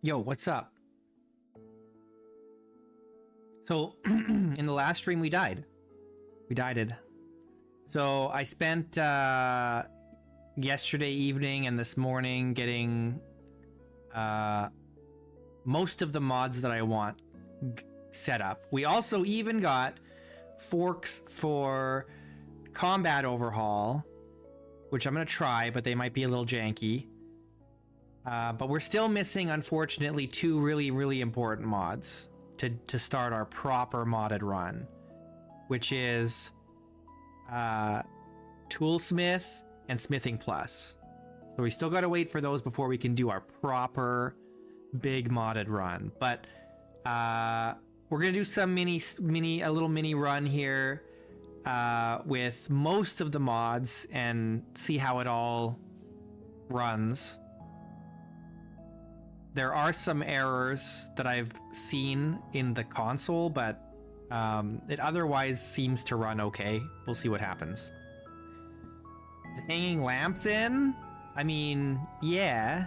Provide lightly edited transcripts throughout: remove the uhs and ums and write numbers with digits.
Yo, what's up? So, in the last stream, we died. We died. So, I spent yesterday evening and this morning getting most of the mods that I want set up. We also even got forks for combat overhaul, which I'm going to try, but they might be a little janky. But we're still missing, unfortunately, two really important mods to start our proper modded run, which is Toolsmith and Smithing Plus. So we still got to wait for those before we can do our proper big modded run. But we're gonna do some a little mini run here with most of the mods and see how it all runs. There are some errors that I've seen in the console, but it otherwise seems to run okay. We'll see what happens. Is hanging lamps in? I mean, yeah,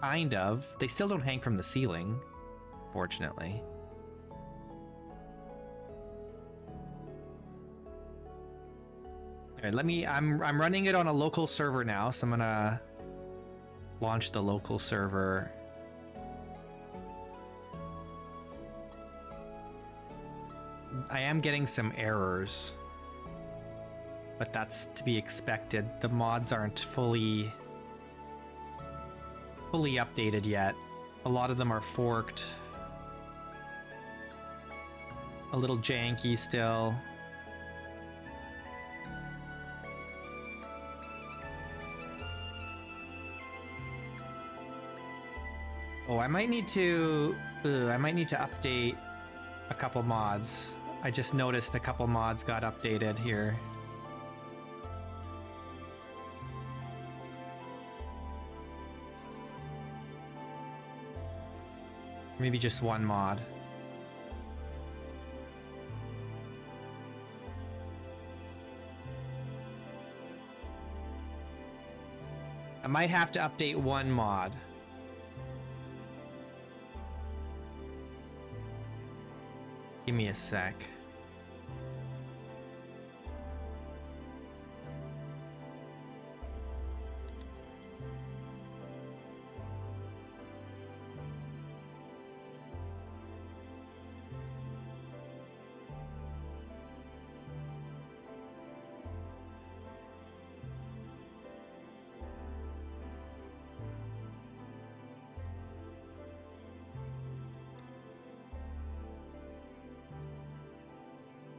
kind of. They still don't hang from the ceiling, fortunately. All right, I'm running it on a local server now, so I'm gonna launch the local server. I am getting some errors, but that's to be expected. The mods aren't fully updated yet. A lot of them are forked. A little janky still. Oh, I might need to update a couple mods. I just noticed a couple mods got updated here. Maybe just one mod. I might have to update one mod. Give me a sec.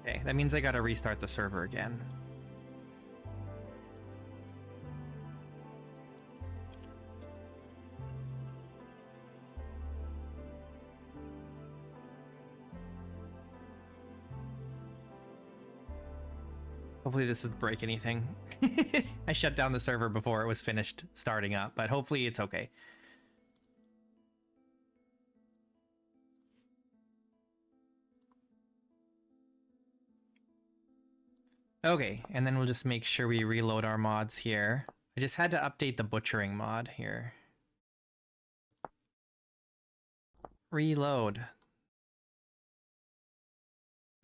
Okay, that means I gotta restart the server again. Hopefully this doesn't break anything. I shut down the server before it was finished starting up, but hopefully it's okay. Okay, and then we'll just make sure we reload our mods here. I just had to update the butchering mod here. Reload.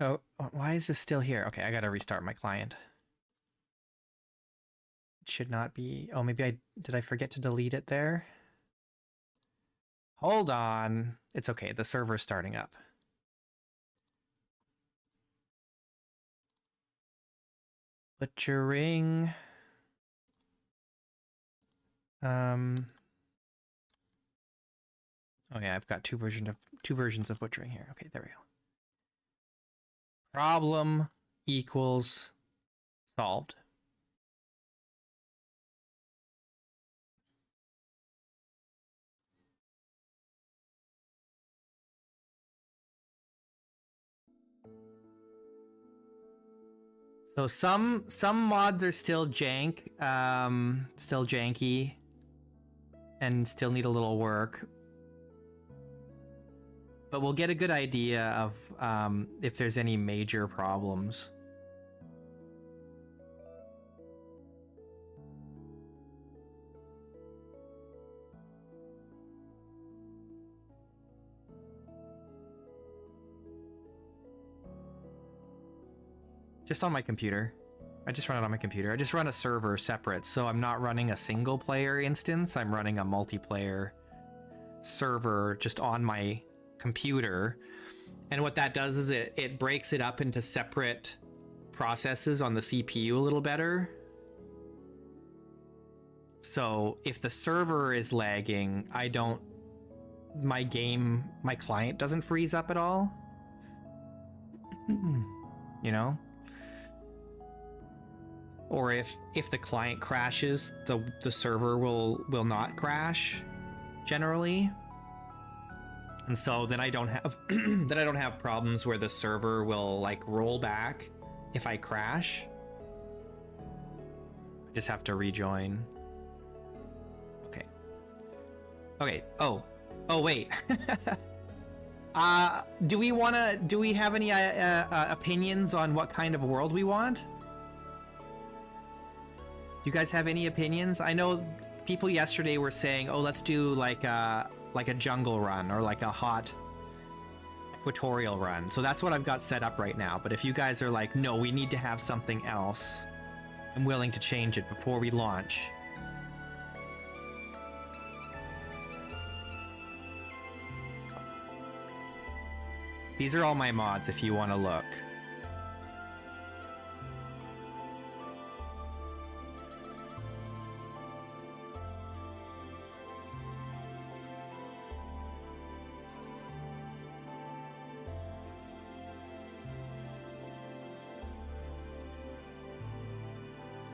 Oh, why is this still here? Okay, I gotta restart my client. It should not be... Oh, maybe did I forget to delete it there? Hold on. It's okay, the server's starting up. Butchering. Oh yeah, I've got two versions of butchering here. Okay, there we go. Problem equals solved. So some mods are still janky, and still need a little work. But we'll get a good idea of if there's any major problems. Just on my computer. I just run it on my computer. I just run a server separate, so I'm not running a single player instance. I'm running a multiplayer server just on my computer. And what that does is it breaks it up into separate processes on the CPU a little better. So if the server is lagging, my client doesn't freeze up at all. You know? Or if the client crashes, the server will not crash generally. And so then I don't have problems where the server will like roll back if I crash. I just have to rejoin. Okay. Oh wait. Do we have any opinions on what kind of world we want? Do you guys have any opinions? I know people yesterday were saying, oh, let's do like a jungle run or like a hot equatorial run. So that's what I've got set up right now. But if you guys are like, no, we need to have something else, I'm willing to change it before we launch. These are all my mods if you want to look.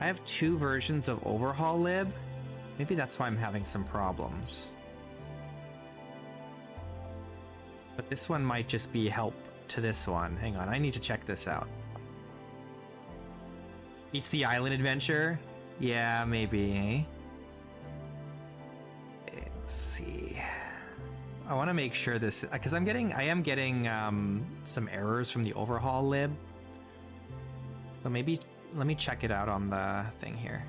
I have 2 versions of overhaul lib. Maybe that's why I'm having some problems. But this one might just be help to this one. Hang on, I need to check this out. Eats the Island Adventure? Yeah, maybe. Let's see. I want to make sure this, because I am getting some errors from the overhaul lib. So maybe let me check it out on the thing here.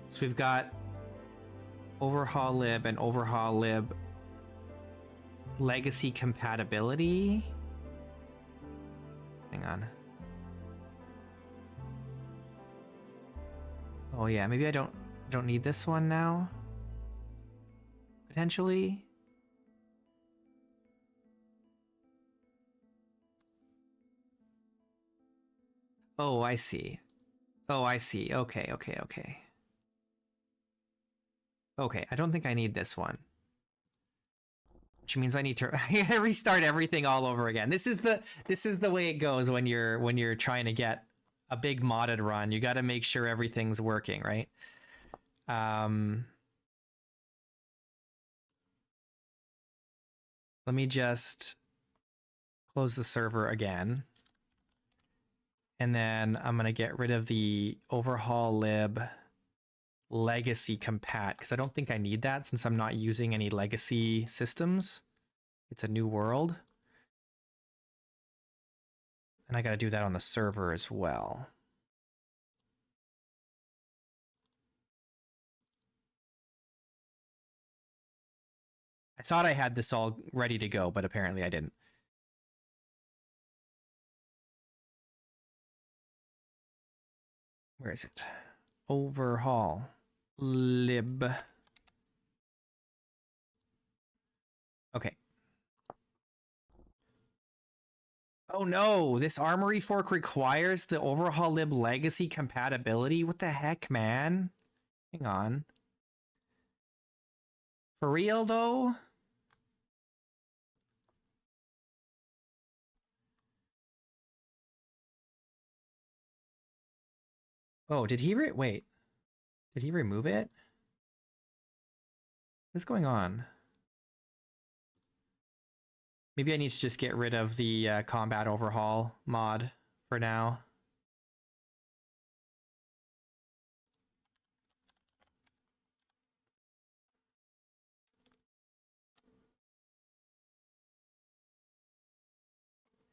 So we've got overhaul lib and overhaul lib legacy compatibility. Hang on. Oh yeah, maybe I don't need this one now. Potentially. Oh, I see. Oh, I see. Okay. Okay, I don't think I need this one. Which means I need to restart everything all over again. This is the way it goes when you're trying to get a big modded run. You got to make sure everything's working, right? Let me just close the server again. And then I'm going to get rid of the overhaul lib legacy compat, because I don't think I need that since I'm not using any legacy systems. It's a new world. And I got to do that on the server as well. I thought I had this all ready to go, but apparently I didn't. Where is it? Overhaul lib. Okay. Oh no, this armory fork requires the overhaul lib legacy compatibility? What the heck, man? Hang on. For real though? Oh, did he wait. Did he remove it? What's going on? Maybe I need to just get rid of the combat overhaul mod for now.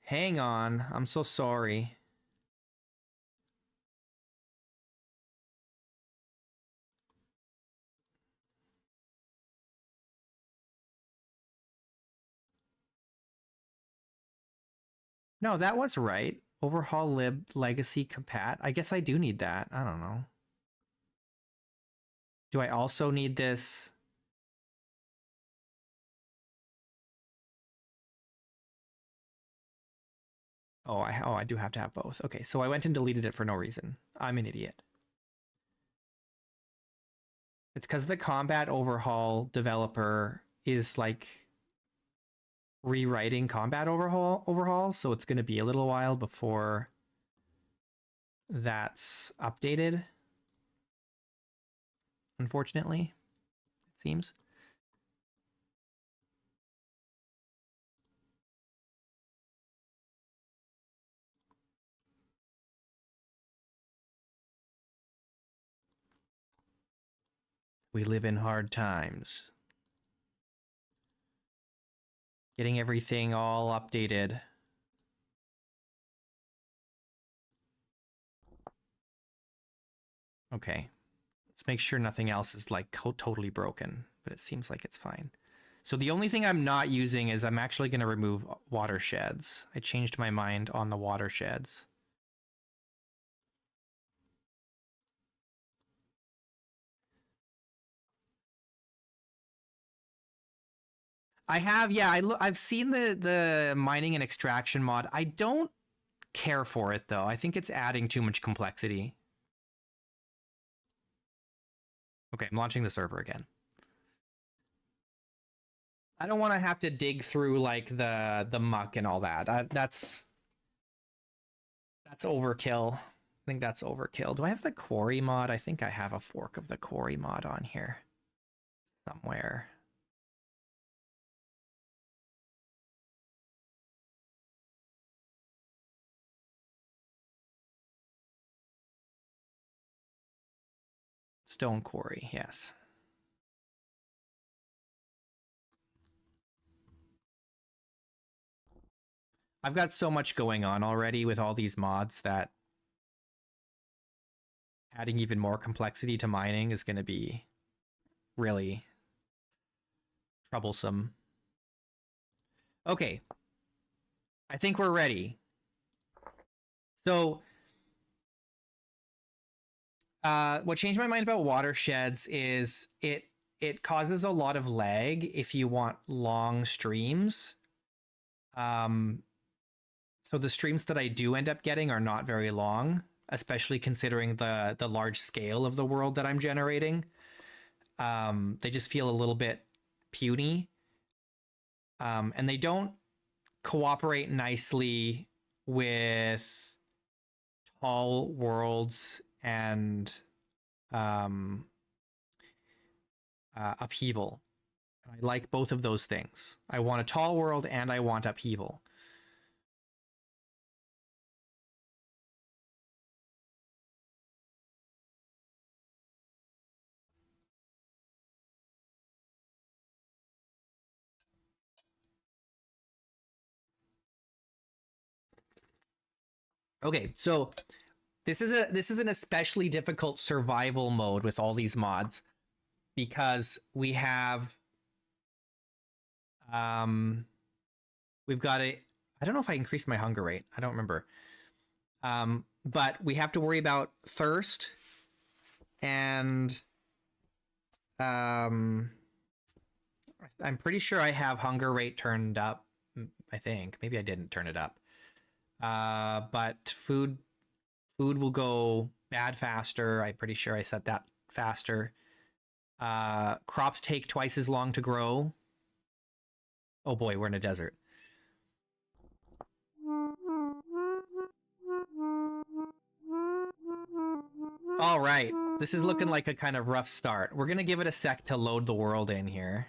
Hang on, I'm so sorry. No, that was right. Overhaul lib legacy compat. I guess I do need that. I don't know. Do I also need this? Oh, I do have to have both. Okay, so I went and deleted it for no reason. I'm an idiot. It's because the combat overhaul developer is like rewriting combat overhaul, so it's going to be a little while before that's updated. Unfortunately, it seems. We live in hard times. Getting everything all updated. Okay. Let's make sure nothing else is like totally broken, but it seems like it's fine. So the only thing I'm not using is I'm actually going to remove watersheds. I changed my mind on the watersheds. I have, yeah, I've seen the mining and extraction mod. I don't care for it though. I think it's adding too much complexity. Okay, I'm launching the server again. I don't want to have to dig through like the muck and all that. That's overkill. I think that's overkill. Do I have the quarry mod? I think I have a fork of the quarry mod on here somewhere. Stone quarry, yes. I've got so much going on already with all these mods that adding even more complexity to mining is going to be really troublesome. Okay. I think we're ready. So what changed my mind about watersheds is it causes a lot of lag if you want long streams. So the streams that I do end up getting are not very long, especially considering the large scale of the world that I'm generating. They just feel a little bit puny. And they don't cooperate nicely with tall worlds and upheaval. I like both of those things. I want a tall world and I want upheaval. Okay, so this is an especially difficult survival mode with all these mods because we have we've got I don't know if I increased my hunger rate. I don't remember. But we have to worry about thirst and I'm pretty sure I have hunger rate turned up. I think maybe I didn't turn it up. But food will go bad faster. I'm pretty sure I set that faster. Crops take twice as long to grow. Oh boy, we're in a desert. All right, this is looking like a kind of rough start. We're gonna give it a sec to load the world in here.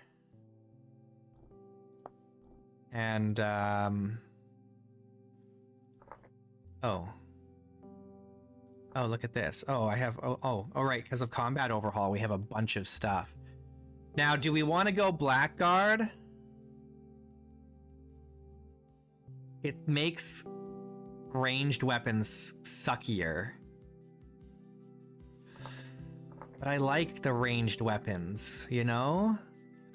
And, oh, look at this. Oh, I have, all right, because of combat overhaul, we have a bunch of stuff. Now, do we want to go Blackguard? It makes ranged weapons suckier. But I like the ranged weapons, you know?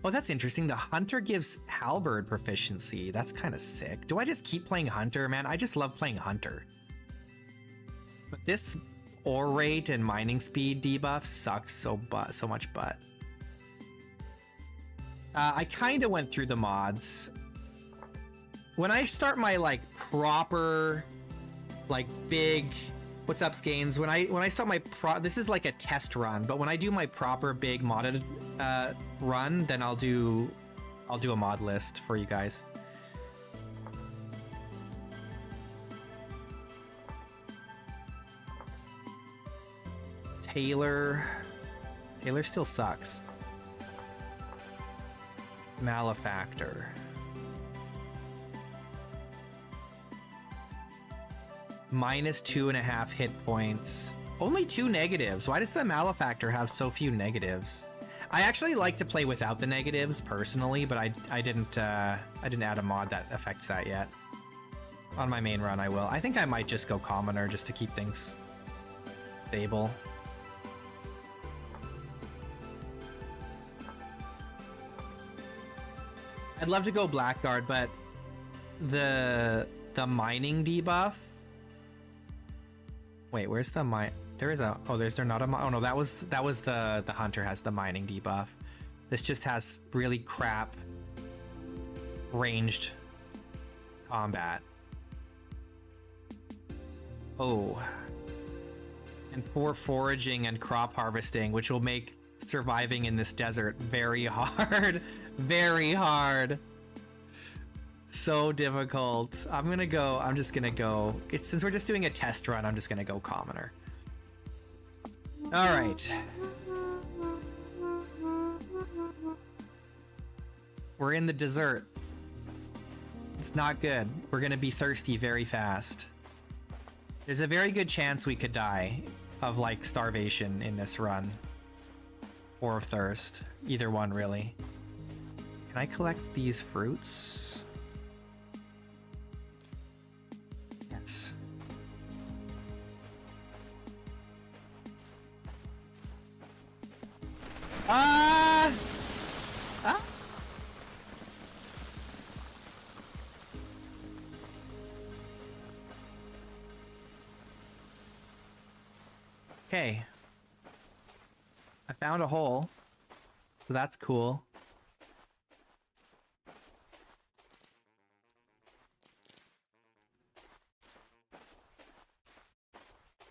Oh, that's interesting. The hunter gives halberd proficiency. That's kind of sick. Do I just keep playing hunter, man? I just love playing hunter. But this ore rate and mining speed debuff sucks so much butt. I kind of went through the mods. When I start my like proper, like big, what's up, Scanes? When I start my this is like a test run, but when I do my proper big modded run, then I'll do a mod list for you guys. Taylor still sucks. Malefactor. Minus 2.5 hit points. Only 2 negatives. Why does the Malefactor have so few negatives? I actually like to play without the negatives personally, but I didn't add a mod that affects that yet. On my main run I will. I think I might just go commoner just to keep things stable. I'd love to go Blackguard, but the mining debuff. Wait, where's the mine? There is a. Oh, there's there not a. Oh no, that was the hunter has the mining debuff. This just has really crap ranged combat. Oh, and poor foraging and crop harvesting, which will make surviving in this desert very hard. Very hard. So difficult. I'm just gonna go. Since we're just doing a test run, I'm just gonna go commoner. All right. We're in the desert. It's not good. We're gonna be thirsty very fast. There's a very good chance we could die of like starvation in this run. Or of thirst. Either one, really. Can I collect these fruits? Yes. Ah! Okay. I found a hole. So that's cool.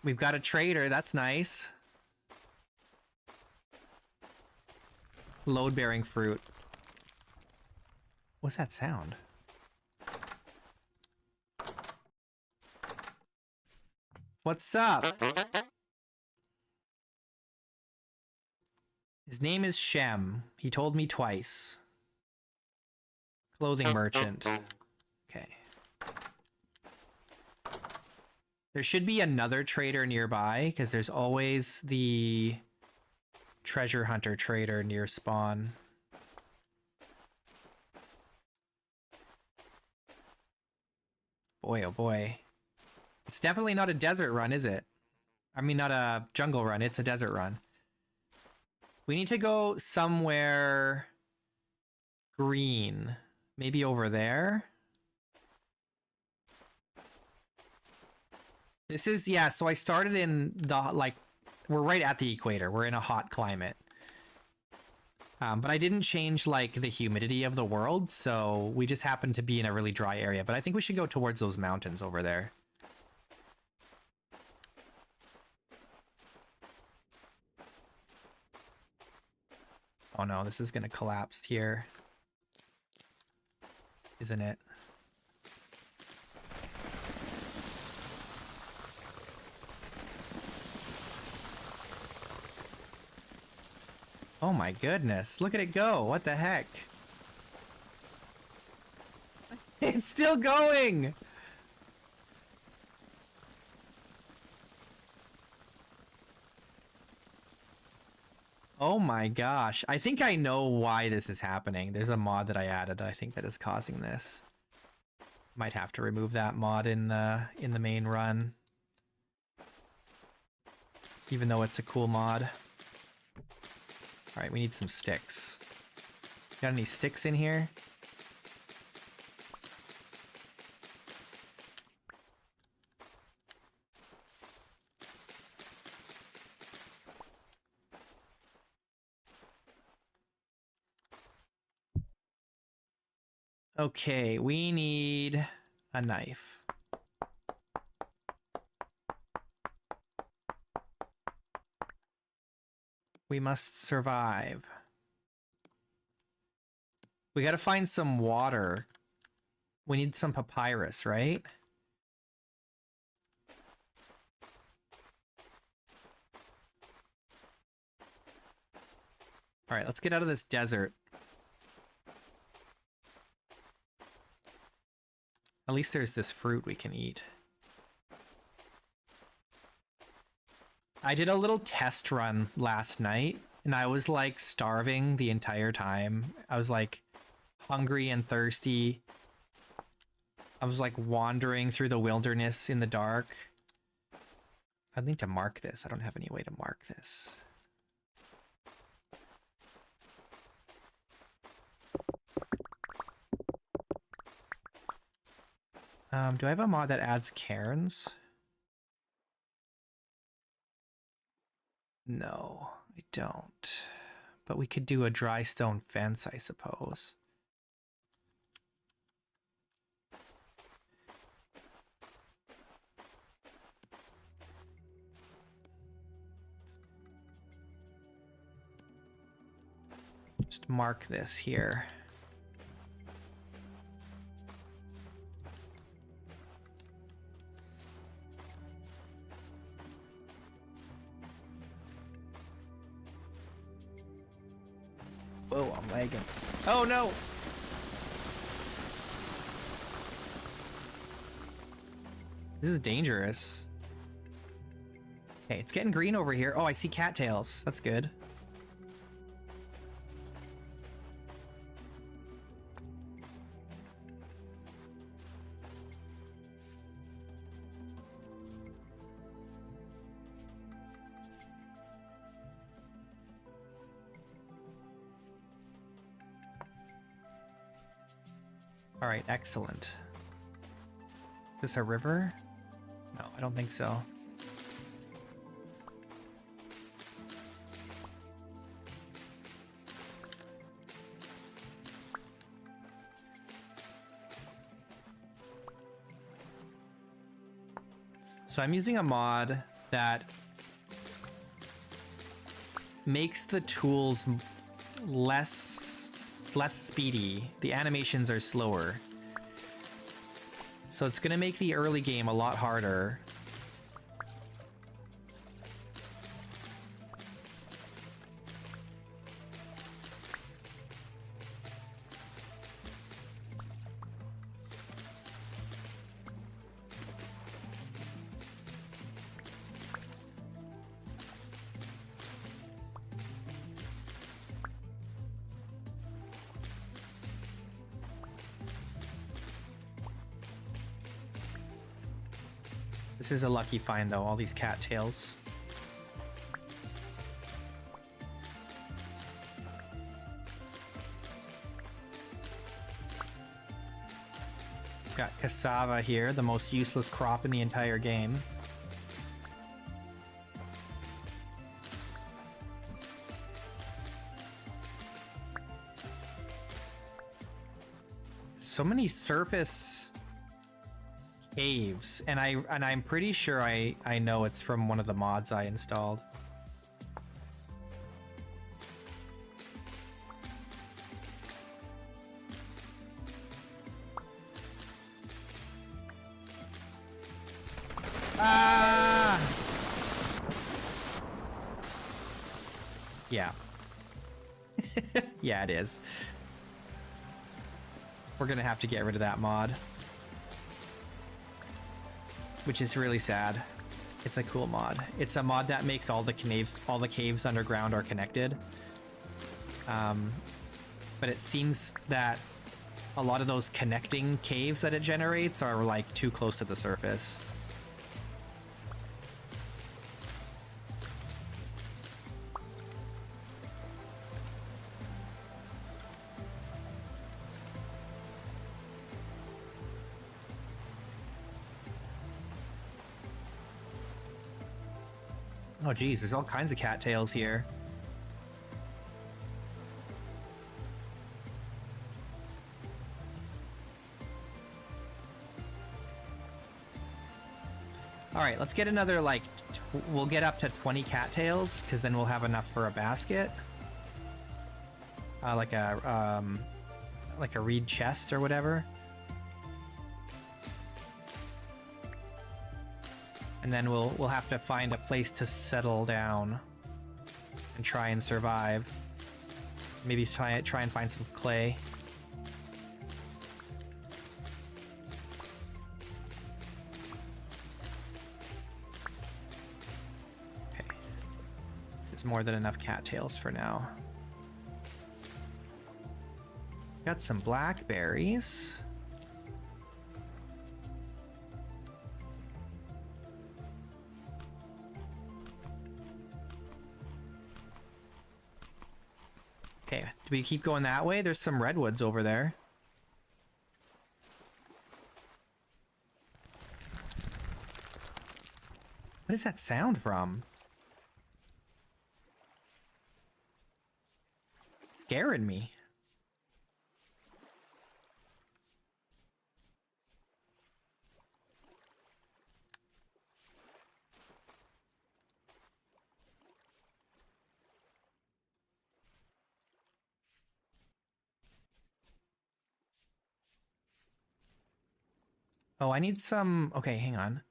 We've got a trader, that's nice. Load-bearing fruit. What's that sound? What's up? His name is Shem. He told me twice. Clothing merchant. Okay. There should be another trader nearby, because there's always the treasure hunter trader near spawn. Boy, oh boy. It's definitely not a desert run, is it? I mean, not a jungle run, it's a desert run. We need to go somewhere green. Maybe over there? This is, yeah, so I started in the, like, we're right at the equator. We're in a hot climate. But I didn't change, like, the humidity of the world, so we just happen to be in a really dry area. But I think we should go towards those mountains over there. Oh no, this is gonna collapse here. Isn't it? Oh my goodness, look at it go. What the heck? It's still going! Oh my gosh. I think I know why this is happening. There's a mod that I added, I think, that is causing this. Might have to remove that mod in the main run. Even though it's a cool mod. Alright, we need some sticks. Got any sticks in here? Okay, we need a knife. We must survive. We gotta find some water. We need some papyrus, right? All right, let's get out of this desert. At least there's this fruit we can eat. I did a little test run last night, and I was like starving the entire time. I was like hungry and thirsty. I was like wandering through the wilderness in the dark. I need to mark this. I don't have any way to mark this. Do I have a mod that adds cairns? No, I don't. But we could do a dry stone fence, I suppose. Just mark this here. Whoa, I'm lagging. Oh no! This is dangerous. Okay, it's getting green over here. Oh, I see cattails. That's good. All right, excellent. Is this a river? No, I don't think so. So I'm using a mod that makes the tools less speedy. The animations are slower. So it's gonna make the early game a lot harder. This is a lucky find, though, all these cattails. Got cassava here, the most useless crop in the entire game. So many surface caves, and I'm pretty sure I know it's from one of the mods I installed. Ah! Yeah. Yeah, it is. We're gonna have to get rid of that mod. Which is really sad. It's a cool mod. It's a mod that makes all the caves underground are connected. But it seems that a lot of those connecting caves that it generates are like too close to the surface. Oh geez, there's all kinds of cattails here. All right, let's get another, like, we'll get up to 20 cattails, because then we'll have enough for a basket. Like a reed chest or whatever. And then we'll have to find a place to settle down and try and survive. Maybe try and find some clay. More than enough cattails for now. Got some blackberries. Okay, do we keep going that way? There's some redwoods over there. What is that sound from? Scaring me. Oh, I need some... Okay, hang on.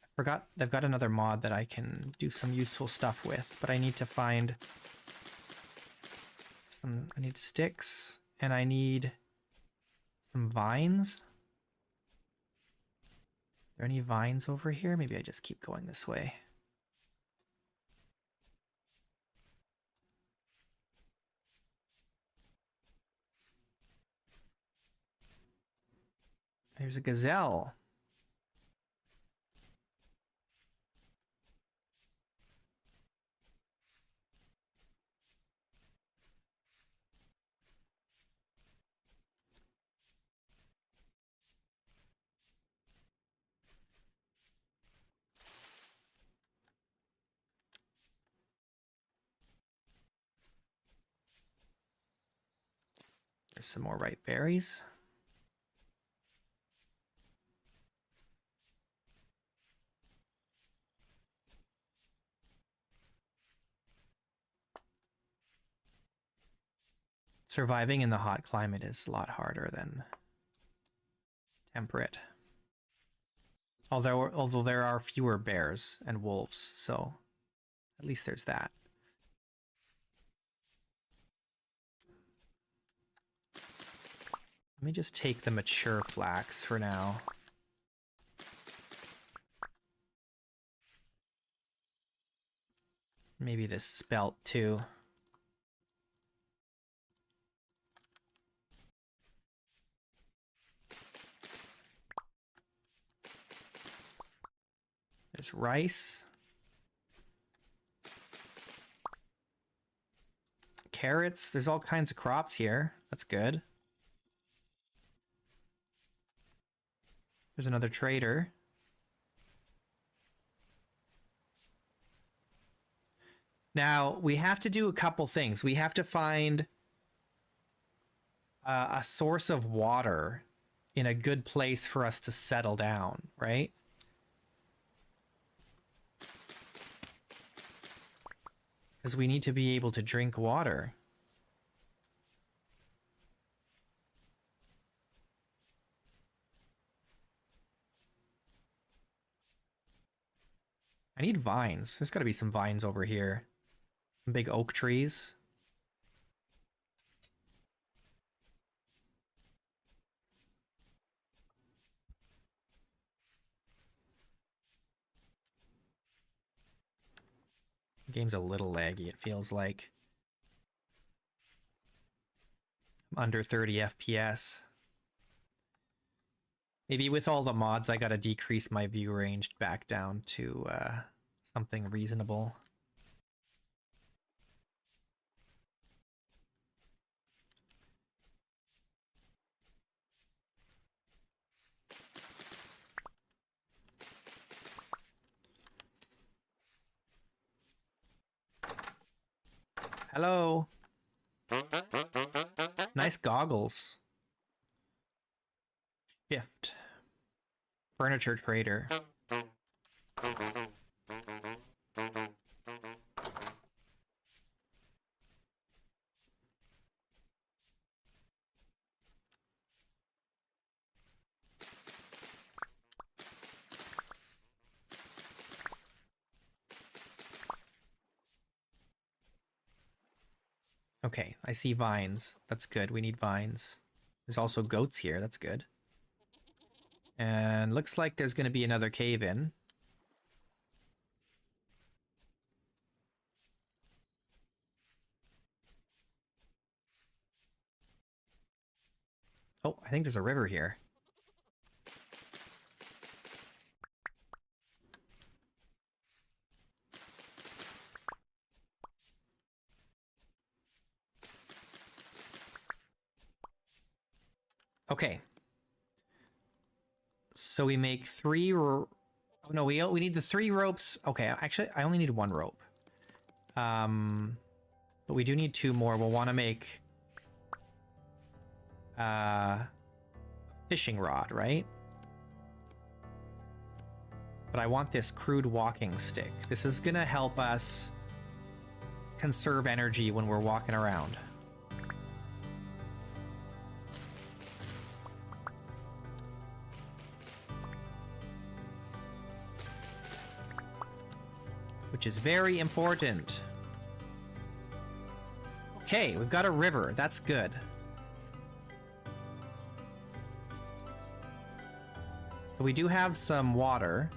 I forgot they've got another mod that I can do some useful stuff with, but I need to find... I need sticks, and I need some vines. Are there any vines over here? Maybe I just keep going this way. There's a gazelle. There's some more ripe berries. Surviving in the hot climate is a lot harder than temperate. Although there are fewer bears and wolves, so at least there's that. Let me just take the mature flax for now. Maybe this spelt too. There's rice. Carrots. There's all kinds of crops here. That's good. There's another trader. Now, we have to do a couple things. We have to find a source of water in a good place for us to settle down, right? Because we need to be able to drink water. I need vines. There's got to be some vines over here. Some big oak trees. The game's a little laggy, it feels like. I'm under 30 FPS. Maybe with all the mods, I gotta decrease my view range back down to something reasonable. Hello. Nice goggles. Shift. Furniture trader. Okay, I see vines. That's good. We need vines. There's also goats here. That's good. And looks like there's going to be another cave in. Oh, I think there's a river here. Okay. So we make three... Oh, no, we need the 3 ropes. Okay, actually, I only need 1 rope. But we do need 2 more. We'll want to make... fishing rod, right? But I want this crude walking stick. This is gonna help us conserve energy when we're walking around. Which is very important. Okay, we've got a river. That's good. So we do have some water.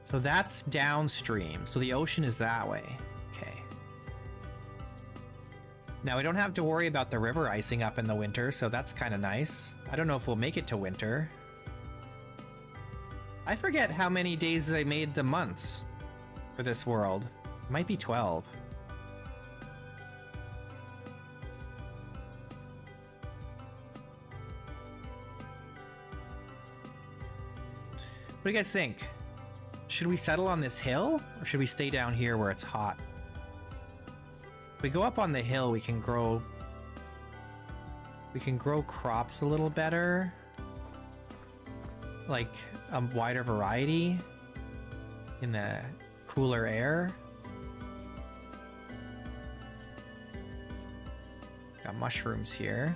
So that's downstream. So the ocean is that way. Okay. Now we don't have to worry about the river icing up in the winter, so that's kind of nice. I don't know if we'll make it to winter. I forget how many days I made the months for this world. It might be 12. What do you guys think? Should we settle on this hill, or should we stay down here where it's hot? If we go up on the hill, we can grow crops a little better. Like a wider variety in the cooler air. Got mushrooms here.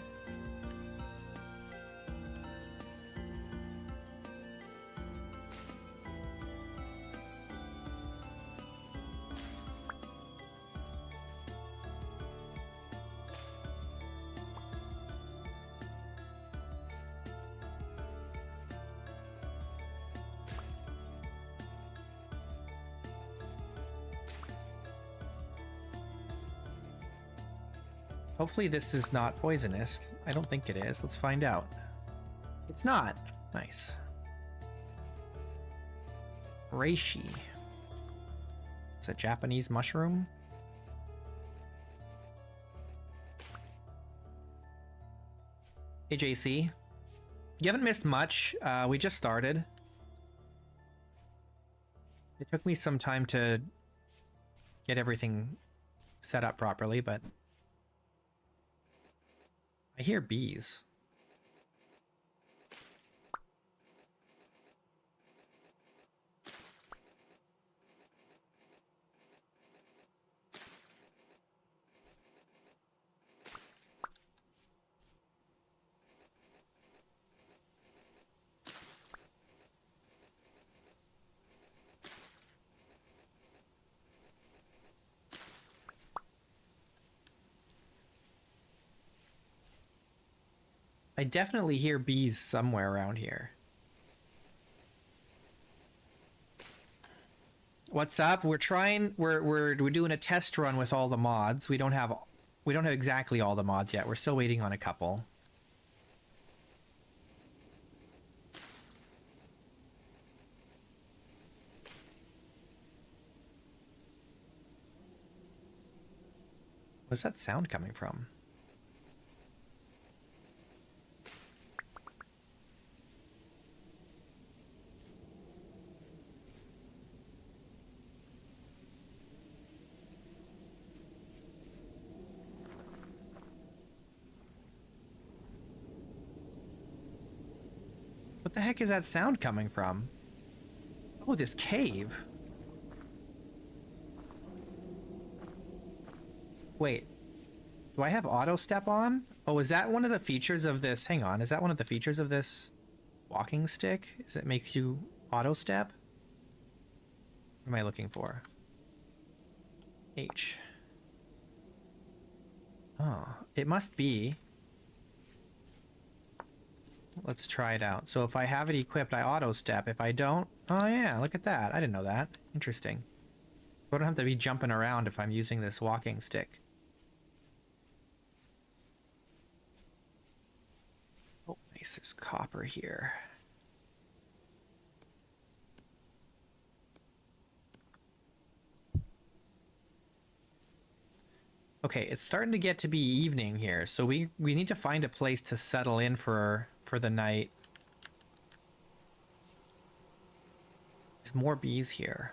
Hopefully this is not poisonous. I don't think it is. Let's find out. It's not. Nice. Reishi. It's a Japanese mushroom. Hey JC. You haven't missed much. We just started. It took me some time to get everything set up properly, but I hear bees. I definitely hear bees somewhere around here. What's up? We're doing a test run with all the mods. We don't have exactly all the mods yet. We're still waiting on a couple. Where's that sound coming from? What the heck is that sound coming from? Oh, this cave. Wait. Do I have auto step on? Oh, is that one of the features of this? Hang on. Is that one of the features of this walking stick? Is it makes you auto step? What am I looking for? H. Oh, it must be. Let's try it out. So if I have it equipped, I auto step. If I don't, oh yeah, look at that. I didn't know that. Interesting. So I don't have to be jumping around if I'm using this walking stick. Oh, nice. There's copper here. Okay, it's starting to get to be evening here, so we need to find a place to settle in for the night. There's more bees here.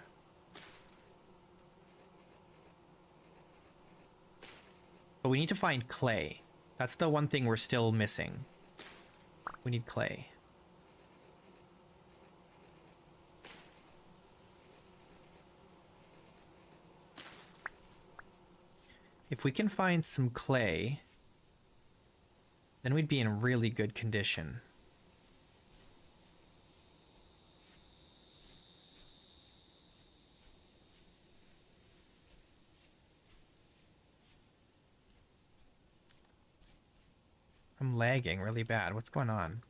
But we need to find clay. That's the one thing we're still missing. We need clay. If we can find some clay, then we'd be in really good condition. I'm lagging really bad. What's going on?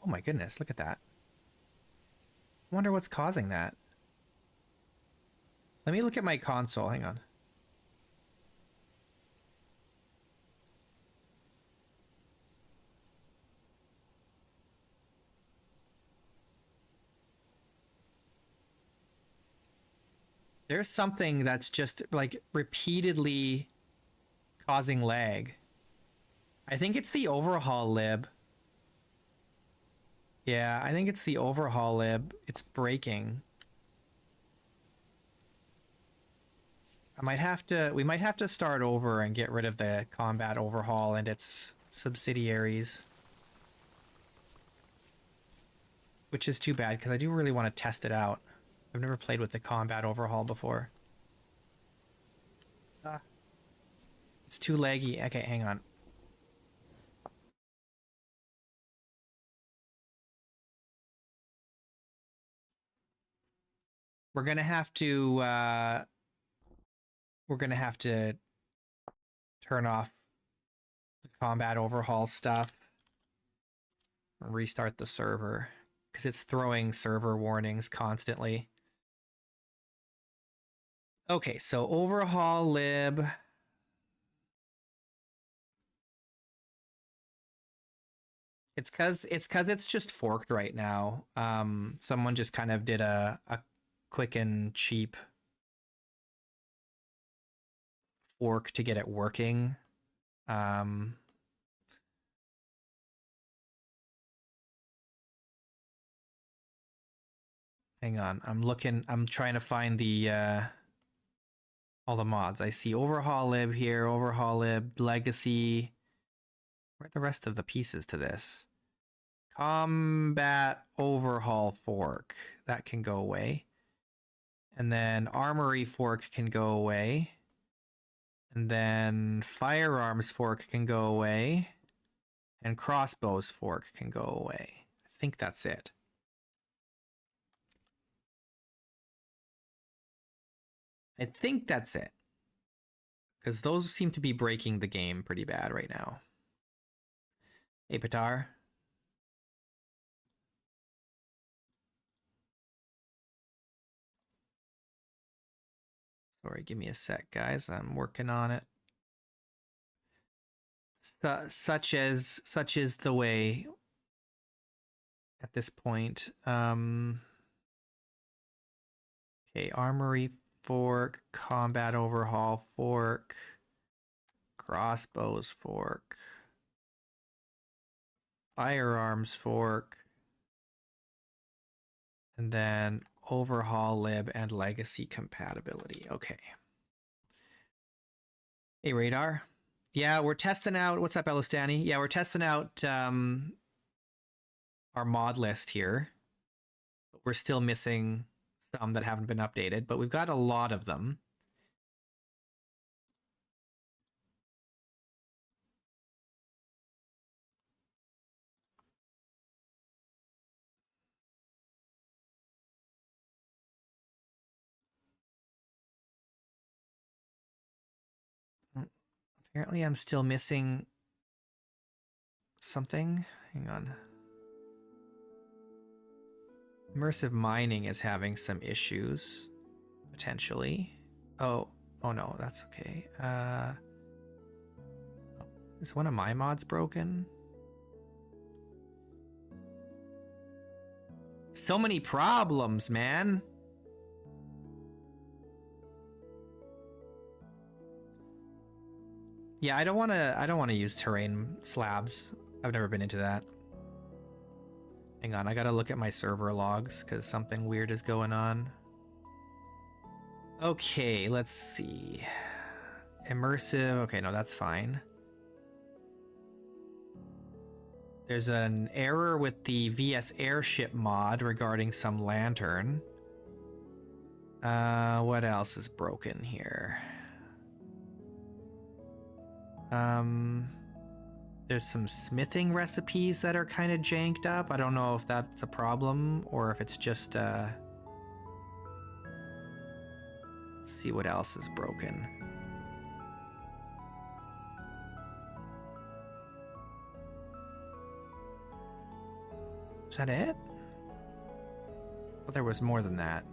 Oh my goodness, look at that. I wonder what's causing that. Let me look at my console. Hang on. There's something that's just like repeatedly causing lag. I think it's the overhaul lib. Yeah, I think it's the overhaul lib. It's breaking. We might have to start over and get rid of the combat overhaul and its subsidiaries. Which is too bad because I do really want to test it out. I've never played with the combat overhaul before. It's too laggy. Okay, hang on. We're gonna have to turn off the combat overhaul stuff and restart the server because it's throwing server warnings constantly. Okay, so overhaul lib. It's cause it's just forked right now. Someone just kind of did a quick and cheap fork to get it working. Hang on, I'm trying to find the all the mods. I see overhaul lib here, overhaul lib, legacy. Where are the rest of the pieces to this? Combat overhaul fork. That can go away. And then armory fork can go away. And then firearms fork can go away. And crossbows fork can go away. I think that's it. I think that's it. Because those seem to be breaking the game pretty bad right now. Hey, Pitar. Sorry, give me a sec, guys. I'm working on it. Such is the way at this point. Okay, armory fork, combat overhaul fork, crossbows fork, firearms fork, and then overhaul lib and legacy compatibility. Okay. Hey, Radar. Yeah, we're testing out. What's up, Elostani? Yeah, we're testing out our mod list here. But we're still missing some that haven't been updated, but we've got a lot of them. Apparently I'm still missing something. Hang on. Immersive mining is having some issues, potentially. Oh no, that's okay. Is one of my mods broken? So many problems, man. Yeah, I don't want to use terrain slabs. I've never been into that. Hang on, I gotta look at my server logs because something weird is going on. Okay, let's see. Immersive, okay, no, that's fine. There's an error with the VS Airship mod regarding some lantern. What else is broken here? There's some smithing recipes that are kind of janked up. I don't know if that's a problem or if it's just, let's see what else is broken. Is that it? I thought there was more than that.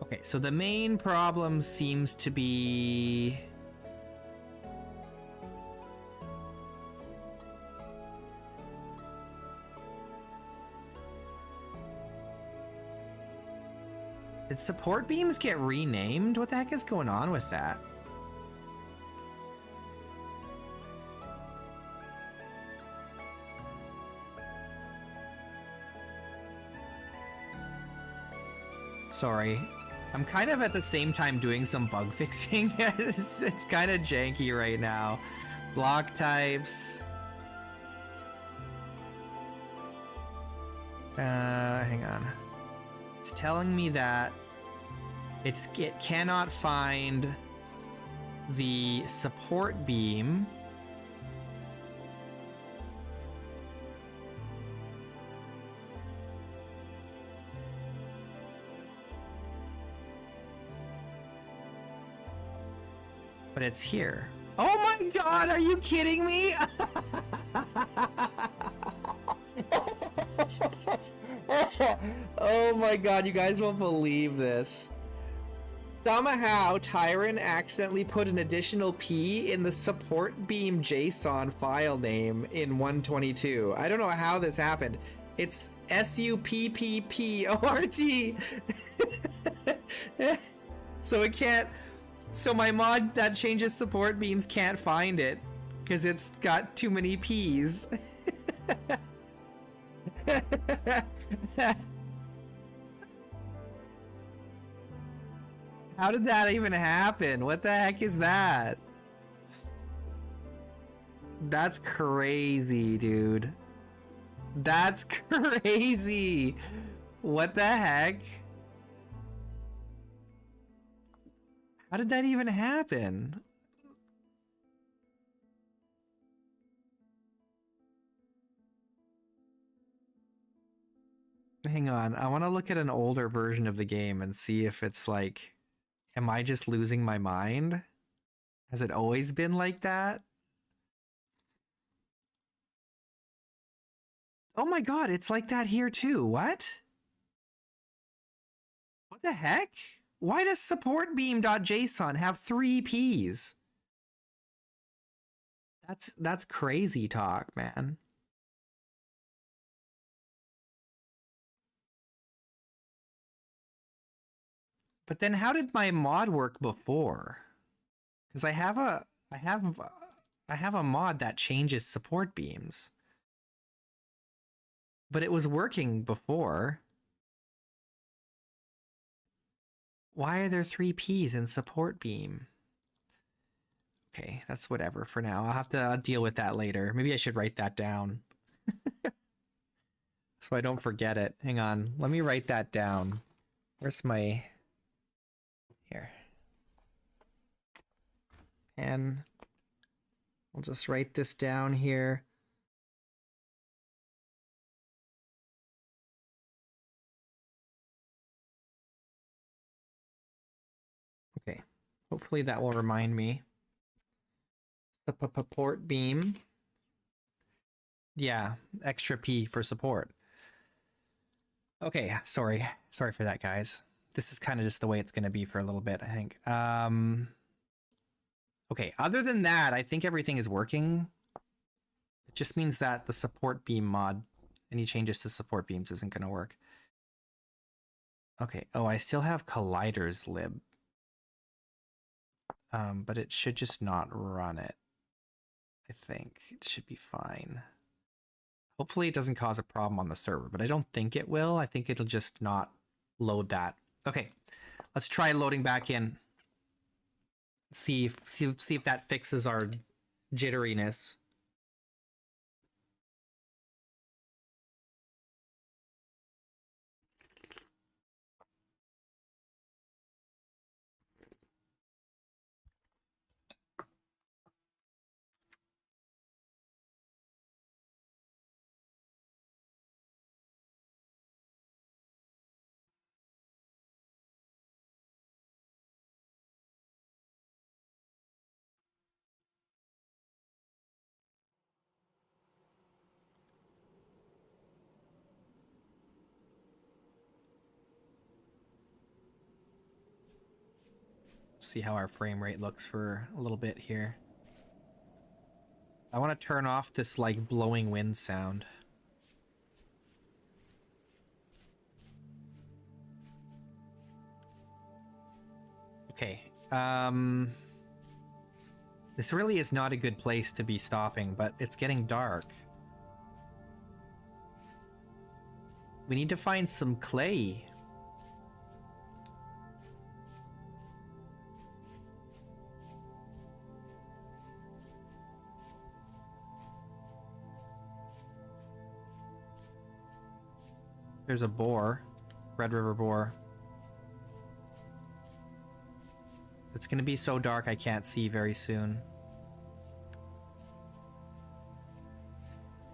Okay, so the main problem seems to be... Did support beams get renamed? What the heck is going on with that? Sorry. I'm kind of at the same time doing some bug fixing. It's kind of janky right now. Block types. Hang on. It's telling me that it cannot find the support beam. But it's here. Oh my god, are you kidding me? Oh my god, you guys won't believe this. Somehow, Tyron accidentally put an additional P in the support beam JSON file name in 122. I don't know how this happened. It's SUPPPORT. So it can't... So my mod that changes support beams can't find it because it's got too many P's. How did that even happen? What the heck is that? That's crazy, dude. That's crazy. What the heck? How did that even happen? Hang on, I want to look at an older version of the game and see if it's like, am I just losing my mind? Has it always been like that? Oh my god, it's like that here too. What? What the heck? Why does supportbeam.json have 3 Ps? That's crazy talk, man. But then how did my mod work before? Because I have a mod that changes support beams. But it was working before. Why are there 3 Ps in support beam? Okay, that's whatever for now. I'll have to deal with that later. Maybe I should write that down so I don't forget it. Hang on, let me write that down. Where's my... Here. And I'll just write this down here. Okay, hopefully that will remind me. The support beam. Yeah, extra P for support. Okay, sorry for that, guys. This is kind of just the way it's going to be for a little bit, I think. Okay, other than that, I think everything is working. It just means that the support beam mod, any changes to support beams isn't going to work. Okay, oh, I still have colliders lib. But it should just not run it. I think it should be fine. Hopefully it doesn't cause a problem on the server, but I don't think it will. I think it'll just not load that. Okay, let's try loading back in. See if that fixes our jitteriness. See how our frame rate looks for a little bit here. I want to turn off this like blowing wind sound. Okay. This really is not a good place to be stopping, but it's getting dark. We need to find some clay. There's a boar, Red River boar. It's gonna be so dark I can't see very soon.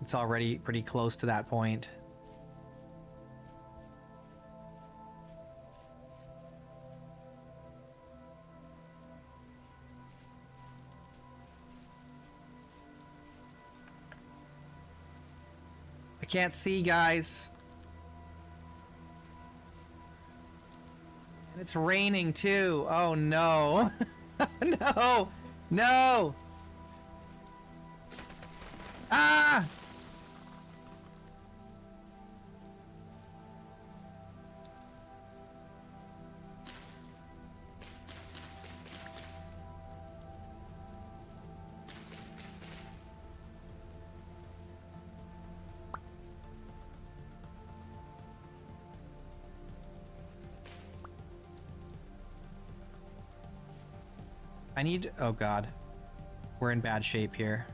It's already pretty close to that point. I can't see, guys. It's raining too. Oh no. No. No. Ah! I need... Oh god. We're in bad shape here.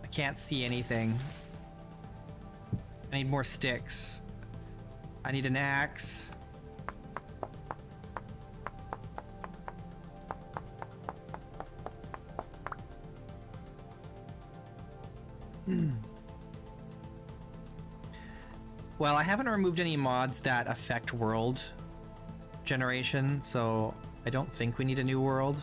I can't see anything. I need more sticks. I need an axe. Well, I haven't removed any mods that affect world generation, so I don't think we need a new world.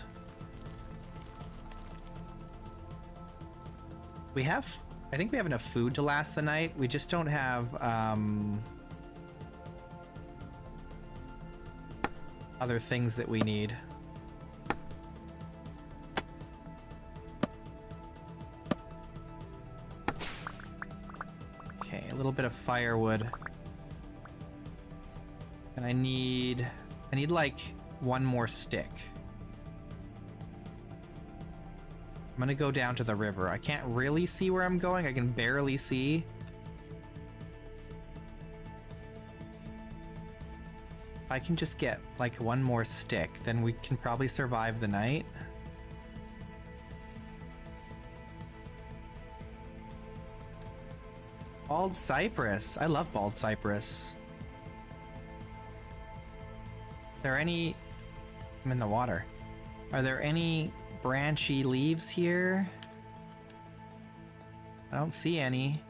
We have... I think we have enough food to last the night. We just don't have other things that we need. Okay, a little bit of firewood. And I need like one more stick. I'm gonna go down to the river. I can't really see where I'm going. I can barely see. If I can just get like one more stick, then we can probably survive the night. Bald cypress. I love bald cypress. Are there any... I'm in the water. Are there any branchy leaves here? I don't see any.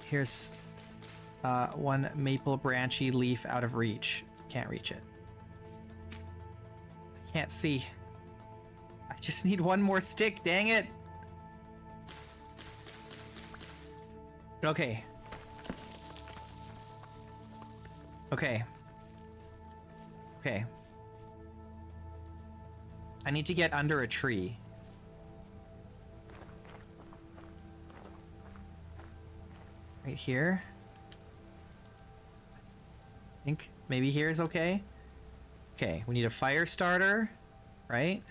Here's one maple branchy leaf out of reach. Can't reach it. Can't see. I just need one more stick, dang it! Okay. Okay. Okay. I need to get under a tree. Right here. I think maybe here is okay. Okay, we need a fire starter, right?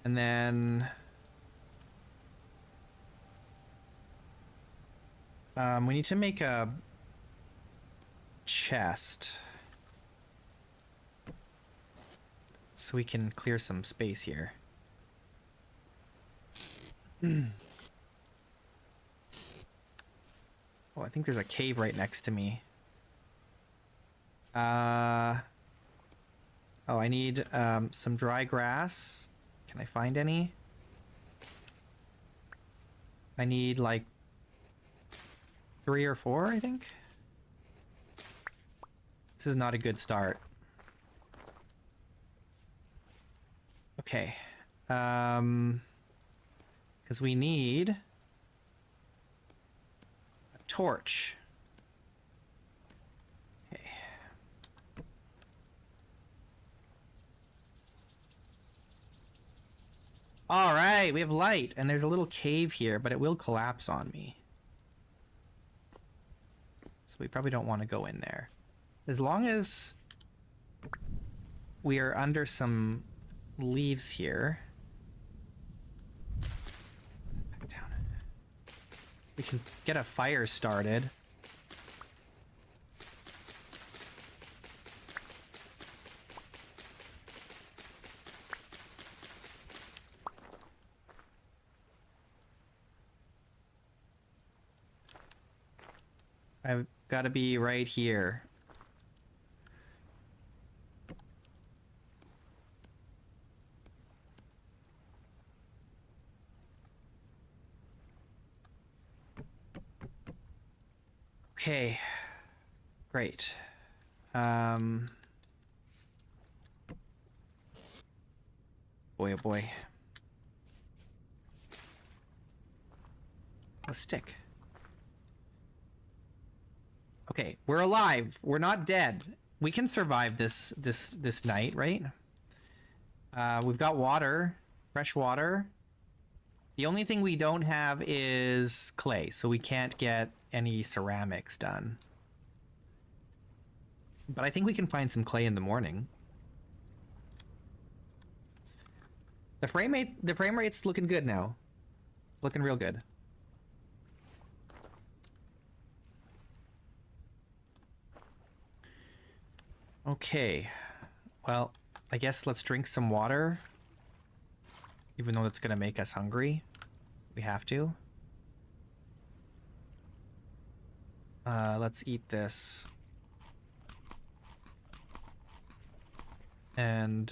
And then... we need to make a chest so we can clear some space here. Oh, I think there's a cave right next to me. Oh, I need some dry grass. Can I find any? I need like 3 or 4, I think. This is not a good start. Okay. Because we need a torch. Okay. All right, we have light, and there's a little cave here, but it will collapse on me. So we probably don't want to go in there. As long as we are under some leaves here. Back down. We can get a fire started. I've got to be right here. Okay, great. Boy, oh boy. A stick. Okay, we're alive. We're not dead. We can survive this night, right? We've got water, fresh water. The only thing we don't have is clay, so we can't get any ceramics done. But I think we can find some clay in the morning. The frame rate's looking good now. It's looking real good. Okay. Well, I guess let's drink some water. Even though that's gonna make us hungry. We have to. Let's eat this. And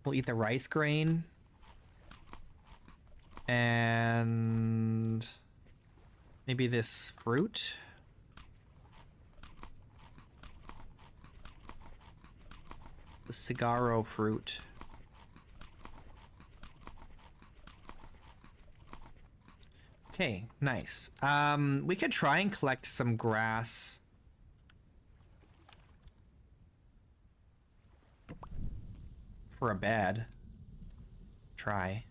we'll eat the rice grain. And maybe this fruit. The cigarro fruit. Okay, nice. We could try and collect some grass. For a bed. Try.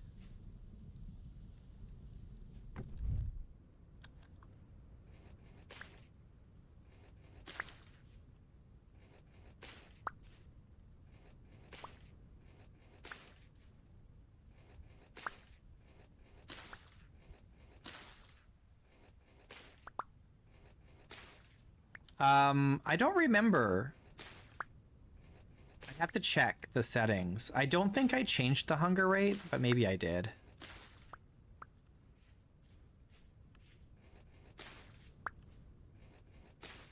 I don't remember. I have to check the settings. I don't think I changed the hunger rate, but maybe I did.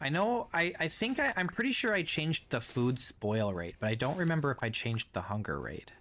I know, I think I'm pretty sure I changed the food spoil rate, but I don't remember if I changed the hunger rate.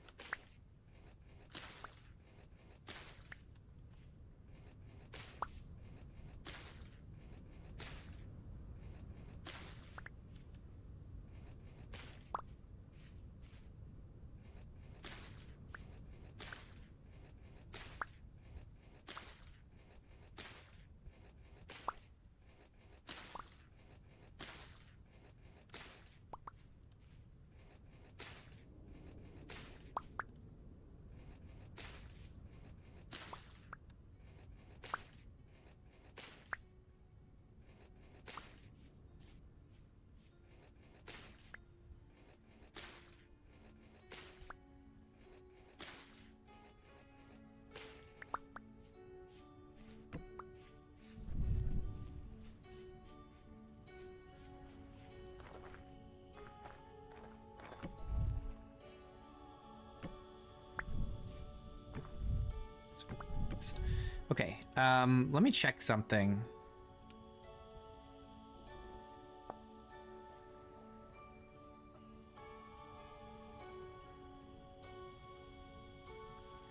Okay, let me check something.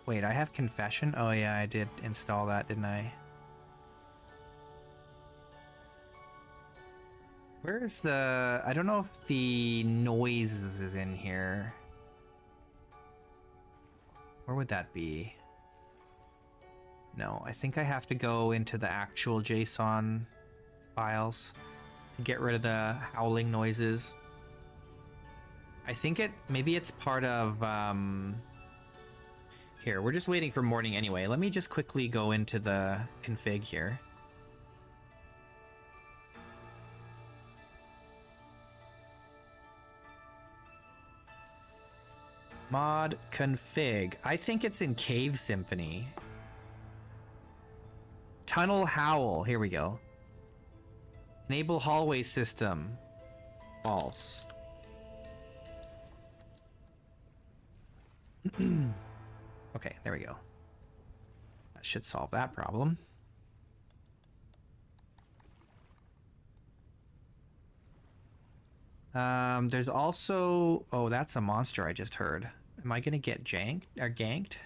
Wait, I have confession? Oh yeah, I did install that, didn't I? Where's the... I don't know if the noises is in here. Where would that be? No, I think I have to go into the actual JSON files to get rid of the howling noises. I think maybe it's part of, here, we're just waiting for morning anyway. Let me just quickly go into the config here. Mod config. I think it's in Cave Symphony. Tunnel Howl. Here we go. Enable hallway system. False. Okay, there we go. That should solve that problem. There's also... Oh, that's a monster I just heard. Am I gonna get janked or ganked?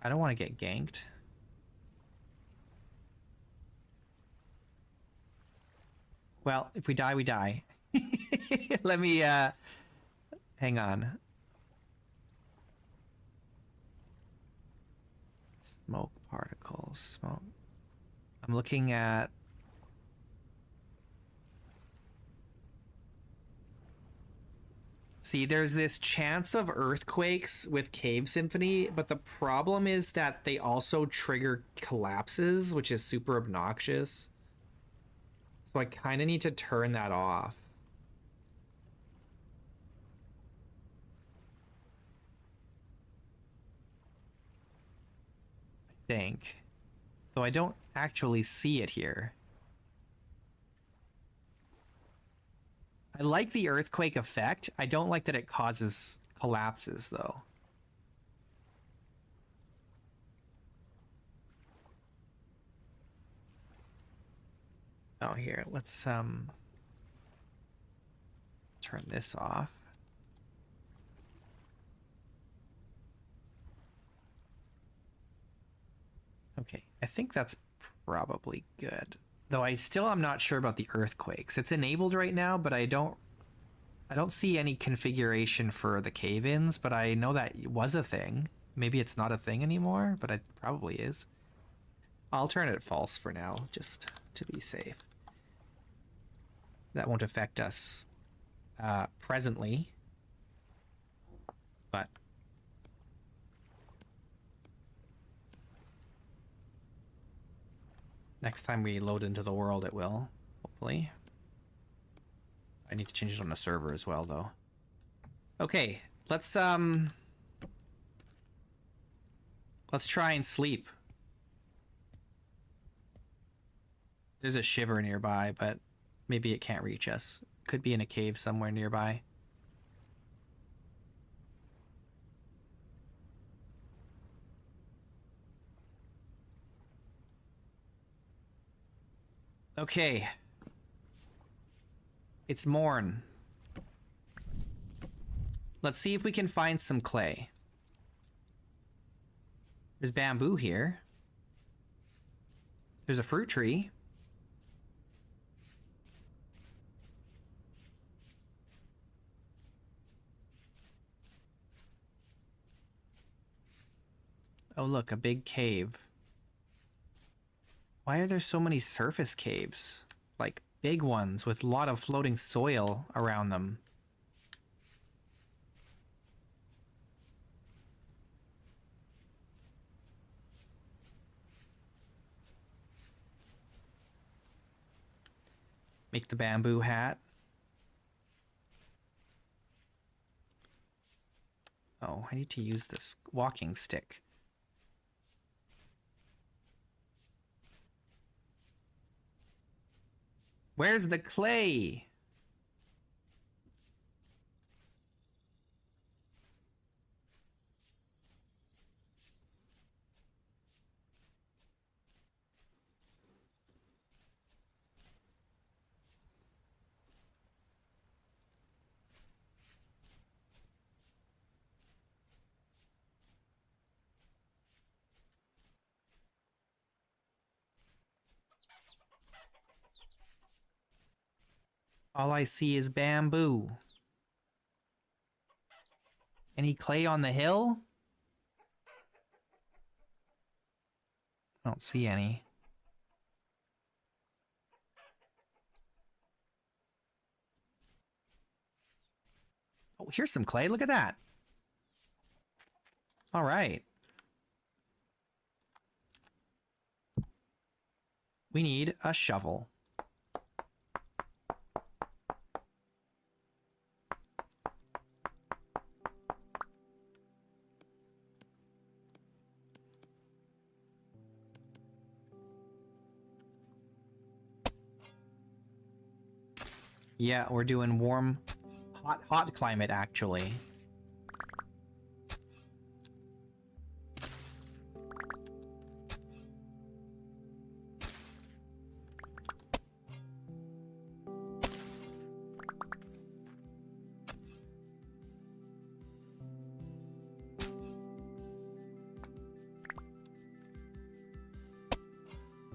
I don't want to get ganked. Well, if we die, we die. Let me, hang on. Smoke particles, smoke. I'm looking at... See, there's this chance of earthquakes with Cave Symphony, but the problem is that they also trigger collapses, which is super obnoxious. So I kind of need to turn that off. I think. Though I don't actually see it here. I like the earthquake effect. I don't like that it causes collapses, though. Oh, here, let's turn this off. Okay, I think that's probably good. Though I still am not sure about the earthquakes. It's enabled right now, but I don't see any configuration for the cave-ins, but I know that was a thing. Maybe it's not a thing anymore, but it probably is. I'll turn it false for now, just to be safe. That won't affect us presently, but next time we load into the world, it will, hopefully. I need to change it on the server as well, though. Okay, let's try and sleep. There's a shiver nearby, but maybe it can't reach us. Could be in a cave somewhere nearby. Okay. It's morn. Let's see if we can find some clay. There's bamboo here. There's a fruit tree. Oh, look, a big cave. Why are there so many surface caves? Like big ones with a lot of floating soil around them. Make the bamboo hat. Oh, I need to use this walking stick. Where's the clay? All I see is bamboo. Any clay on the hill? I don't see any. Oh, here's some clay. Look at that. All right. We need a shovel. Yeah, we're doing warm, hot climate, actually.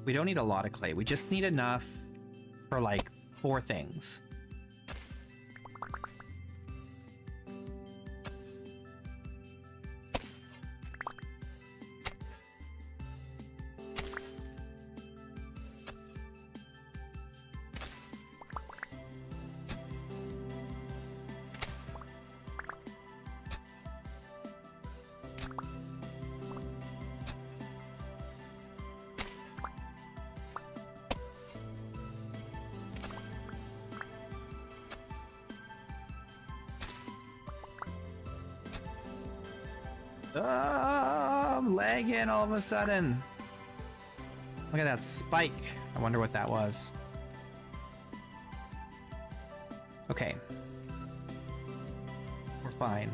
We don't need a lot of clay. We just need enough for like 4 things. I'm lagging all of a sudden. Look at that spike. I wonder what that was. Okay. We're fine.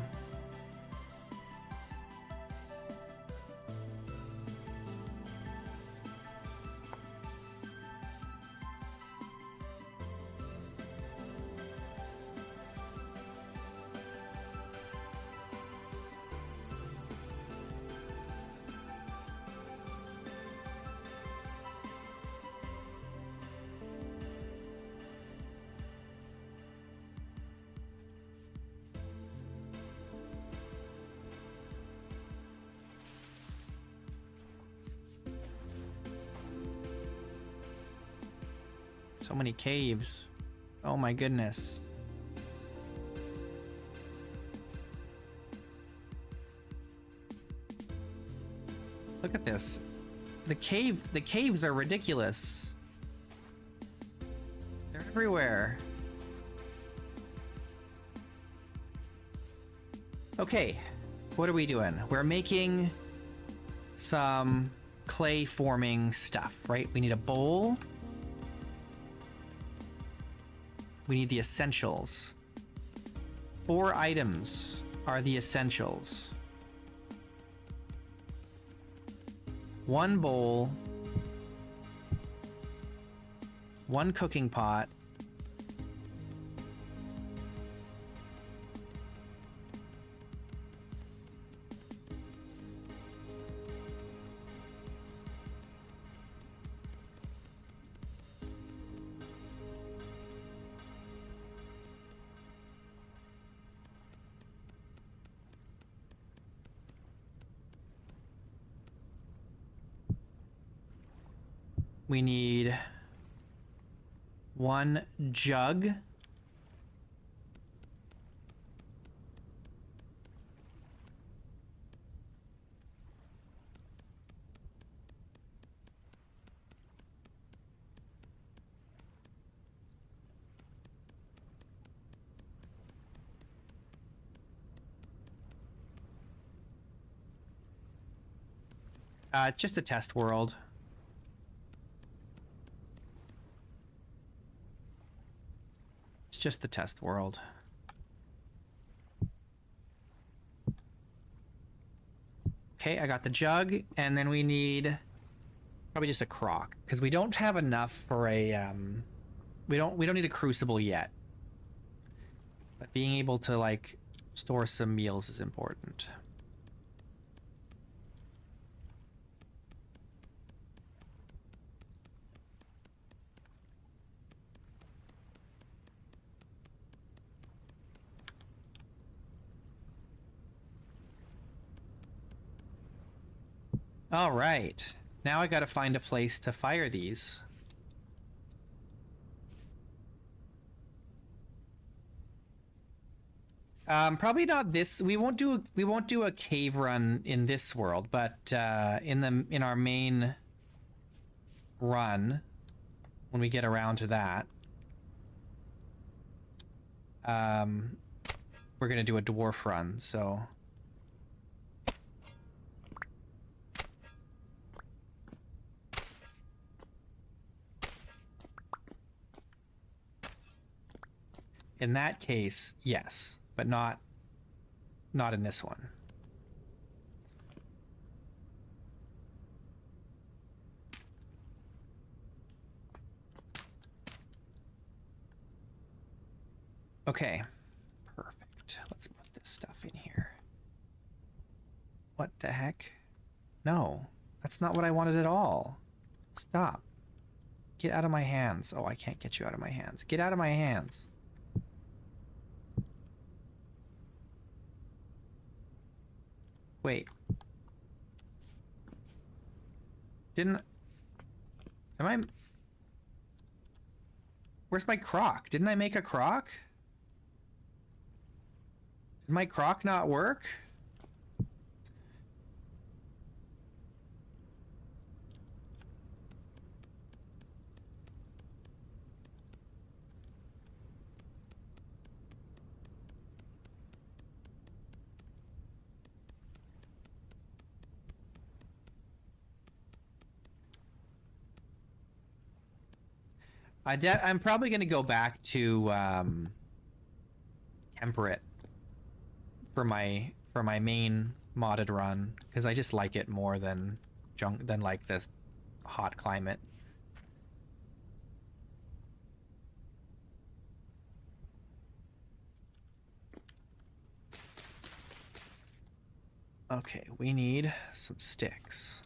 So many caves. Oh my goodness. Look at this. The caves are ridiculous. They're everywhere. Okay, what are we doing? We're making some clay forming stuff, right? We need a bowl. We need the essentials. 4 items are the essentials. 1 bowl. 1 cooking pot. We need 1 jug. Just a test world. Just the test world. Okay, I got the jug, and then we need probably just a crock because we don't have enough for a we don't need a crucible yet. But being able to like store some meals is important. All right, now I gotta find a place to fire these. Probably not this. We won't do a cave run in this world, but in our main run, when we get around to that, we're gonna do a dwarf run. So. In that case, yes, but not in this one. Okay, perfect. Let's put this stuff in here. What the heck? No, that's not what I wanted at all. Stop. Get out of my hands. Oh, I can't get you out of my hands. Get out of my hands. Wait. Am I... Where's my crock? Didn't I make a crock? Did my crock not work? I'm probably going to go back to temperate for my main modded run because I just like it more than like this hot climate. Okay, we need some sticks.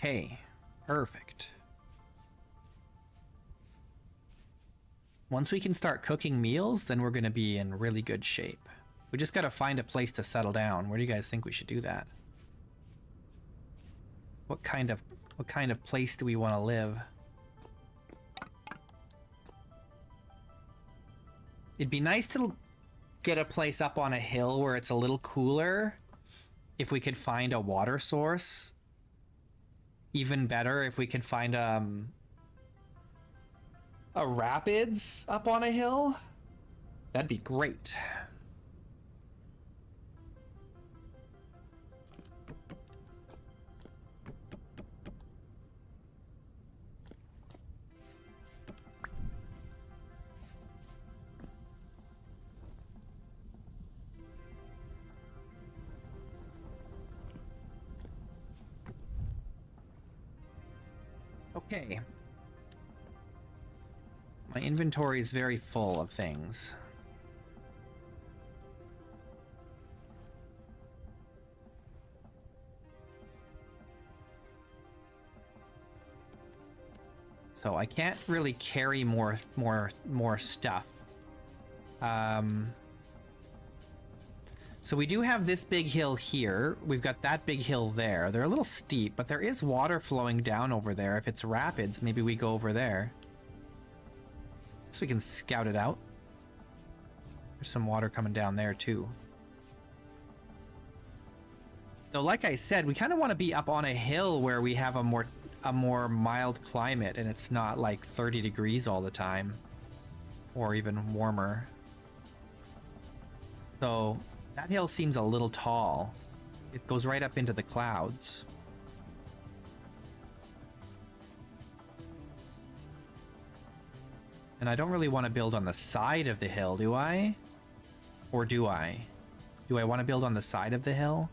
Okay, perfect. Once we can start cooking meals, then we're going to be in really good shape. We just got to find a place to settle down. Where do you guys think we should do that? What kind of place do we want to live? It'd be nice to get a place up on a hill where it's a little cooler. If we could find a water source. Even better if we could find a rapids up on a hill. That'd be great. Okay. My inventory is very full of things. So I can't really carry more stuff. So we do have this big hill here. We've got that big hill there. They're a little steep, but there is water flowing down over there. If it's rapids, maybe we go over there. So we can scout it out. There's some water coming down there too. Though, like I said, we kind of want to be up on a hill where we have a more mild climate and it's not like 30 degrees all the time. Or even warmer. So that hill seems a little tall. It goes right up into the clouds. And I don't really want to build on the side of the hill, do I? Or do I? Do I want to build on the side of the hill?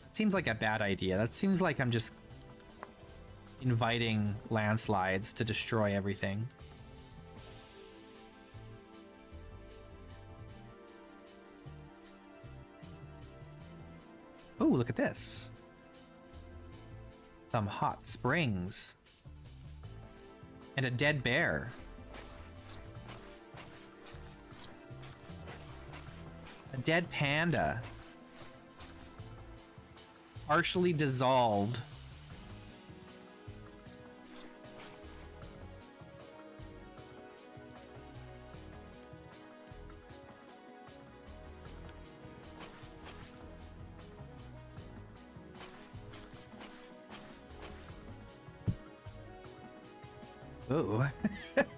That seems like a bad idea. That seems like I'm just inviting landslides to destroy everything. Oh, look at this. Some hot springs. And a dead bear. A dead panda. Partially dissolved. Oh,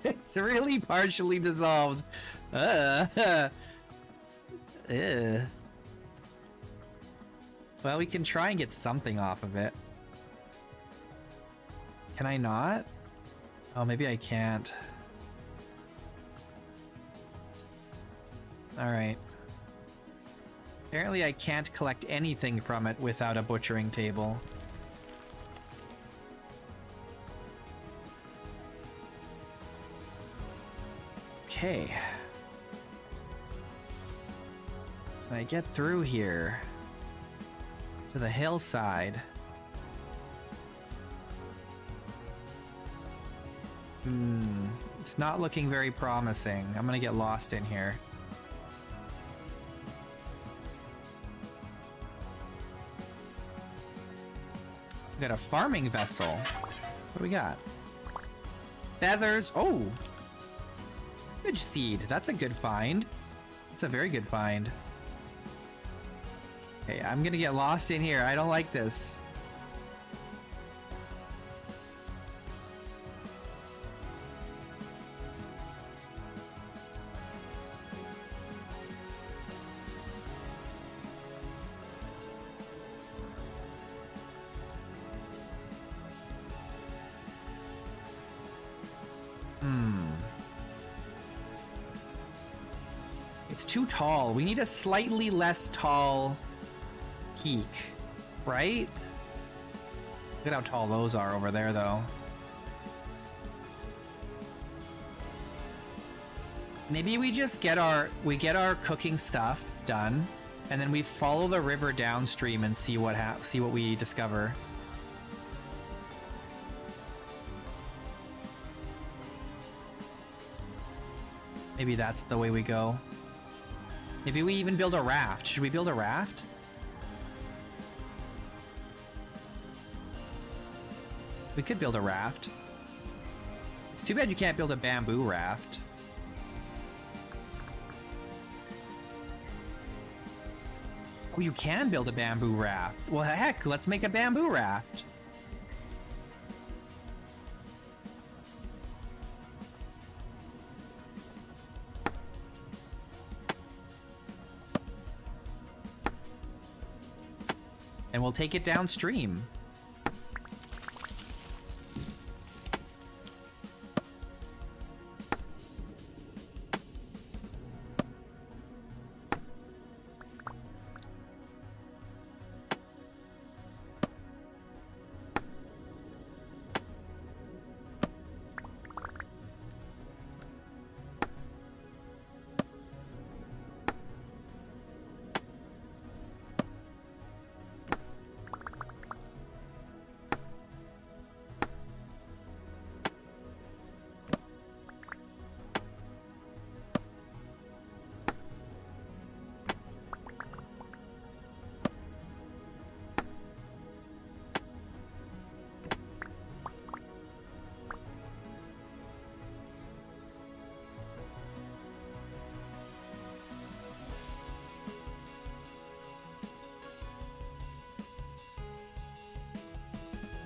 it's really partially dissolved. Well, we can try and get something off of it. Can I not? Oh, maybe I can't. Alright. Apparently I can't collect anything from it without a butchering table. Okay. Can I get through here? To the hillside? It's not looking very promising. I'm gonna get lost in here. We got a farming vessel. What do we got? Feathers. Oh! Cabbage seed. That's a good find. That's a very good find. Okay, I'm gonna get lost in here. I don't like this. It's too tall. We need a slightly less tall peak, right? Look at how tall those are over there, though. Maybe we just get our cooking stuff done, And then we follow the river downstream and see what we discover. Maybe that's the way we go. Maybe we even build a raft. Should we build a raft? We could build a raft. It's too bad you can't build a bamboo raft. Oh, you can build a bamboo raft. Well, heck, let's make a bamboo raft. And we'll take it downstream.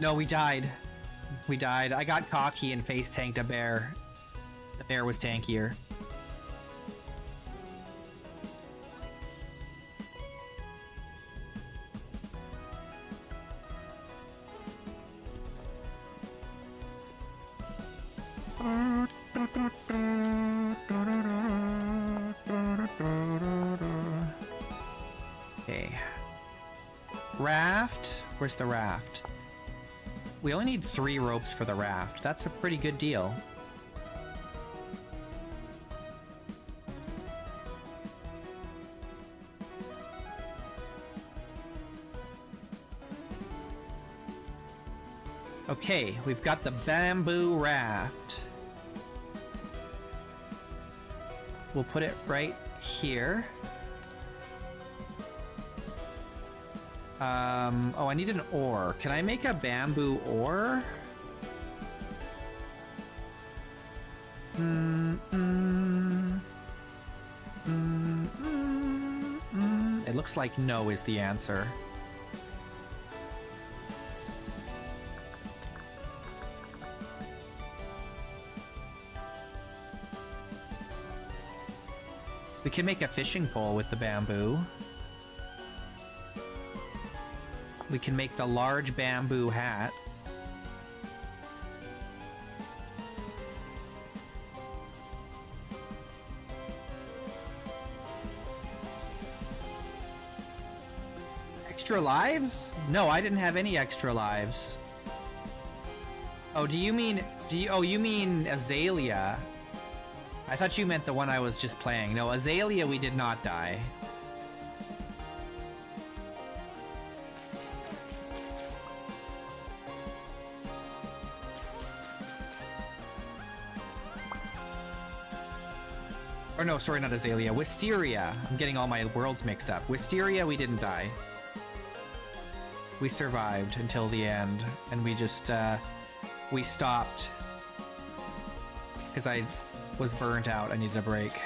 No, we died. We died. I got cocky and face tanked a bear. The bear was tankier. Okay. Raft? Where's the raft? We only need 3 ropes for the raft. That's a pretty good deal. Okay, we've got the bamboo raft. We'll put it right here. Oh, I need an oar. Can I make a bamboo oar? It looks like no is the answer. We can make a fishing pole with the bamboo. We can make the large bamboo hat. Extra lives? No, I didn't have any extra lives. Oh, you mean Azalea? I thought you meant the one I was just playing. No, Azalea, we did not die. Or no, sorry, not Azalea. Wisteria. I'm getting all my worlds mixed up. Wisteria, we didn't die. We survived until the end, and we just, we stopped. Because I was burnt out. I needed a break.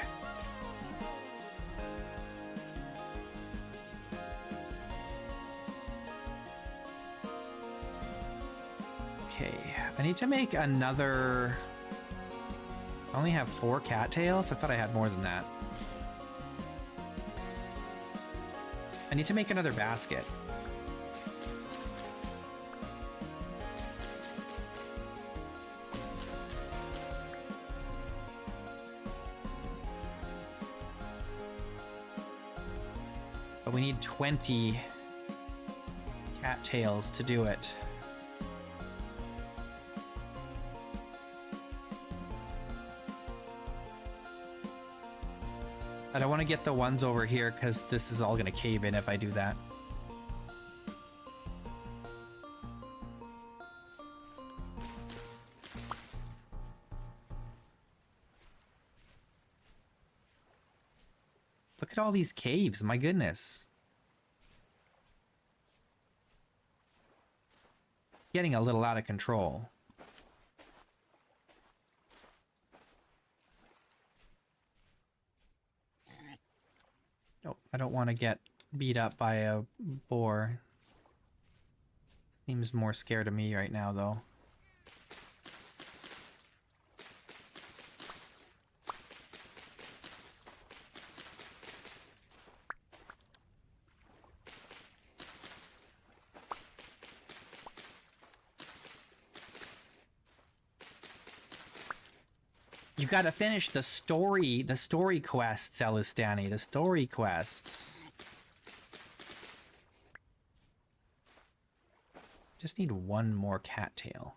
Okay, I need to make another... I only have 4 cattails? I thought I had more than that. I need to make another basket. But we need 20 cattails to do it. I don't want to get the ones over here because this is all going to cave in if I do that. Look at all these caves, my goodness. It's getting a little out of control. Oh, I don't want to get beat up by a boar. Seems more scared of me right now, though. You gotta finish the story quests, Elustani, the story quests. Just need one more cattail.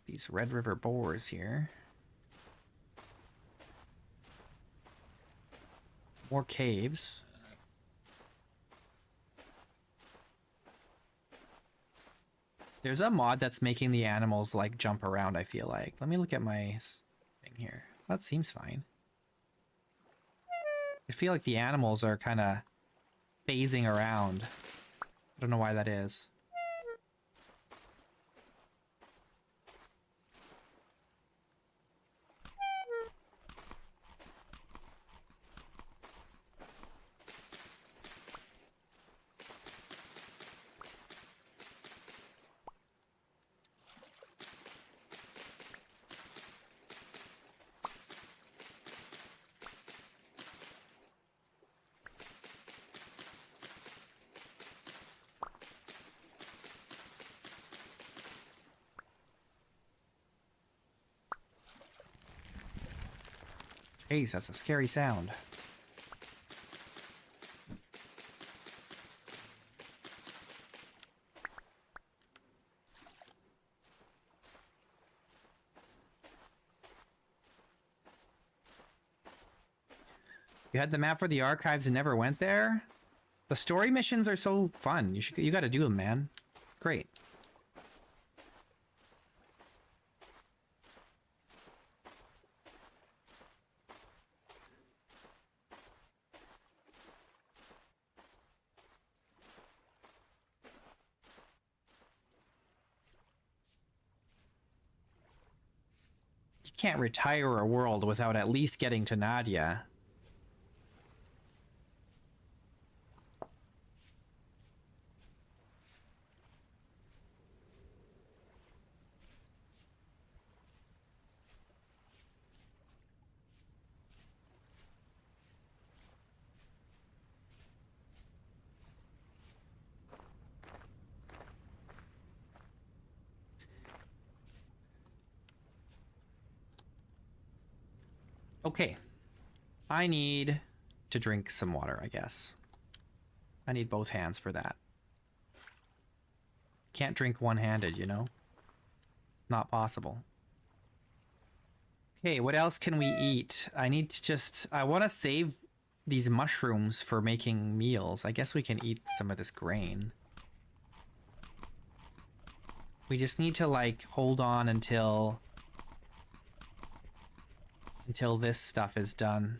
These Red River boars here. More caves. There's a mod that's making the animals like jump around, I feel like. Let me look at my thing here. That seems fine. I feel like the animals are kind of phasing around. I don't know why that is. Jeez, that's a scary sound. You had the map for the archives and never went there? The story missions are so fun. You got to do them, man. Great. You can't retire a world without at least getting to Nadia. Okay. I need to drink some water, I guess. I need both hands for that. Can't drink one-handed, you know? Not possible. Okay, what else can we eat? I need to just... I want to save these mushrooms for making meals. I guess we can eat some of this grain. We just need to, like, hold on until this stuff is done.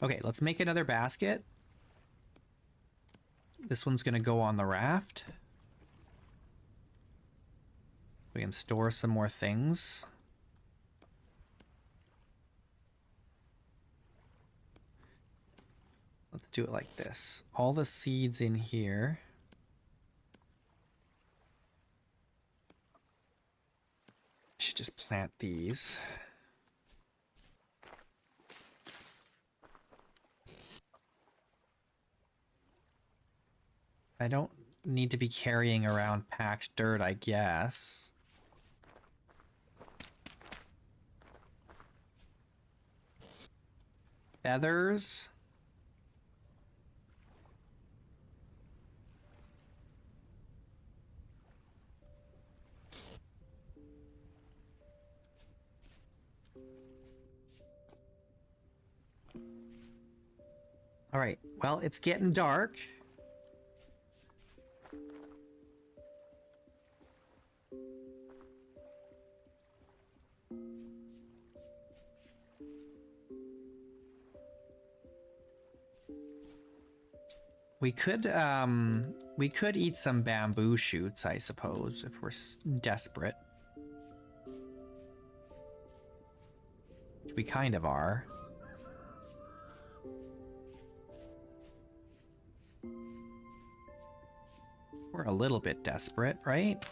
Okay, let's make another basket. This one's gonna go on the raft. We can store some more things. Let's do it like this. All the seeds in here. I should just plant these. I don't need to be carrying around packed dirt, I guess. feathers. All right, well, it's getting dark. We could eat some bamboo shoots, I suppose, if we're desperate. Which we kind of are. We're a little bit desperate, right?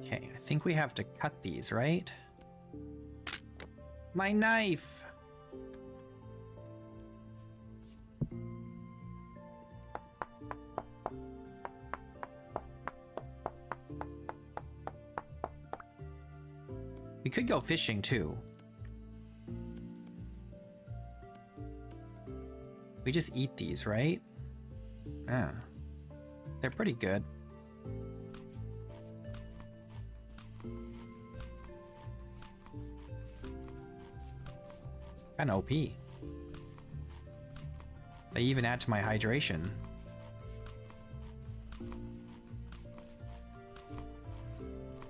Okay, I think we have to cut these, right? My knife! We could go fishing too. We just eat these, right? Yeah. They're pretty good. Kinda OP. They even add to my hydration.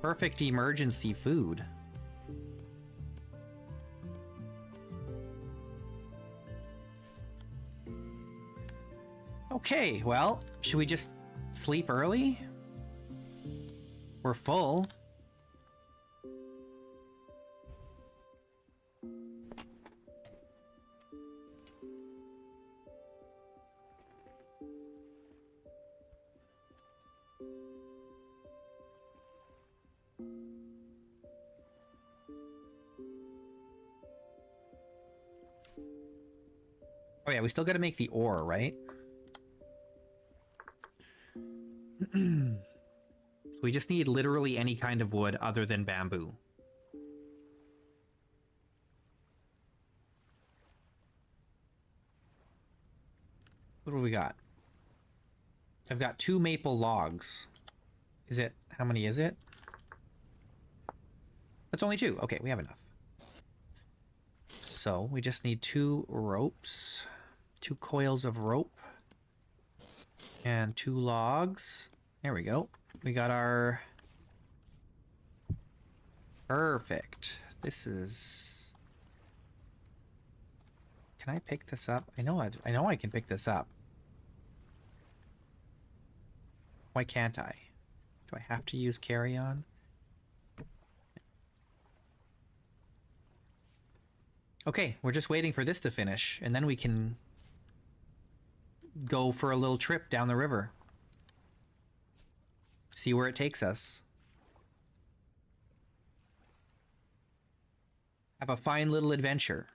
Perfect emergency food. Okay, well, should we just sleep early? We're full. Oh yeah, we still gotta make the ore, right? We just need literally any kind of wood other than bamboo. What do we got? I've got 2 maple logs. Is it... how many is it? That's only 2. Okay, we have enough. So, we just need 2 ropes. 2 coils of rope. And 2 logs. There we go. We got our... Perfect. This is... Can I pick this up? I know I can pick this up. Why can't I? Do I have to use carry-on? Okay, we're just waiting for this to finish, and then we can go for a little trip down the river. See where it takes us. Have a fine little adventure.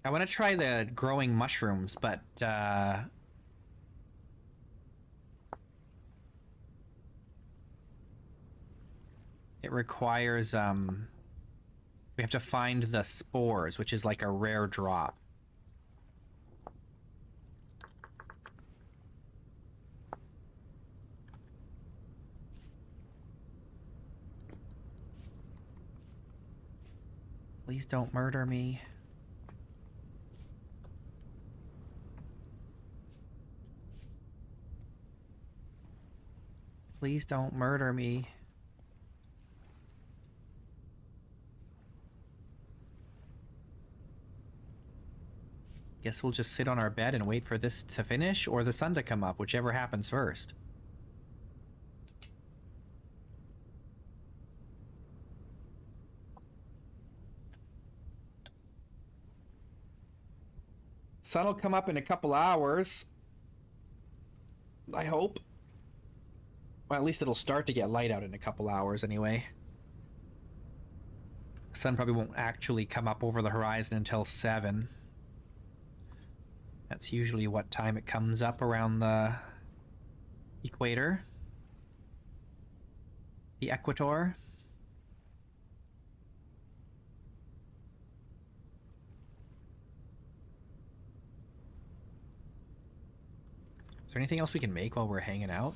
I want to try the growing mushrooms, but it requires we have to find the spores, which is like a rare drop. Please don't murder me. Please don't murder me. Guess we'll just sit on our bed and wait for this to finish or the sun to come up, whichever happens first. Sun will come up in a couple hours. I hope. Well, at least it'll start to get light out in a couple hours anyway. Sun probably won't actually come up over the horizon until 7. That's usually what time it comes up around the equator. The equator. Is there anything else we can make while we're hanging out?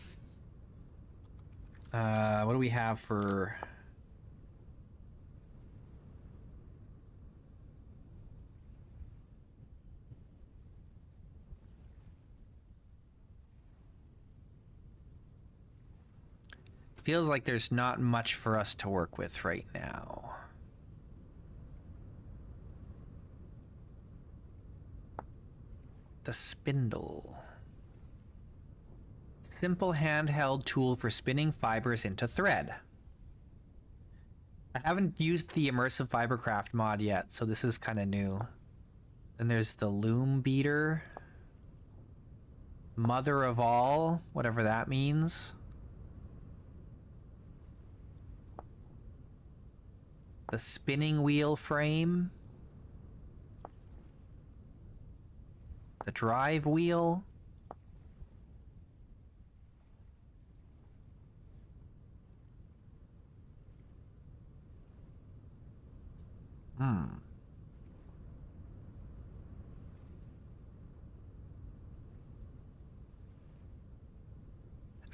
What do we have for... Feels like there's not much for us to work with right now. The spindle. Simple handheld tool for spinning fibers into thread. I haven't used the immersive fibercraft mod yet, so this is kind of new. Then there's the loom beater. Mother of all, whatever that means. The spinning wheel frame. The drive wheel.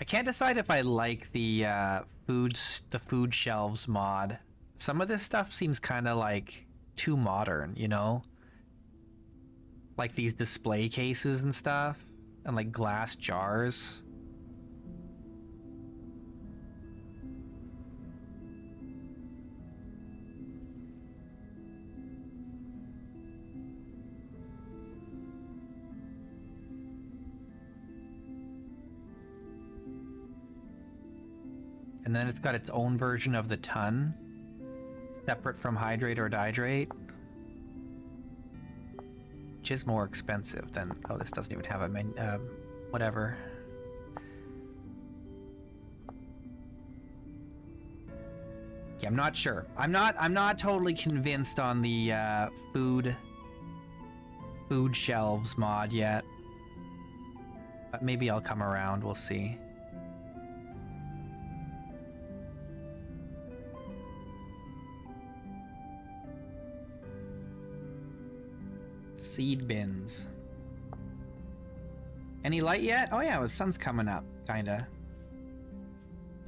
I can't decide if I like the food shelves mod. Some of this stuff seems kind of like too modern, you know? Like these display cases and stuff, and like glass jars. And then it's got its own version of the ton, separate from hydrate or dihydrate, which is more expensive than... Oh, this doesn't even have a menu. Whatever. Yeah, I'm not sure. I'm not totally convinced on the food shelves mod yet, but maybe I'll come around. We'll see. Seed bins. Any light yet? Oh yeah, the sun's coming up, kinda.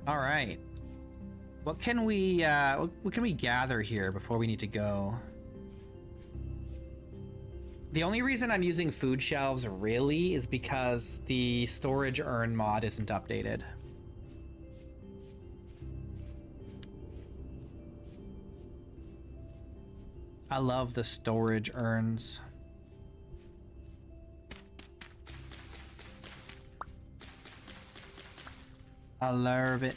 All right. What can we gather here before we need to go? The only reason I'm using food shelves really is because the storage urn mod isn't updated. I love the storage urns. I love it.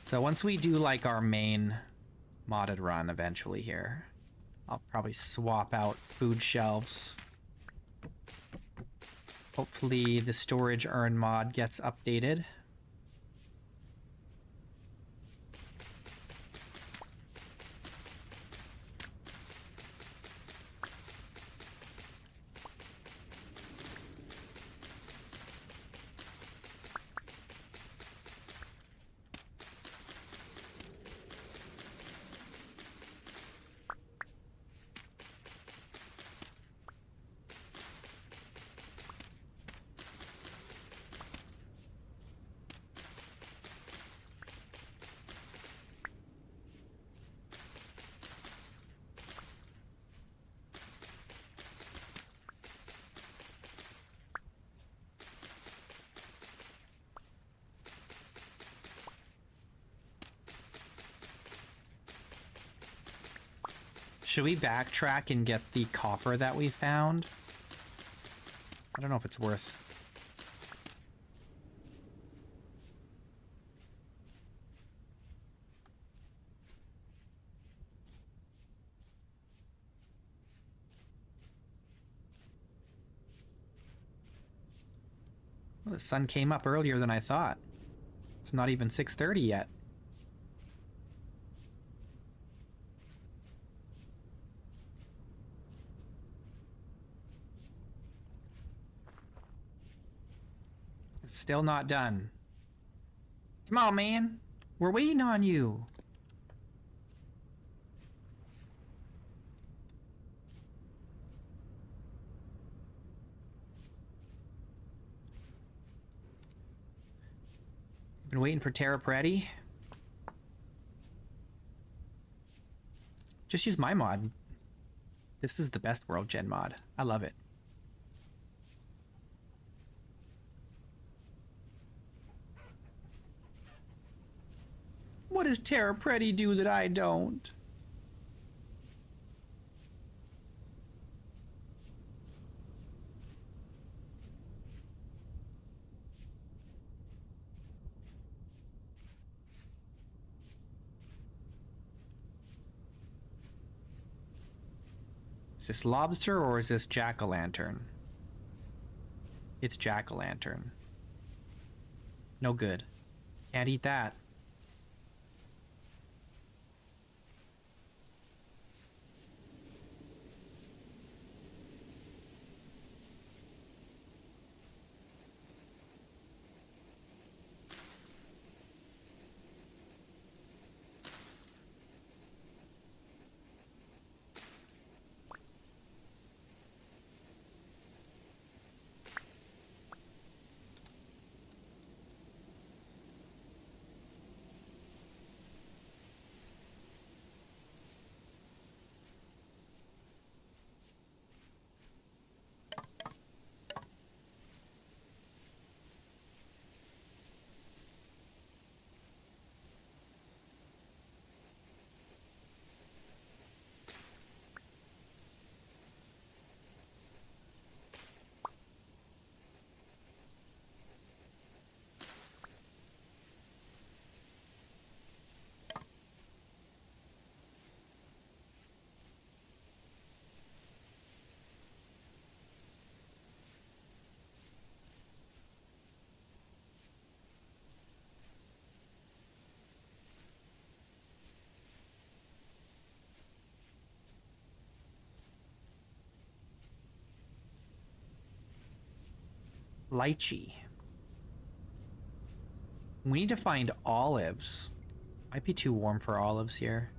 So once we do like our main modded run eventually here, I'll probably swap out food shelves. Hopefully the storage urn mod gets updated. Should we backtrack and get the copper that we found? I don't know if it's worth. Well, the sun came up earlier than I thought. It's not even 6:30 yet. It's still not done. Come on, man. We're waiting on you. Been waiting for Terra Pretty. Just use my mod. This is the best world gen mod. I love it. What does Terra Pretty do that I don't? Is this lobster or is this jack-o'-lantern? It's jack-o'-lantern. No good. Can't eat that. Lychee. We need to find olives. Might be too warm for olives here.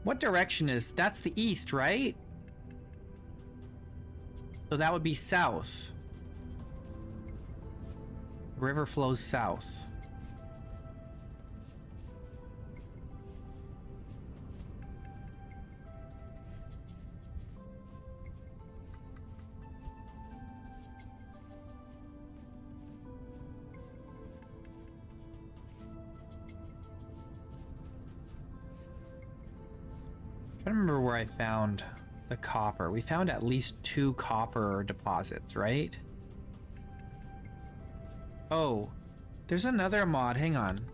What direction is... That's the east, right? So that would be south. The river flows south. I don't remember where I found the copper. We found at least 2 copper deposits, right? Oh, there's another mod. Hang on.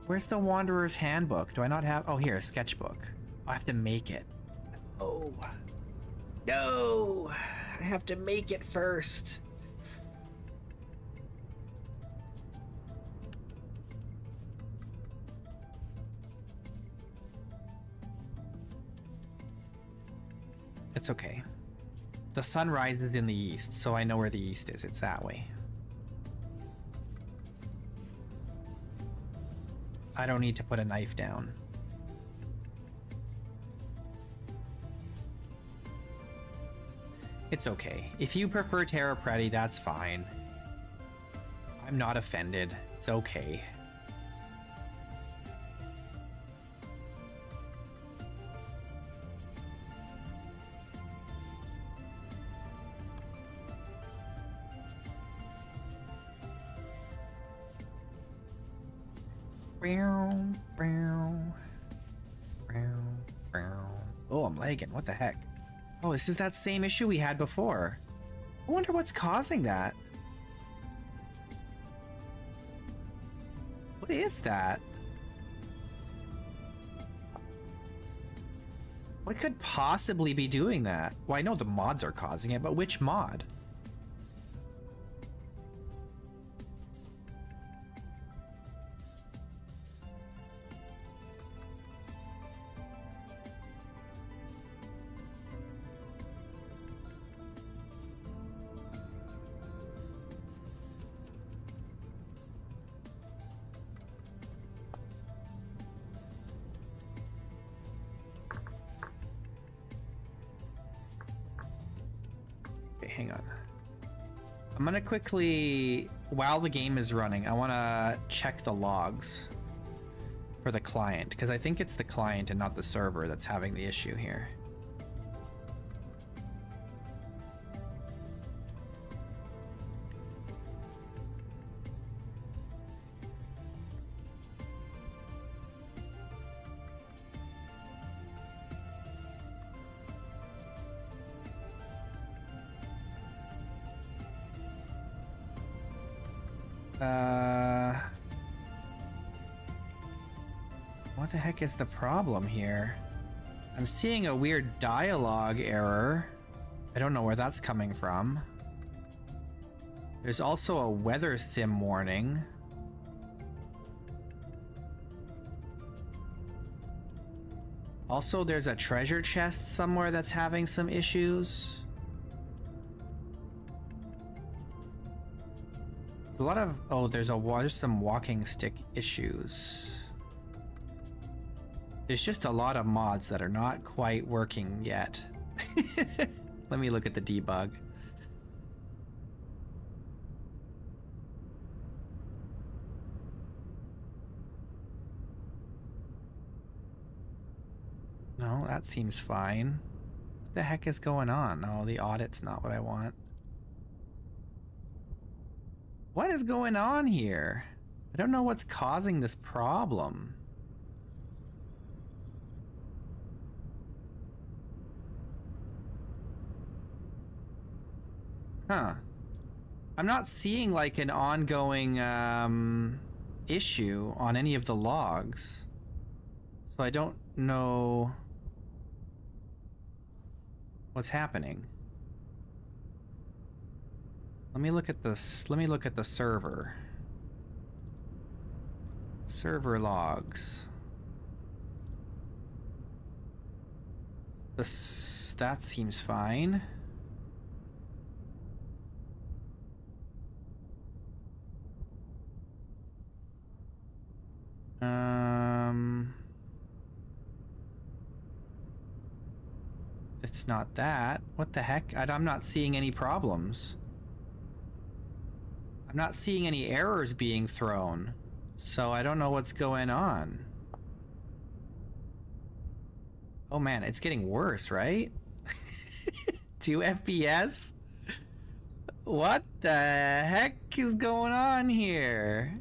Where's the Wanderer's Handbook? Do I not have... Oh, here, a sketchbook. I have to make it. Oh. No! I have to make it first. It's okay. The sun rises in the east, so I know where the east is. It's that way. I don't need to put a knife down. It's okay. If you prefer Terra Preti, that's fine. I'm not offended. It's okay. Oh, I'm lagging. What the heck? Oh, this is that same issue we had before. I wonder what's causing that. What is that? What could possibly be doing that? Well, I know the mods are causing it, but which mod? Hang on. I'm gonna quickly, while the game is running, I want to check the logs for the client, because I think it's the client and not the server that's having the issue here. What the heck is the problem here? I'm seeing a weird dialogue error. I don't know where that's coming from. There's also a weather sim warning. Also, there's a treasure chest somewhere that's having some issues. There's a lot of... Oh, there's some walking stick issues. There's just a lot of mods that are not quite working yet. Let me look at the debug. No, that seems fine. What the heck is going on? Oh, the audit's not what I want. What is going on here? I don't know what's causing this problem. Huh. I'm not seeing like an ongoing issue on any of the logs. So I don't know what's happening. Let me look at this. Let me look at the server. Server logs. That seems fine. It's not that. What the heck? I'm not seeing any problems. I'm not seeing any errors being thrown. So I don't know what's going on. Oh man, it's getting worse, right? 2 FPS? What the heck is going on here?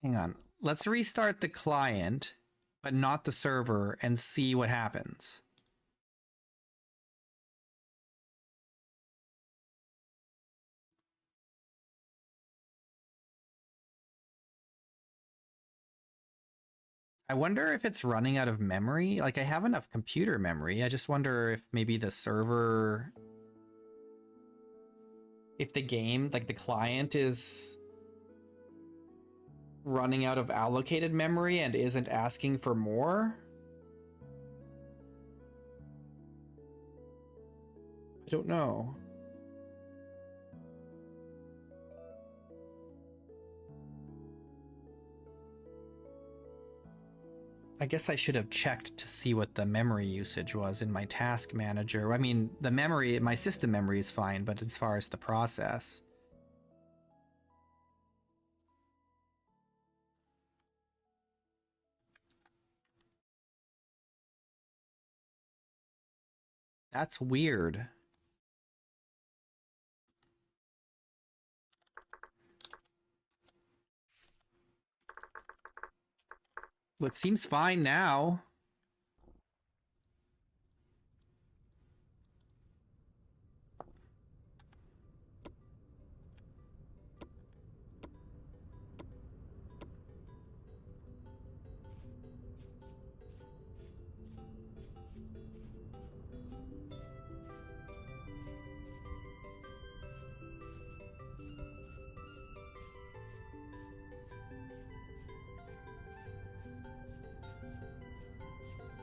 Hang on. Let's restart the client, but not the server, and see what happens. I wonder if it's running out of memory. Like, I have enough computer memory. I just wonder if maybe the server... If the game, like the client, is running out of allocated memory and isn't asking for more. don't know. I guess I should have checked to see what the memory usage was in my task manager. I mean, the memory, my system memory is fine, but as far as the process. That's weird. Well, it seems fine now.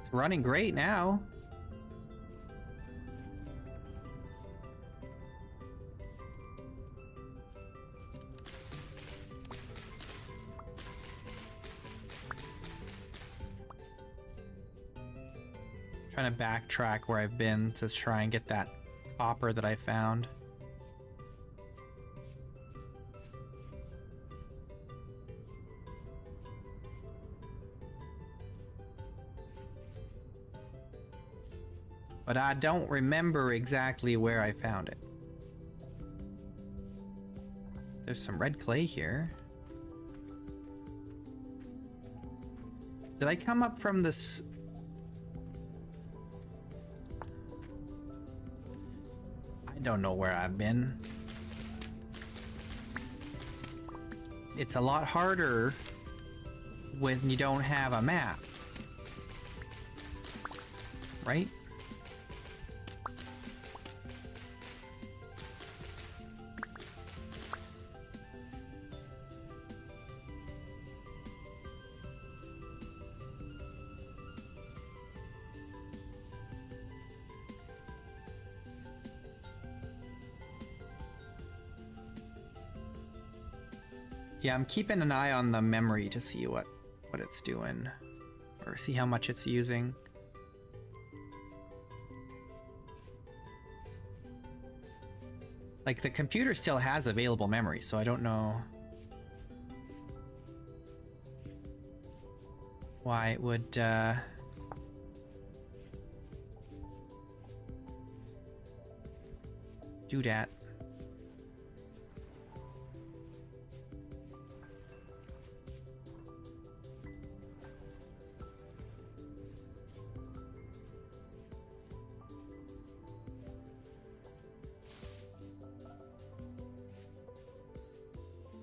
It's running great now. Trying to backtrack where I've been to try and get that copper that I found. But I don't remember exactly where I found it. There's some red clay here. Did I come up from this? I don't know where I've been. It's a lot harder when you don't have a map, right? Yeah, I'm keeping an eye on the memory to see what it's doing, or see how much it's using. Like, the computer still has available memory, so I don't know why it would do that.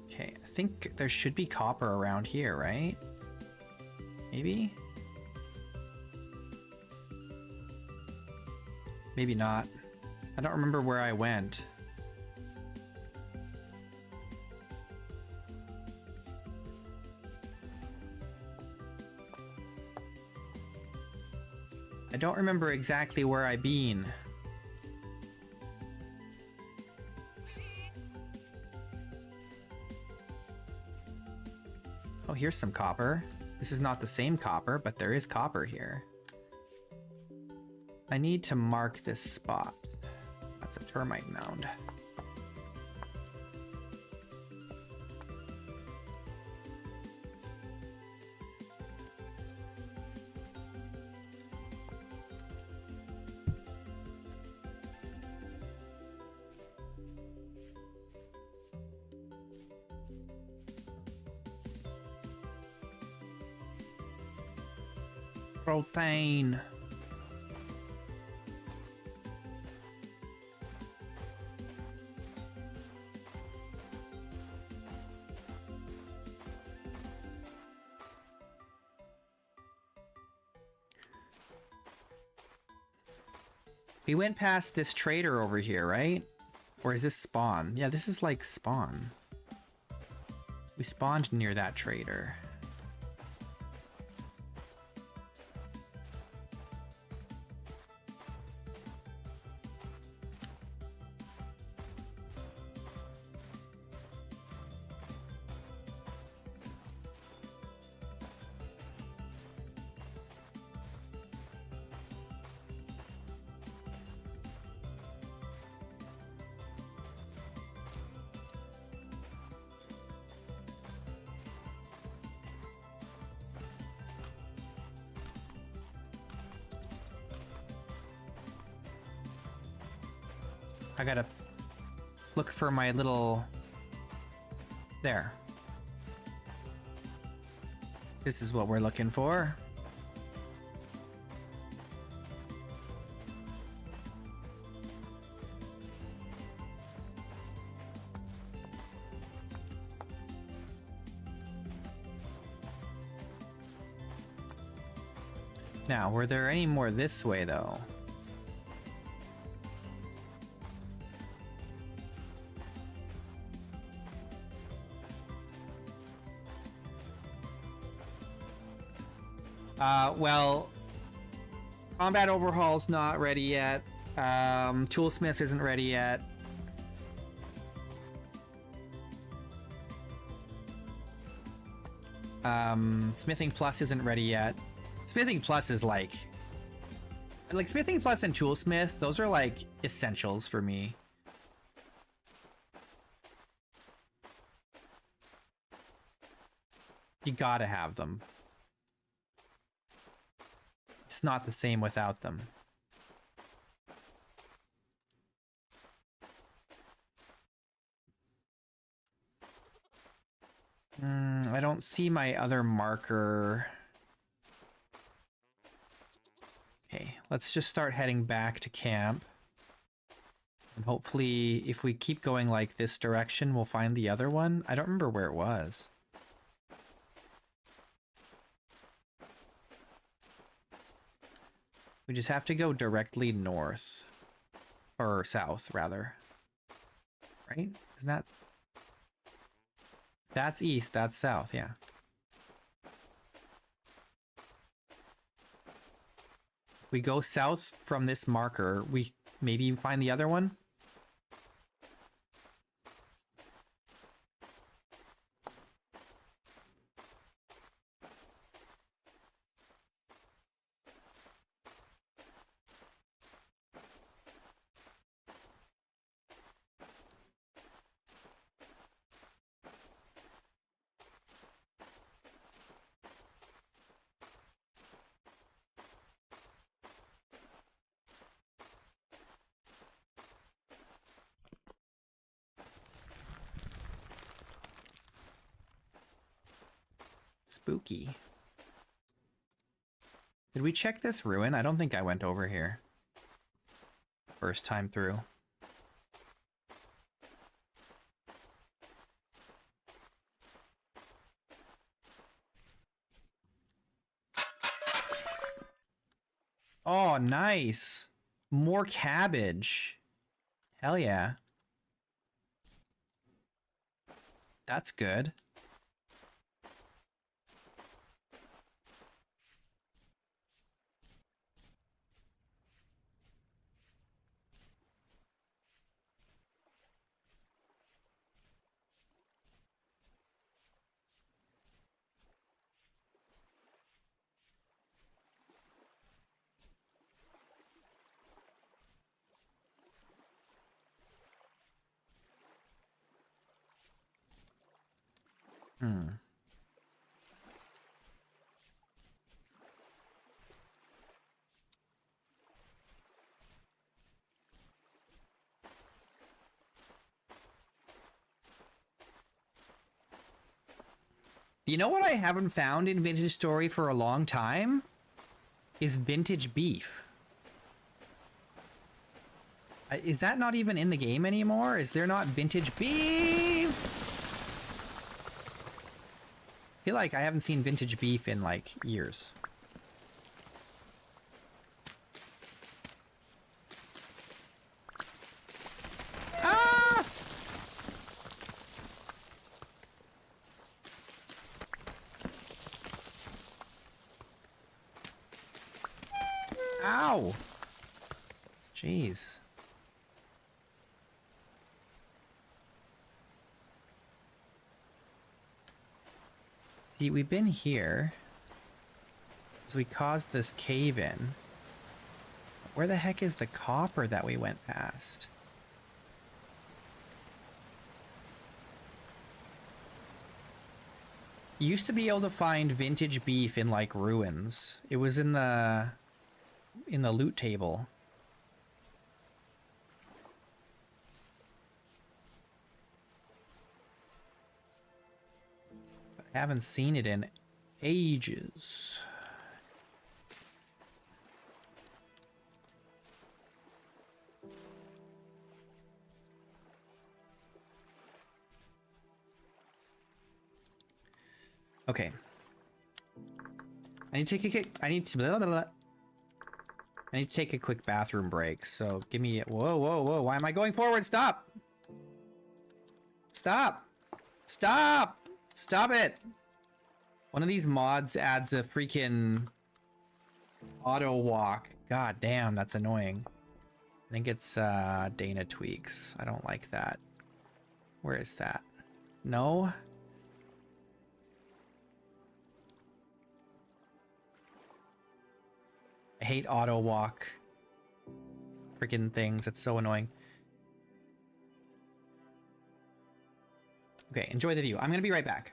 Okay, I think there should be copper around here, right? Maybe? Maybe not. I don't remember where I went. I don't remember exactly where I've been. Oh, here's some copper. This is not the same copper, but there is copper here. I need to mark this spot. That's a termite mound. Protein. We went past this trader over here, right? Or is this spawn? Yeah, this is like spawn. We spawned near that trader. I gotta look for my little... There. This is what we're looking for. Now, were there any more this way, though? Well, combat overhaul's not ready yet. Toolsmith isn't ready yet. Smithing Plus isn't ready yet. Smithing Plus is like Smithing Plus and Toolsmith, those are like essentials for me. You gotta have them. It's not the same without them. I don't see my other marker. Okay, let's just start heading back to camp. And hopefully, if we keep going like this direction, we'll find the other one. I don't remember where it was. We just have to go directly north. Or south, rather. Right? Isn't that... That's east, that's south, yeah. We go south from this marker, we maybe find the other one? Spooky. Did we check this ruin? I don't think I went over here. First time through. Oh, nice. More cabbage. Hell yeah. That's good. You know what I haven't found in Vintage Story for a long time? Is vintage beef. Is that not even in the game anymore? Is there not vintage beef? I feel like I haven't seen vintage beef in like years. Ah! Ow! Jeez. See, we've been here. So we caused this cave in. Where the heck is the copper that we went past? You used to be able to find vintage beef in like ruins. It was in the loot table. Haven't seen it in ages. Okay. I need to take a I need to take a quick bathroom break. So give me whoa, whoa, whoa. Why am I going forward? Stop. Stop. Stop. Stop it. One of these mods adds a freaking auto walk. God damn, that's annoying. I think it's Dana tweaks. I don't like that. Where is that? No. I hate auto walk freaking things. It's so annoying. Okay, enjoy the view. I'm gonna be right back.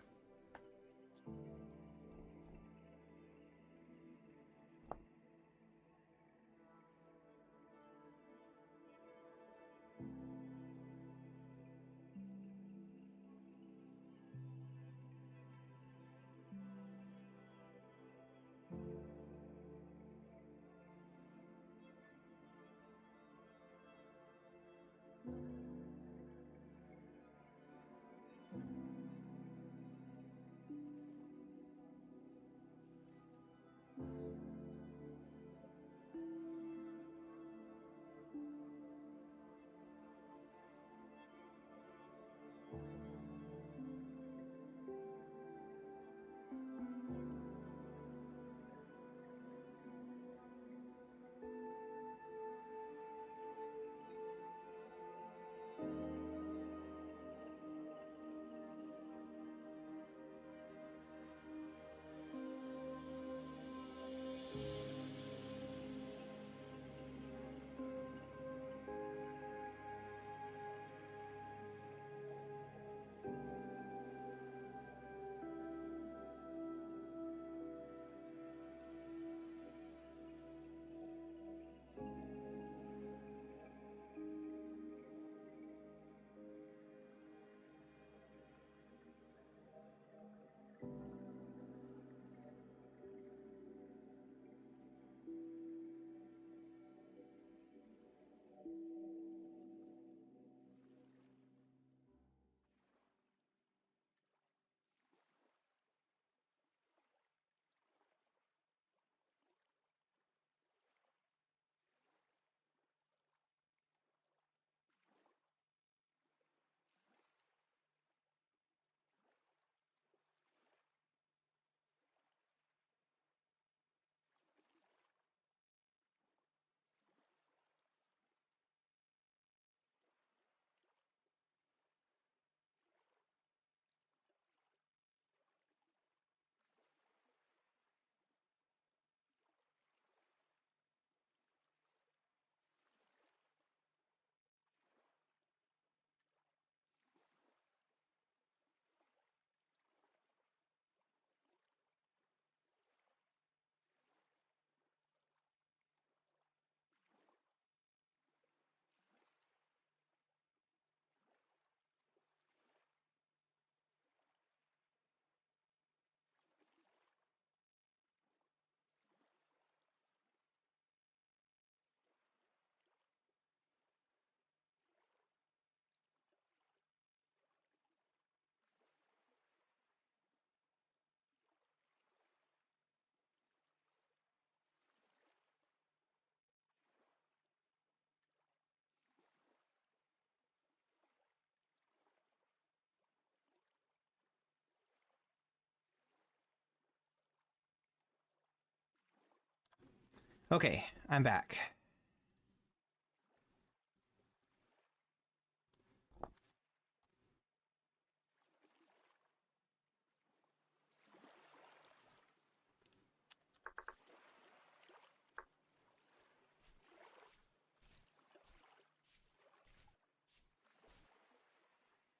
Okay, I'm back.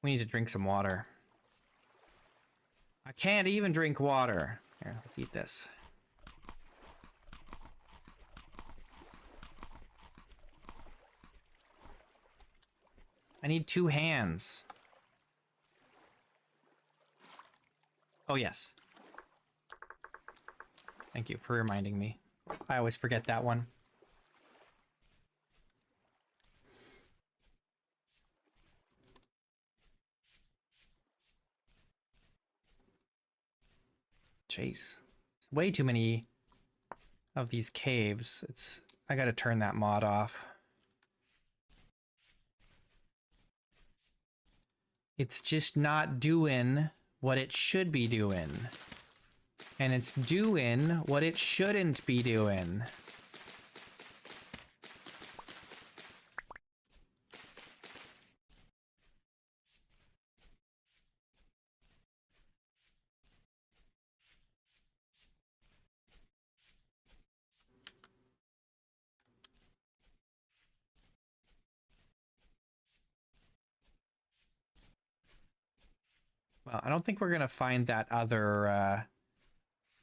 We need to drink some water. I can't even drink water. Here, let's eat this. I need 2 hands. Oh, yes. Thank you for reminding me. I always forget that one. Jeez. It's way too many of these caves. I gotta turn that mod off. It's just not doing what it should be doing. And it's doing what it shouldn't be doing. Well, I don't think we're gonna find that other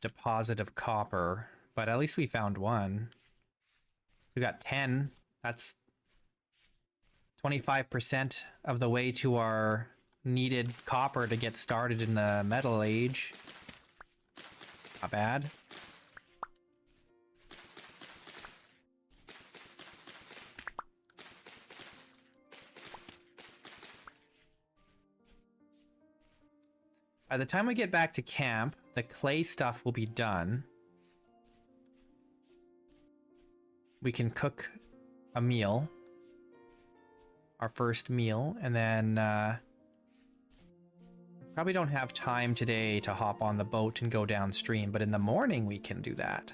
deposit of copper, but at least we found one. We got 10. That's 25% of the way to our needed copper to get started in the metal age. Not bad. By the time we get back to camp, the clay stuff will be done. We can cook a meal. Our first meal, and then probably don't have time today to hop on the boat and go downstream, but in the morning we can do that.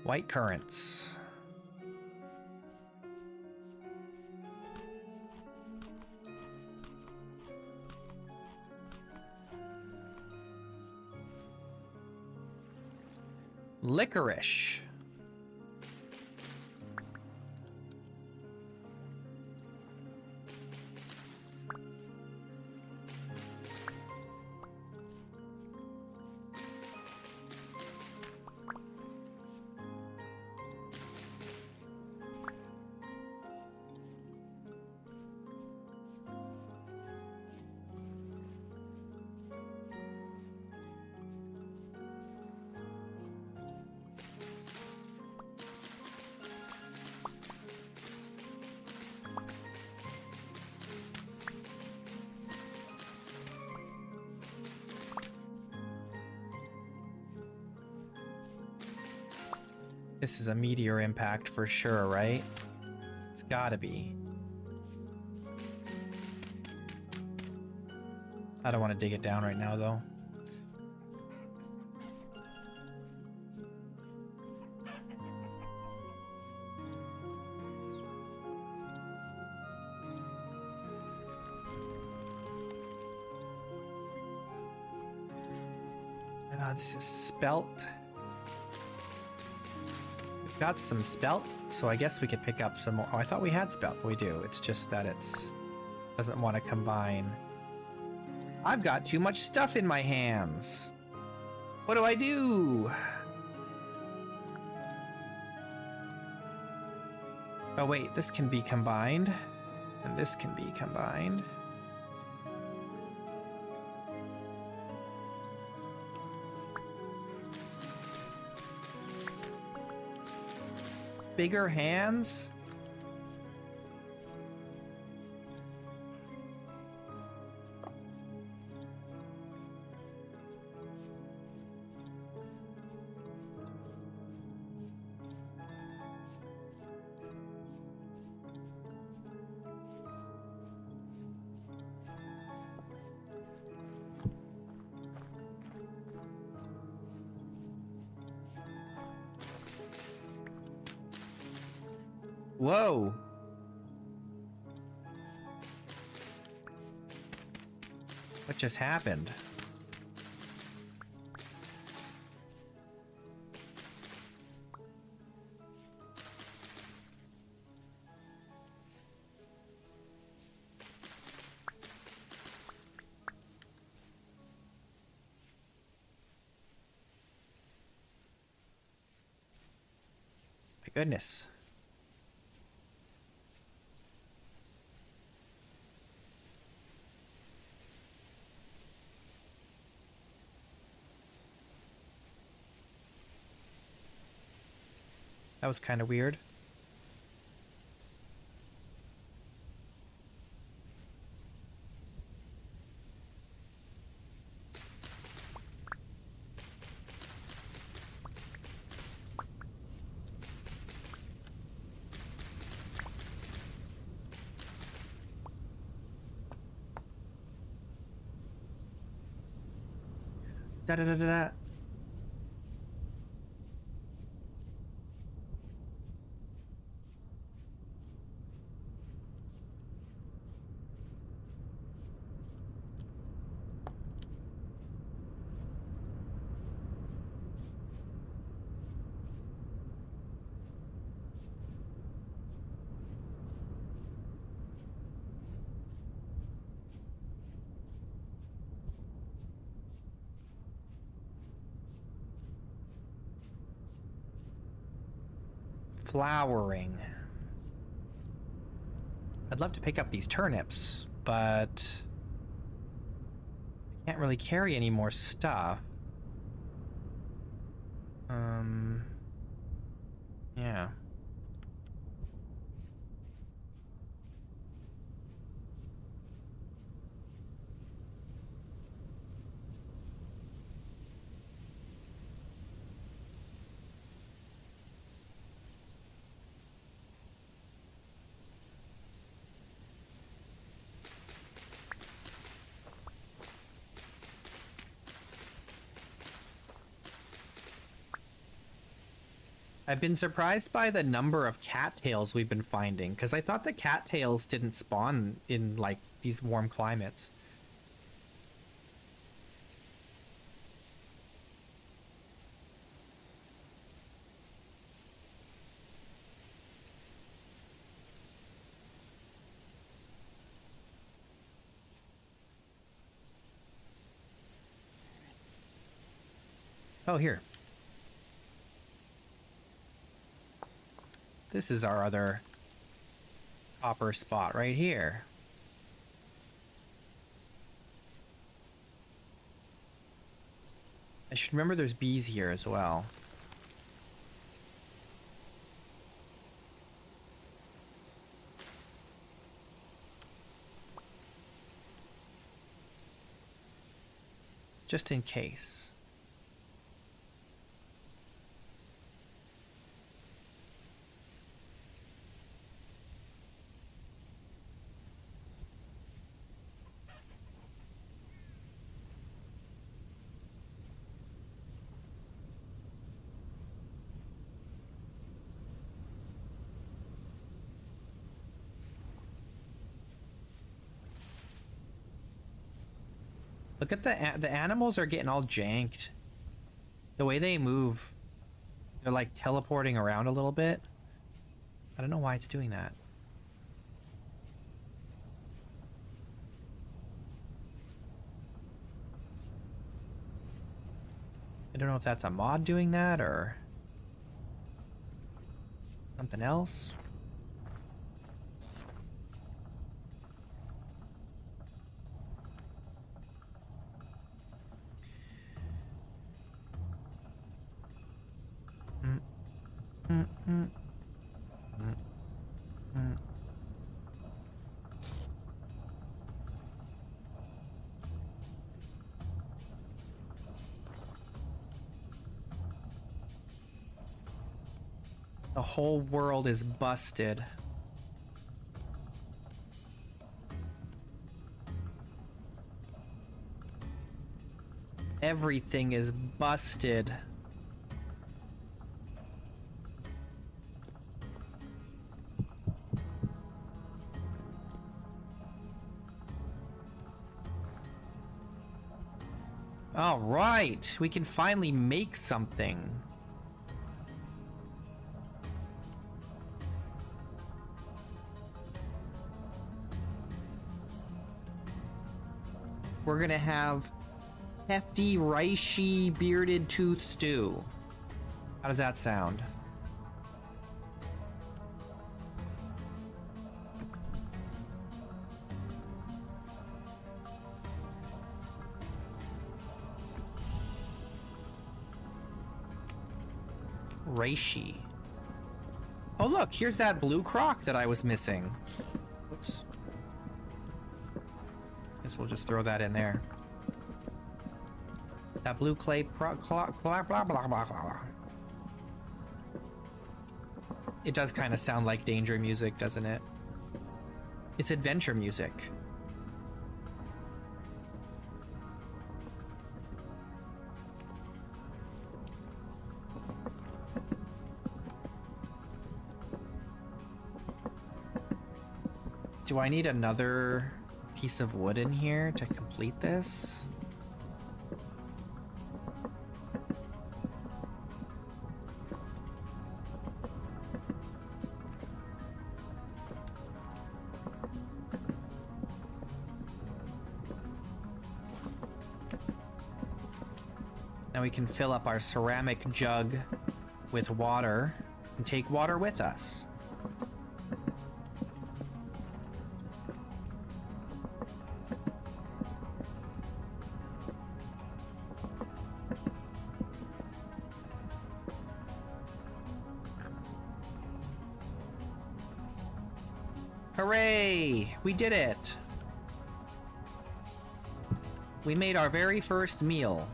White currants. Licorice. This is a meteor impact for sure, right? It's gotta be. I don't want to dig it down right now, though. This is spelt. We've got some spelt, so I guess we could pick up some more. Oh, I thought we had spelt, but we do. It's just that it's doesn't want to combine. I've got too much stuff in my hands. What do I do? Oh wait, this can be combined, and this can be combined. Bigger hands? Whoa. What just happened? goodness. That was kind of weird. Da da da da da. Flowering. I'd love to pick up these turnips, but I can't really carry any more stuff. Yeah. I've been surprised by the number of cattails we've been finding, because I thought the cattails didn't spawn in, like, these warm climates. Oh, here. This is our other copper spot right here. I should remember there's bees here as well. Just in case. Look at the animals are getting all janked. The way they move, they're like teleporting around a little bit. I don't know why it's doing that. I don't know if that's a mod doing that or something else. The whole world is busted. Everything is busted. All right, we can finally make something. We're gonna have hefty, ricey, bearded tooth stew. How does that sound? Reishi. Oh look, here's that blue croc that I was missing. Oops. Guess we'll just throw that in there. That blue clay blah blah blah blah blah blah. It does kind of sound like danger music, doesn't it? It's adventure music. Do I need another piece of wood in here to complete this? Now we can fill up our ceramic jug with water and take water with us. Hooray! We did it! We made our very first meal.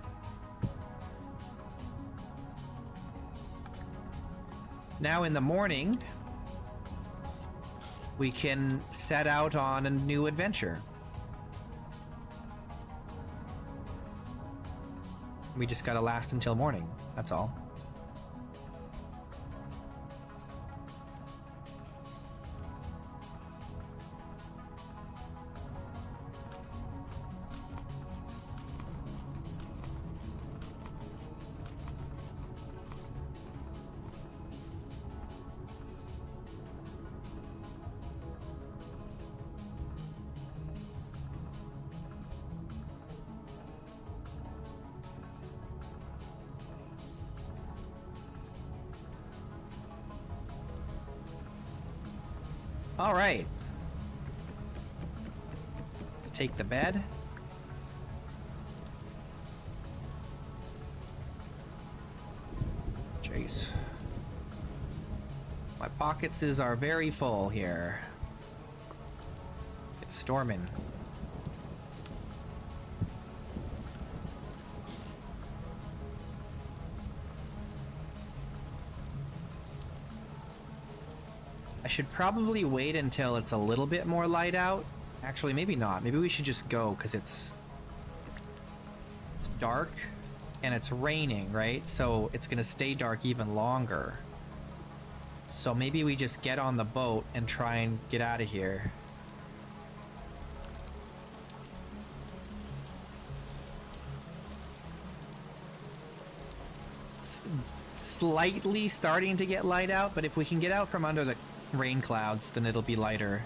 Now in the morning, we can set out on a new adventure. We just gotta last until morning, that's all. All right. Let's take the bed. Jeez. My pockets are very full here. It's storming. I should probably wait until it's a little bit more light out. Actually, maybe not. Maybe we should just go because it's dark and it's raining, right? So it's gonna stay dark even longer. So maybe we just get on the boat and try and get out of here. It's slightly starting to get light out, but if we can get out from under the rain clouds, then it'll be lighter.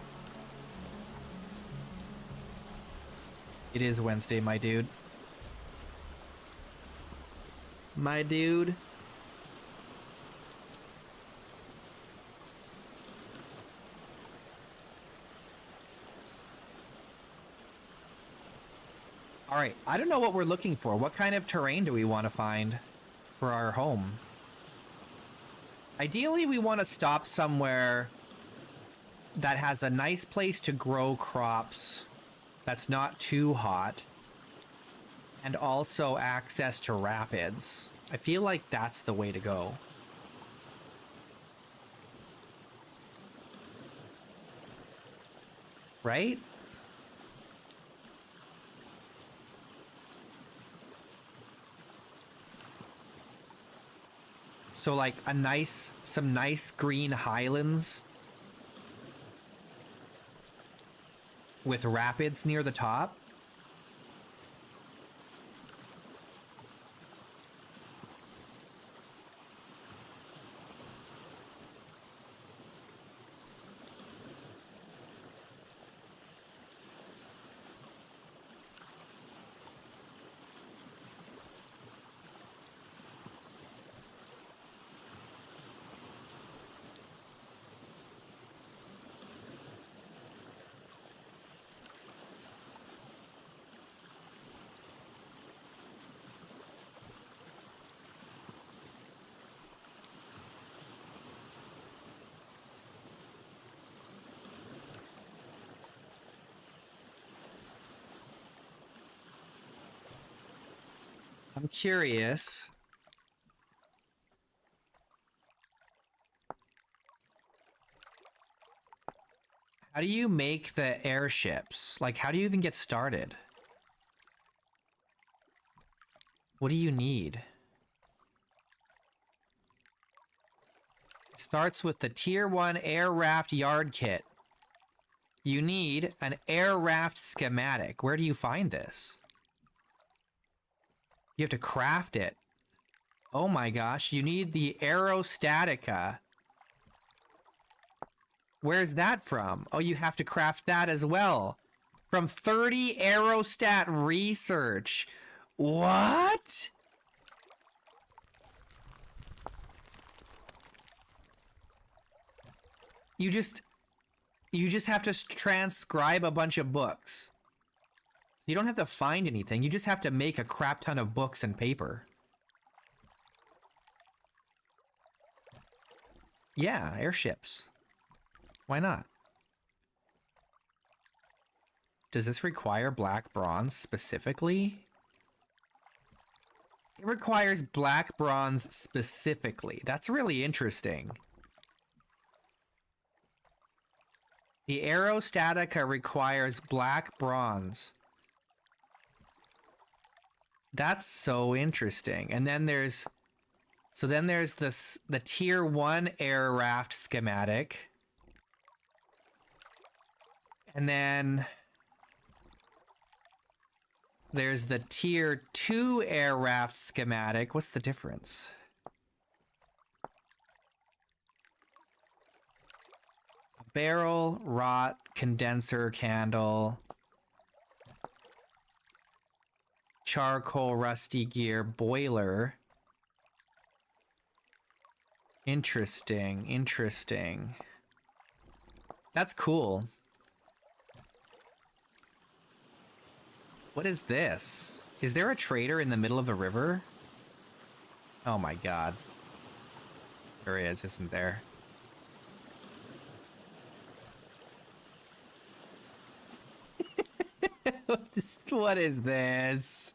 It is Wednesday, my dude. My dude. All right, I don't know what we're looking for. What kind of terrain do we want to find for our home? Ideally, we want to stop somewhere that has a nice place to grow crops that's not too hot, and also access to rapids. I feel like that's the way to go. Right? So like some nice green highlands with rapids near the top. I'm curious. How do you make the airships? Like, how do you even get started? What do you need? It starts with the Tier 1 Air Raft Yard Kit. You need an air raft schematic. Where do you find this? You have to craft it. Oh my gosh, you need the Aerostatica. Where's that from? Oh, you have to craft that as well. From 30 Aerostat Research. What? You just have to transcribe a bunch of books. So you don't have to find anything. You just have to make a crap ton of books and paper. Yeah, airships. Why not? Does this require black bronze specifically? It requires black bronze specifically. That's really interesting. The Aerostatica requires black bronze. That's so interesting. And then there's... So then there's this, the Tier 1 Air Raft schematic. And then... there's the Tier 2 Air Raft schematic. What's the difference? Barrel, rot, condenser, candle, charcoal, rusty gear, boiler. Interesting, interesting. That's cool. What is this? Is there a trader in the middle of the river? Oh my god. There is, isn't there? What is this?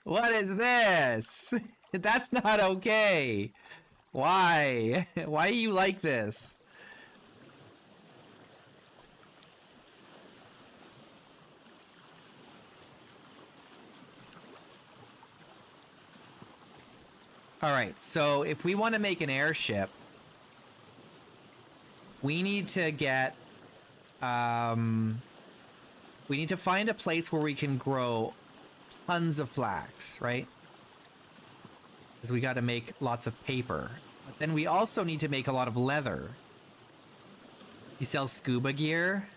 What is this? That's not okay. Why? Why do you like this? All right, so if we want to make an airship, we need to get... we need to find a place where we can grow tons of flax, right? Because we got to make lots of paper. But then we also need to make a lot of leather. He sells scuba gear?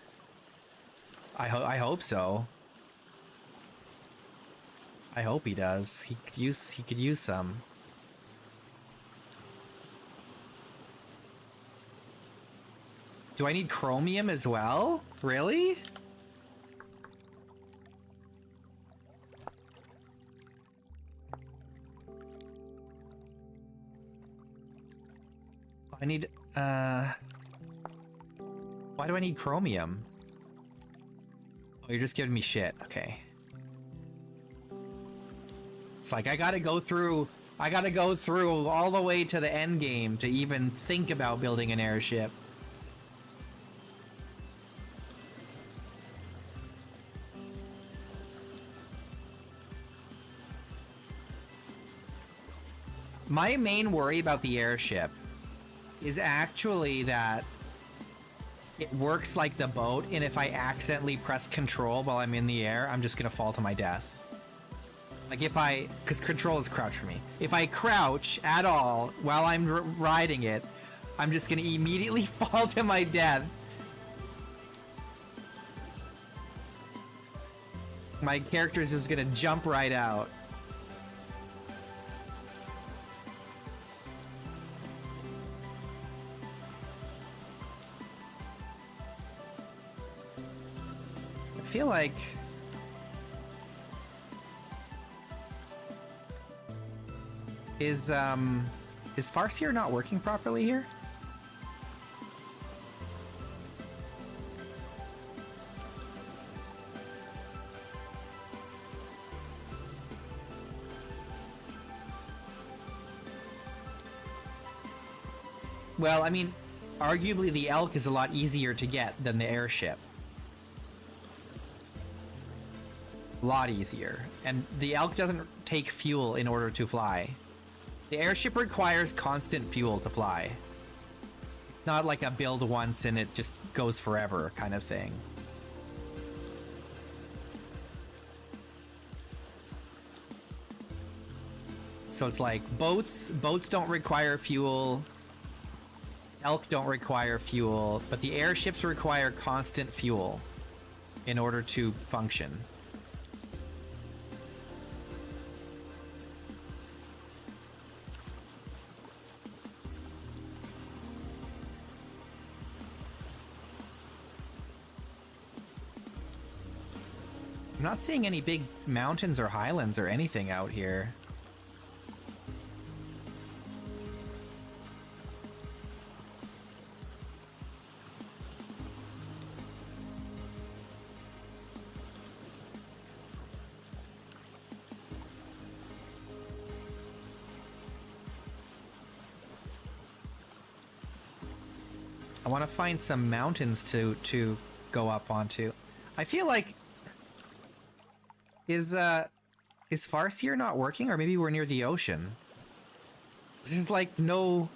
I hope so. I hope he does. He could use some. Do I need chromium as well? Really? I need, why do I need chromium? Oh, you're just giving me shit. Okay. It's like, I gotta go through all the way to the end game to even think about building an airship. My main worry about the airship is actually that it works like the boat, and if I accidentally press control while I'm in the air, I'm just gonna fall to my death. Like because control is crouch for me. If I crouch at all while I'm riding it, I'm just gonna immediately fall to my death. My character is just gonna jump right out. I feel like is Farseer not working properly here? Well, I mean, arguably the elk is a lot easier to get than the airship. A lot easier. And the elk doesn't take fuel in order to fly. The airship requires constant fuel to fly. It's not like a build once and it just goes forever kind of thing. So it's like boats don't require fuel. Elk don't require fuel, but the airships require constant fuel in order to function. I'm not seeing any big mountains or highlands or anything out here. I want to find some mountains to go up onto. I feel like is Farseer not working, or maybe we're near the ocean? There's like no,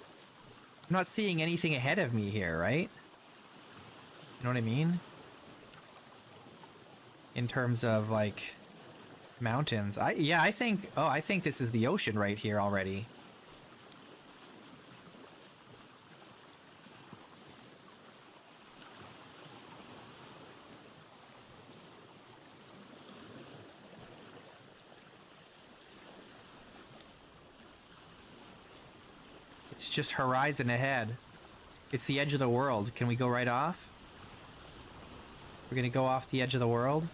I'm not seeing anything ahead of me here, right? You know what I mean? In terms of like mountains. I think this is the ocean right here already. It's just horizon ahead. It's the edge of the world. Can we go right off? We're gonna go off the edge of the world.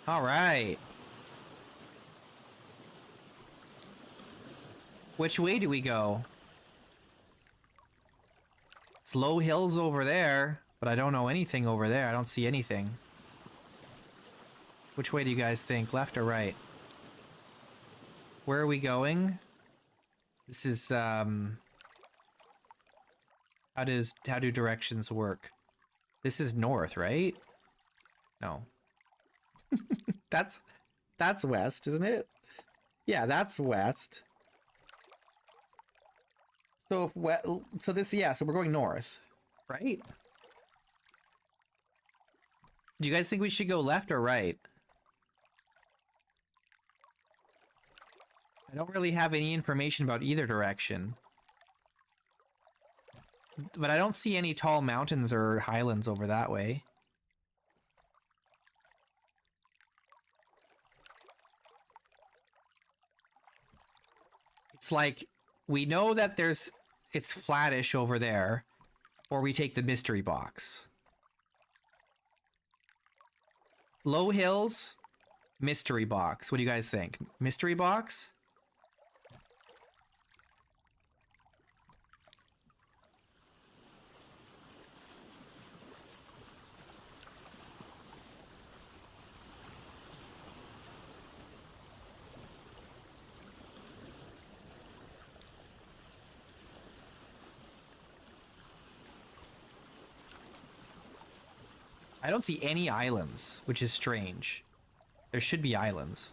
All right. Which way do we go? It's low hills over there, but I don't know anything over there. I don't see anything. Which way do you guys think? Left or right? Where are we going? This is, how do directions work? This is north, right? No. That's west, isn't it? Yeah, that's west. So so we're going north, right? Do you guys think we should go left or right? I don't really have any information about either direction. But I don't see any tall mountains or highlands over that way. It's like, we know that it's flattish over there, or we take the mystery box. Low hills, mystery box. What do you guys think? Mystery box? I don't see any islands, which is strange. There should be islands.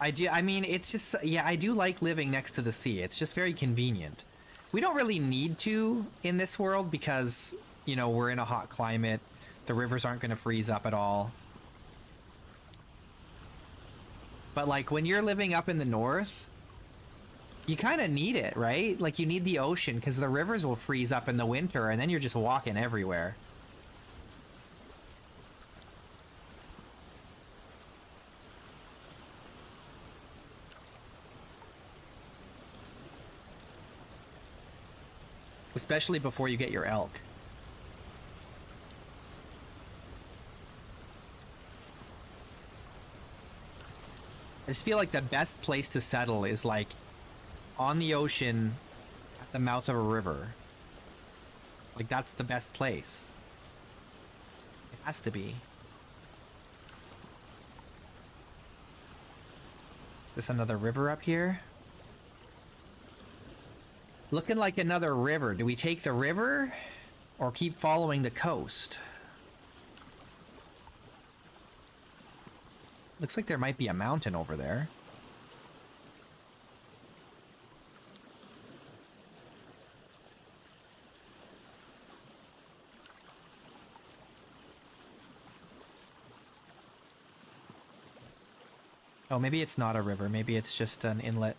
I mean, it's just, yeah, I do like living next to the sea. It's just very convenient. We don't really need to in this world because, you know, we're in a hot climate. The rivers aren't going to freeze up at all. But like when you're living up in the north, you kind of need it, right? Like you need the ocean because the rivers will freeze up in the winter and then you're just walking everywhere. Especially before you get your elk. I just feel like the best place to settle is like on the ocean at the mouth of a river. Like that's the best place. It has to be. Is this another river up here? Looking like another river. Do we take the river or keep following the coast? Looks like there might be a mountain over there. Oh, maybe it's not a river. Maybe it's just an inlet.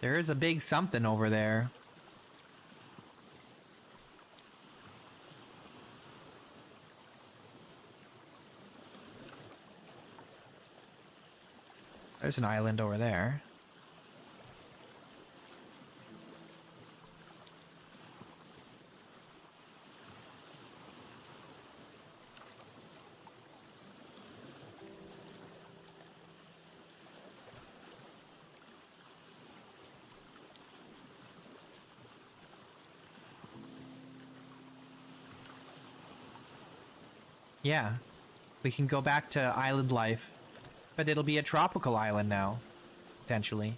There is a big something over there. There's an island over there. Yeah, we can go back to island life, but it'll be a tropical island now, potentially.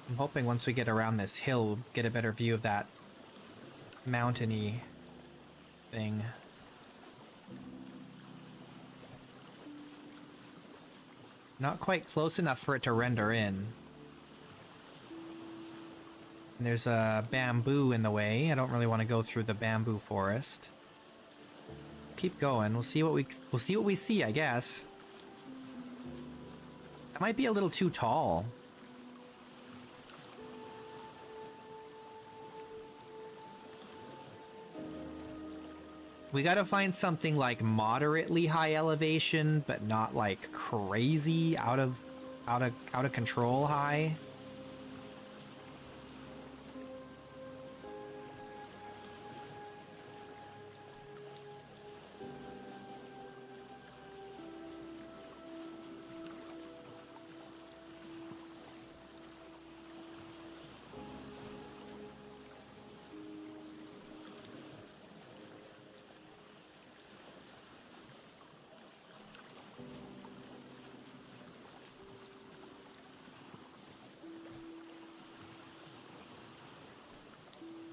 I'm hoping once we get around this hill, we'll get a better view of that mountainy thing. Not quite close enough for it to render in. And there's a bamboo in the way. I don't really want to go through the bamboo forest. Keep going. We'll see what we see, I guess. That might be a little too tall. We gotta find something like moderately high elevation, but not like crazy out of control high.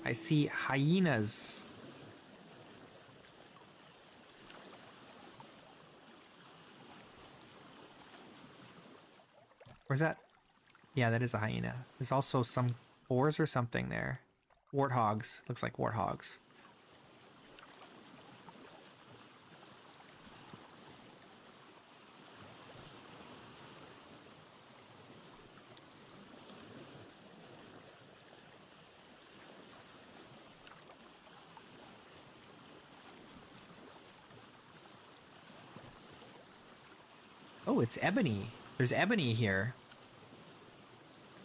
I see hyenas. Where's that? Yeah, that is a hyena. There's also some boars or something there. Warthogs. Looks like warthogs. Oh, it's ebony. There's ebony here.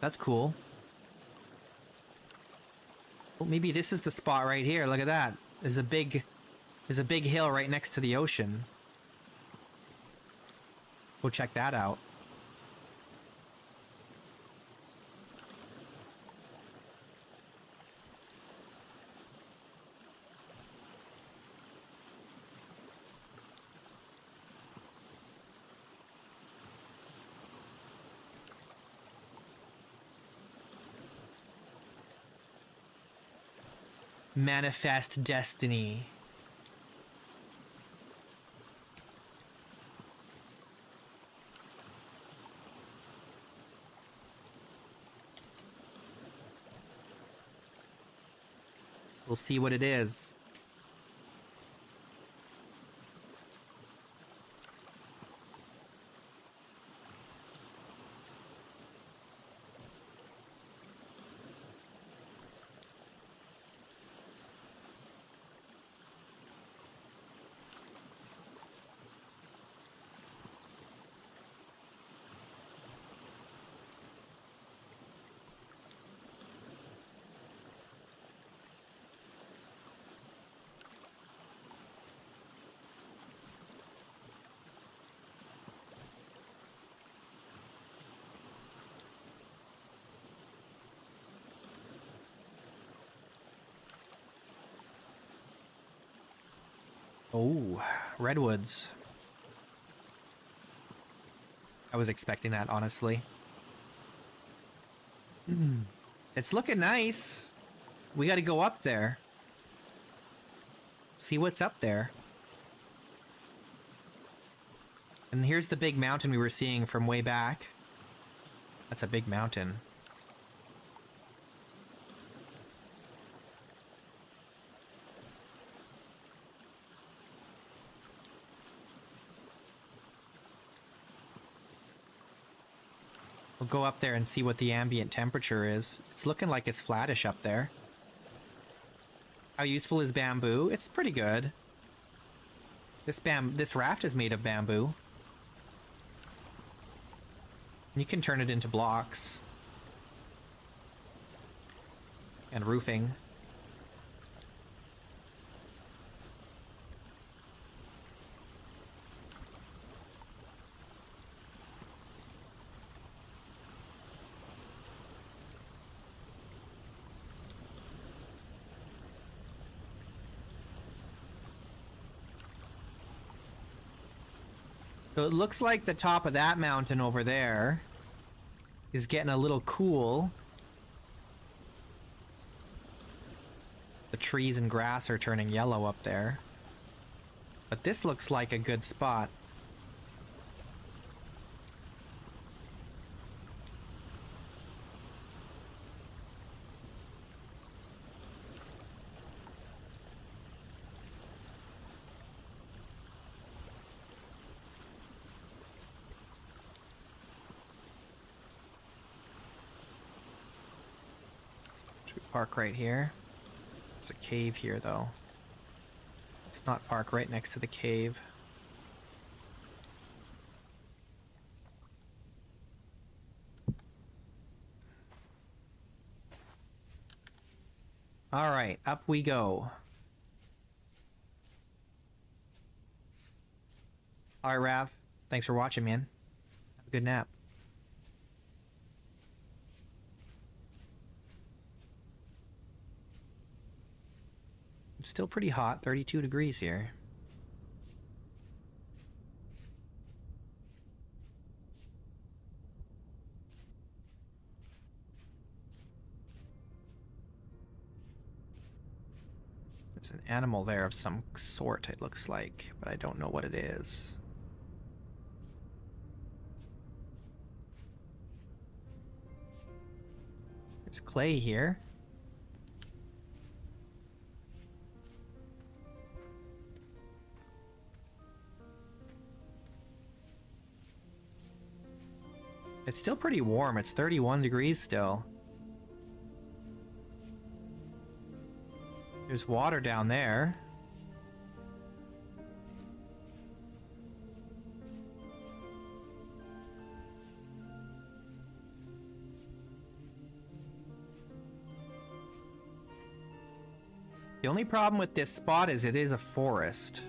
That's cool. Oh, maybe this is the spot right here. Look at that. There's a big hill right next to the ocean. Go check that out. manifest destiny. We'll see what it is. Oh, redwoods. I was expecting that, honestly. It's looking nice. We got to go up there. See what's up there. And here's the big mountain we were seeing from way back. That's a big mountain. We'll go up there and see what the ambient temperature is. It's looking like it's flattish up there. How useful is bamboo? It's pretty good. This raft is made of bamboo. You can turn it into blocks. And roofing. So it looks like the top of that mountain over there is getting a little cool. The trees and grass are turning yellow up there. But this looks like a good spot. Park right here. There's a cave here, though. Let's not park right next to the cave. All right, up we go. All right, Rav. Thanks for watching, man. Have a good nap. Still pretty hot, 32 degrees here. There's an animal there of some sort, it looks like, but I don't know what it is. There's clay here. It's still pretty warm. It's 31 degrees still. There's water down there. The only problem with this spot is it is a forest.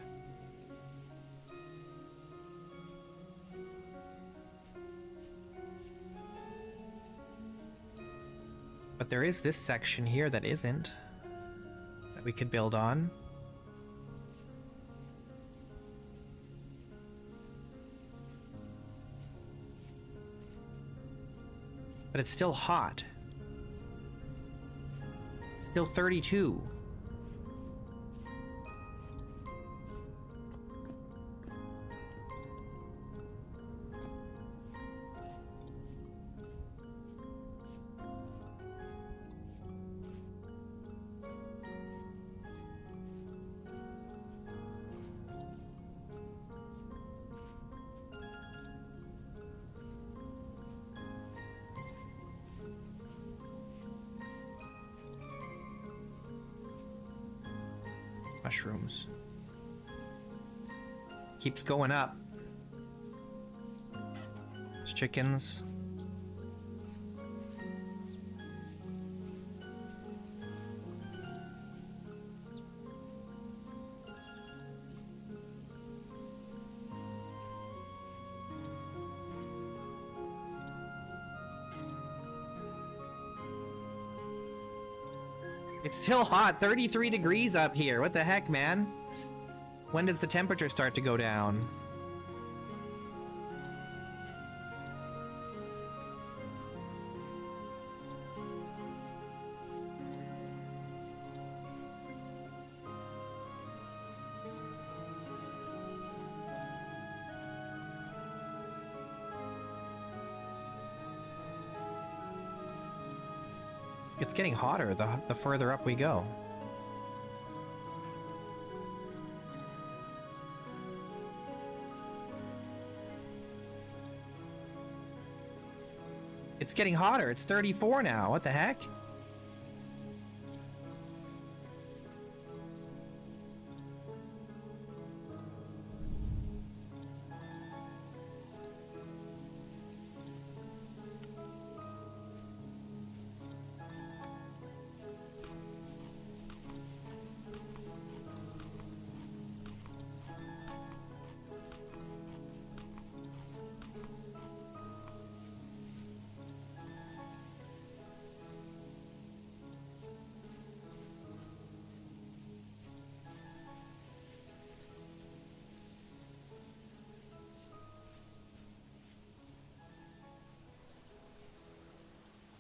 But there is this section here that isn't, that we could build on. But it's still hot. It's still 32. Mushrooms. Keeps going up. There's chickens. It's still hot, 33 degrees up here. What the heck, man? When does the temperature start to go down? It's getting hotter the further up we go. It's getting hotter. It's 34 now. What the heck?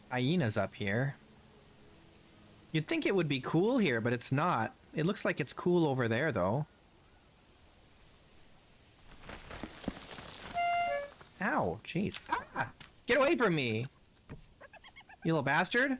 Hyenas up here. You'd think it would be cool here, but it's not. It looks like it's cool over there, though. Ow, jeez. Ah! Get away from me! You little bastard!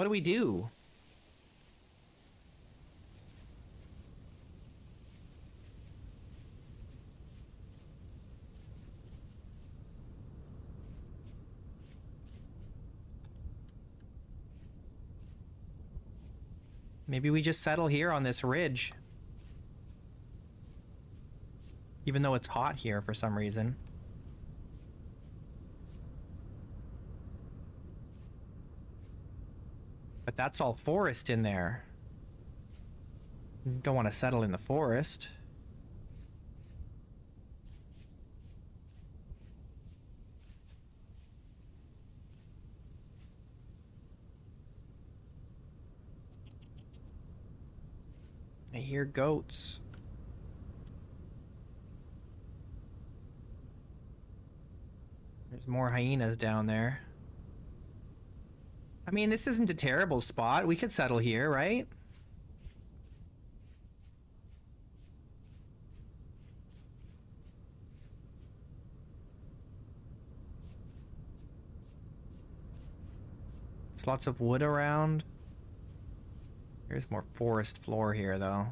What do we do? Maybe we just settle here on this ridge. Even though it's hot here for some reason. But that's all forest in there. Don't want to settle in the forest. I hear goats. There's more hyenas down there. I mean, this isn't a terrible spot. We could settle here, right? There's lots of wood around. There's more forest floor here, though.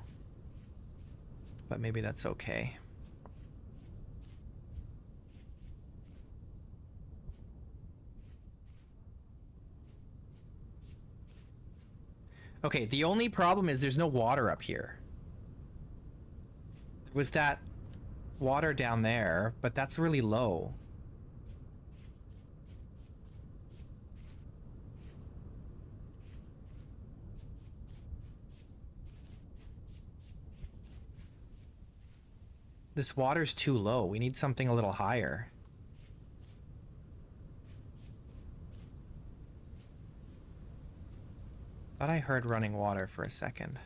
But maybe that's okay. Okay, the only problem is there's no water up here. There was that water down there, but that's really low. This water's too low. We need something a little higher. Thought I heard running water for a second.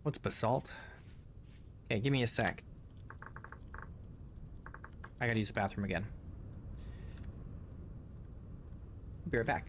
What's basalt? Okay, give me a sec. I gotta use the bathroom again. Be right back.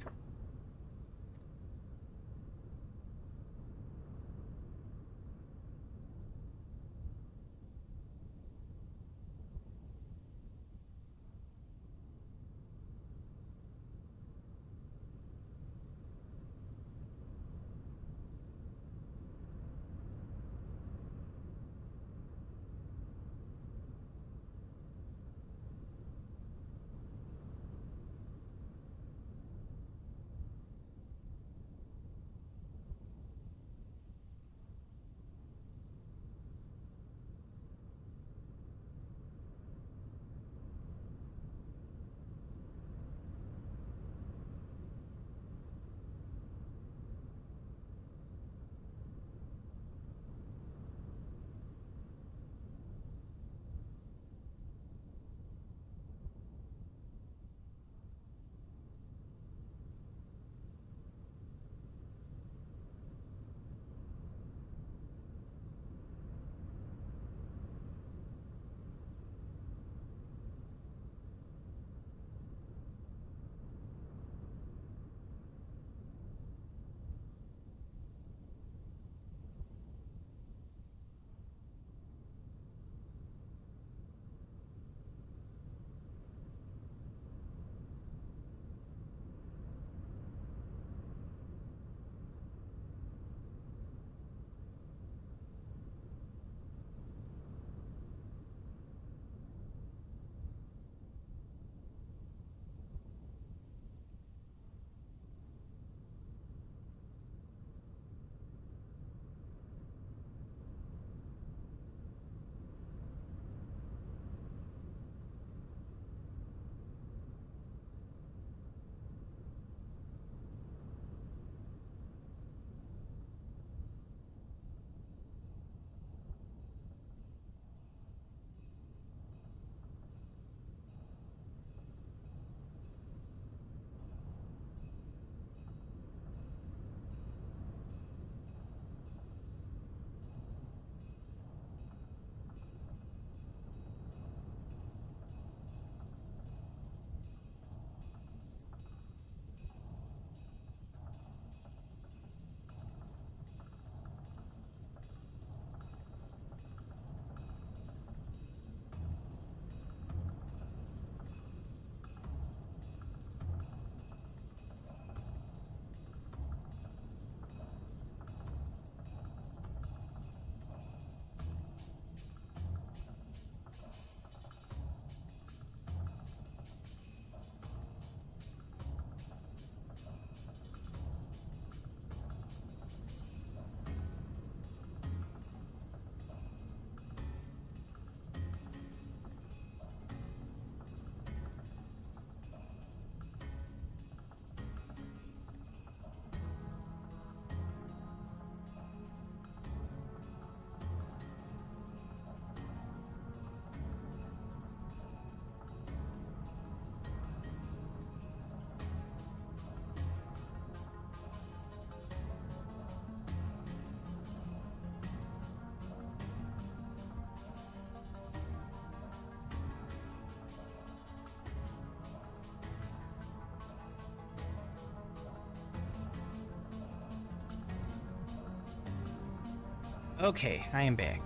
Okay, I am back.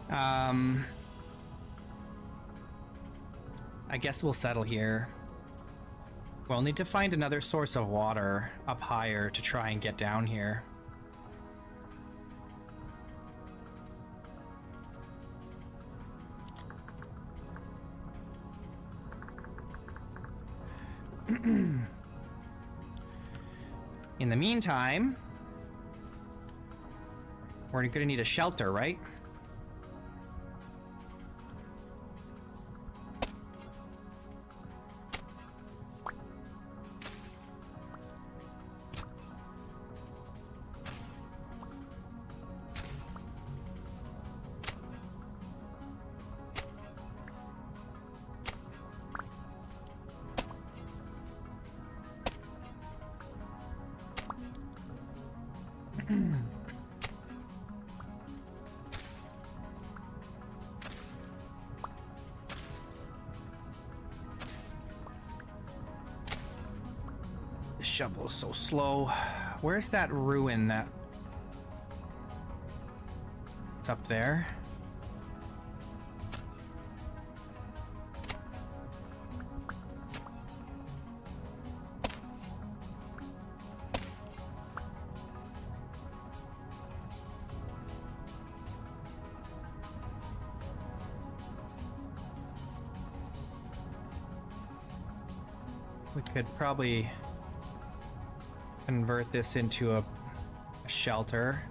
I guess we'll settle here. We'll need to find another source of water up higher to try and get down here. In the meantime, we're gonna need a shelter, right? The shovel is so slow. Where's that ruin that... It's up there. We could probably convert this into a shelter.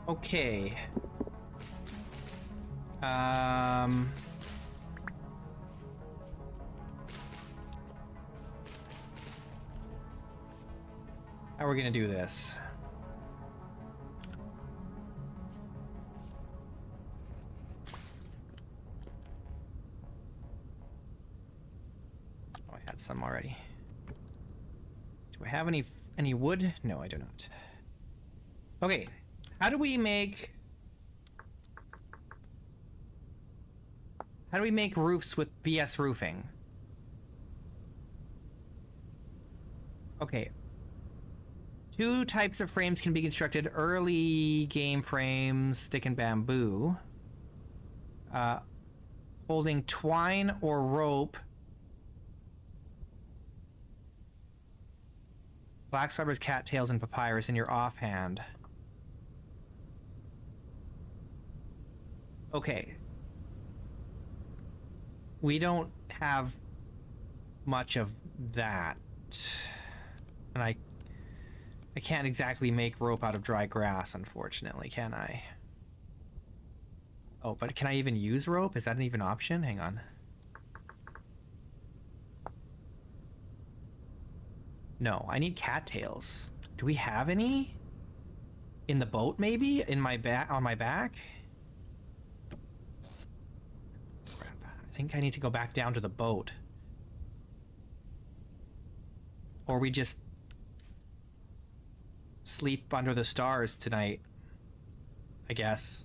Okay. How are we gonna do this? Oh, I had some already. Do I have any wood? No, I do not. Okay. How do we make roofs with VS roofing? Okay. 2 types of frames can be constructed. Early game frames, stick and bamboo. Holding twine or rope. Black Starber's cattails and papyrus in your offhand. Okay. We don't have much of that. And I can't exactly make rope out of dry grass, unfortunately, can I? Oh, but can I even use rope? Is that an even option? Hang on. No, I need cattails. Do we have any? In the boat, maybe? In my back, on my back? I think I need to go back down to the boat. Or we just sleep under the stars tonight, I guess.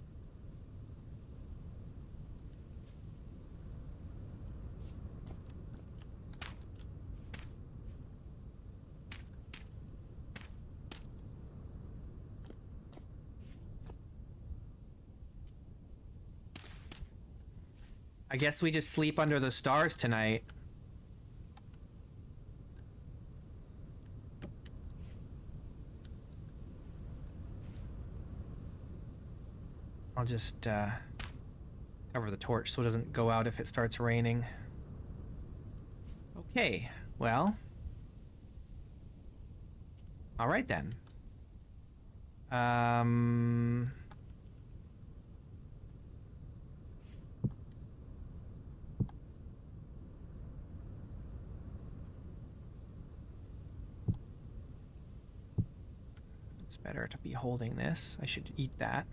I guess we just sleep under the stars tonight. I'll just cover the torch so it doesn't go out if it starts raining. Okay, well. All right then. It's better to be holding this. I should eat that.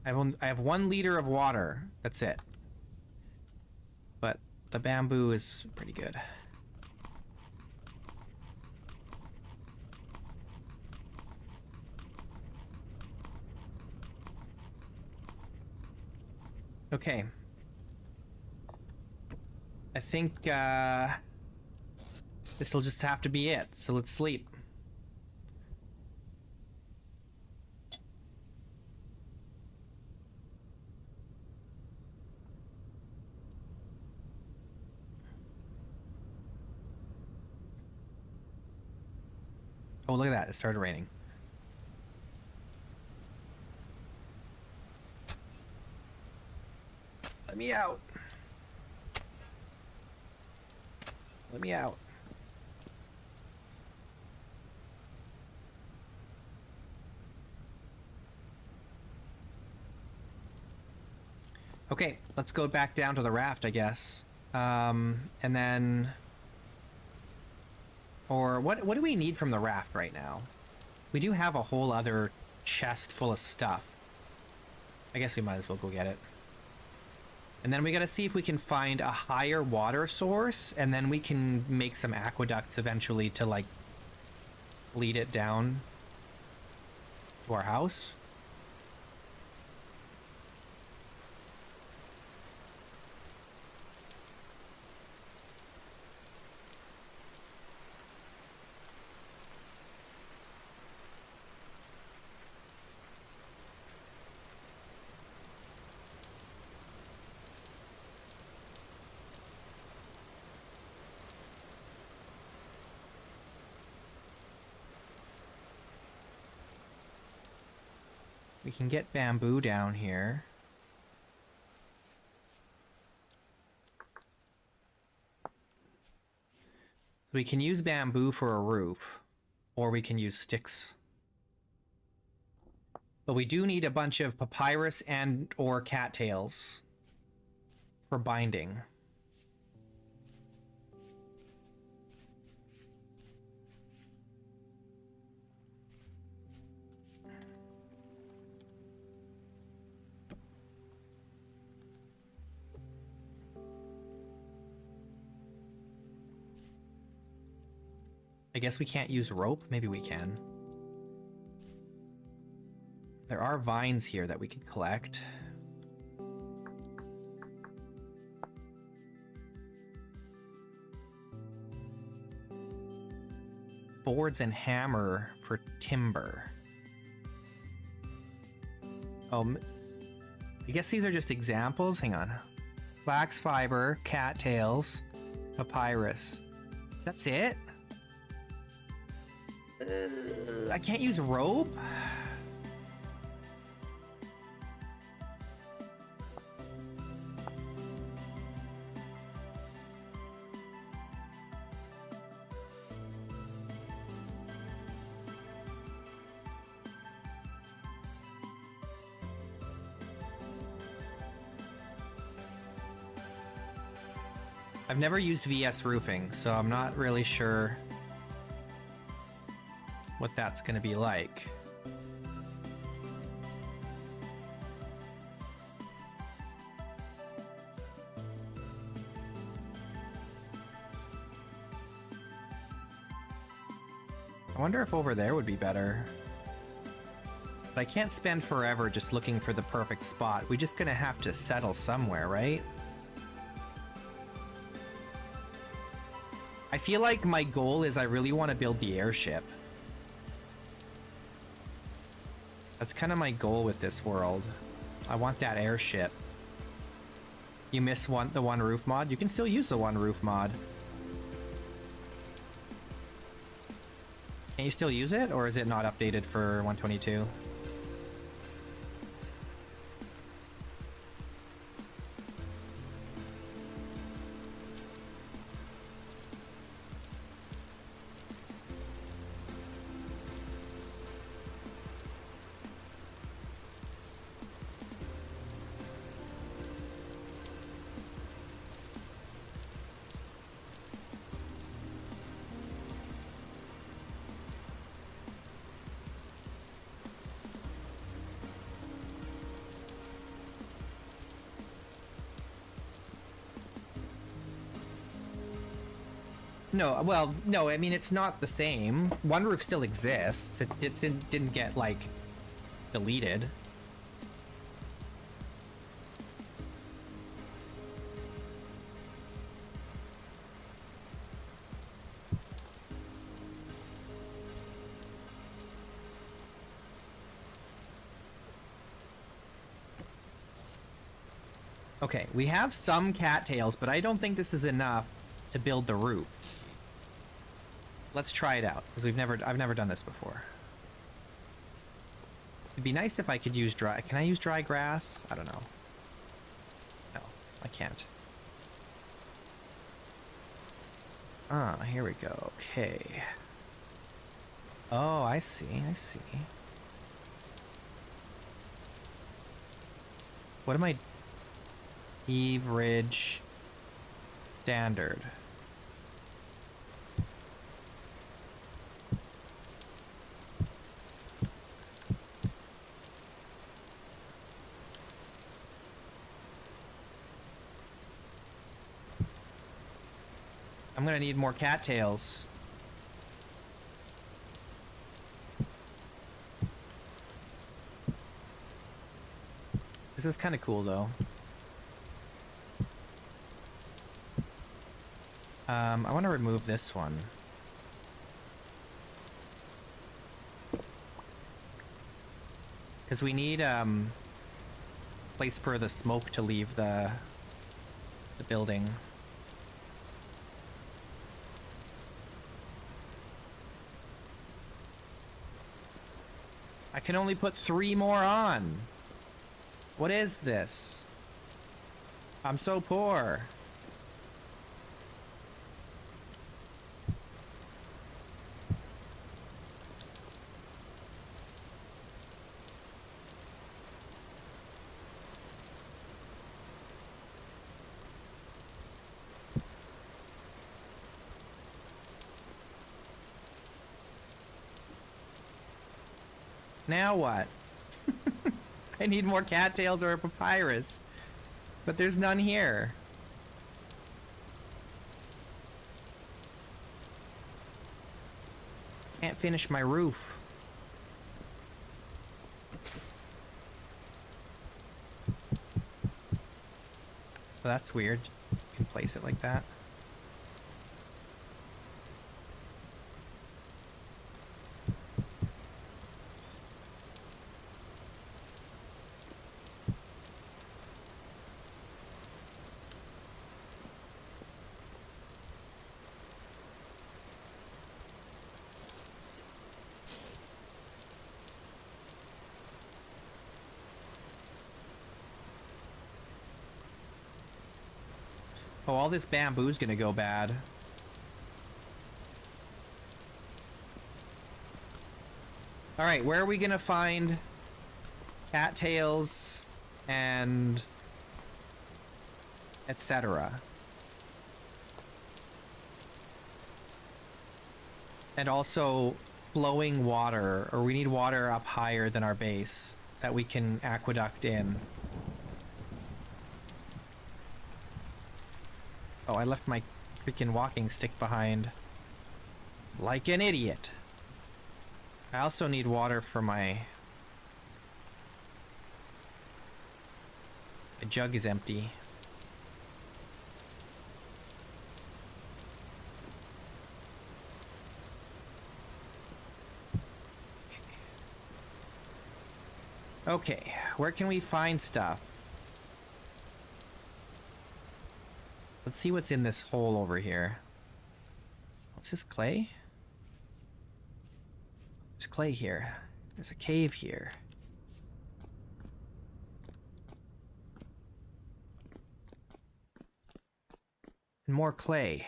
I have 1 liter of water. That's it. But the bamboo is pretty good. Okay. I think this will just have to be it. So let's sleep. Oh, look at that. It started raining. Let me out. Let me out. Okay, let's go back down to the raft, I guess. And then... Or what do we need from the raft right now? We do have a whole other chest full of stuff. I guess we might as well go get it. And then we gotta see if we can find a higher water source, and then we can make some aqueducts eventually to, like, lead it down to our house. We can get bamboo down here. So we can use bamboo for a roof, or we can use sticks. But we do need a bunch of papyrus and or cattails for binding. I guess we can't use rope. Maybe we can. There are vines here that we could collect. Boards and hammer for timber. Oh, I guess these are just examples. Hang on. Flax fiber, cattails, papyrus. That's it? I can't use rope? I've never used VS roofing, so I'm not really sure what that's going to be like. I wonder if over there would be better. But I can't spend forever just looking for the perfect spot. We're just going to have to settle somewhere, right? I feel like my goal is I really want to build the airship. That's kind of my goal with this world. I want that airship. You miss the one roof mod? You can still use the one roof mod. Can you still use it, or is it not updated for 122? No, well, no, I mean, it's not the same. One roof still exists. It didn't get, like, deleted. Okay, we have some cattails, but I don't think this is enough to build the roof. Let's try it out, because I've never done this before. It'd be nice if I could use dry... Can I use dry grass? I don't know. No, I can't. Ah, here we go. Okay. Oh, I see, I see. What am I... Eve Ridge Standard. I'm gonna need more cattails. This is kind of cool, though. I want to remove this one. Because we need, place for the smoke to leave the building. I can only put 3 more on. What is this? I'm so poor. Now what? I need more cattails or a papyrus, but there's none here. Can't finish my roof. Well, that's weird. You can place it like that. Oh, all this bamboo's gonna go bad. Alright, where are we gonna find cattails and etc.? And also flowing water, or we need water up higher than our base that we can aqueduct in. Oh, I left my freaking walking stick behind. Like an idiot. I also need water for my jug is empty. Okay, where can we find stuff? Let's see what's in this hole over here. What's this, clay? There's clay here. There's a cave here. And more clay.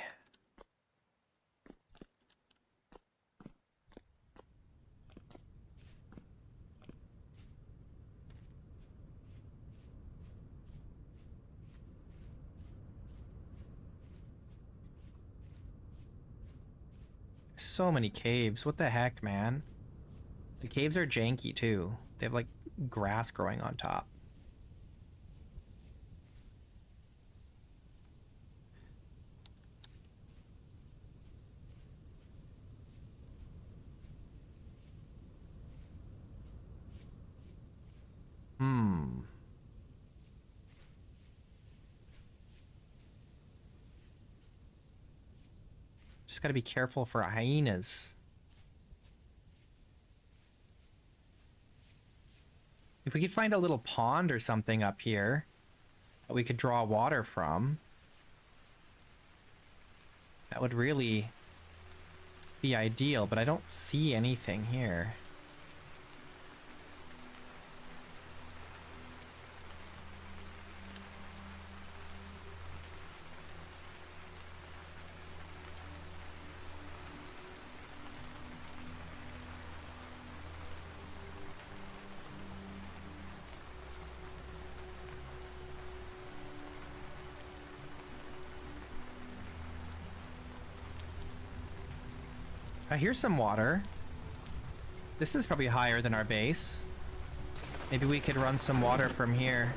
So many caves. What the heck, man? The caves are janky too. They have like grass growing on top. Just gotta be careful for hyenas. If we could find a little pond or something up here that we could draw water from, that would really be ideal, but I don't see anything here. Here's some water. This is probably higher than our base. Maybe we could run some water from here.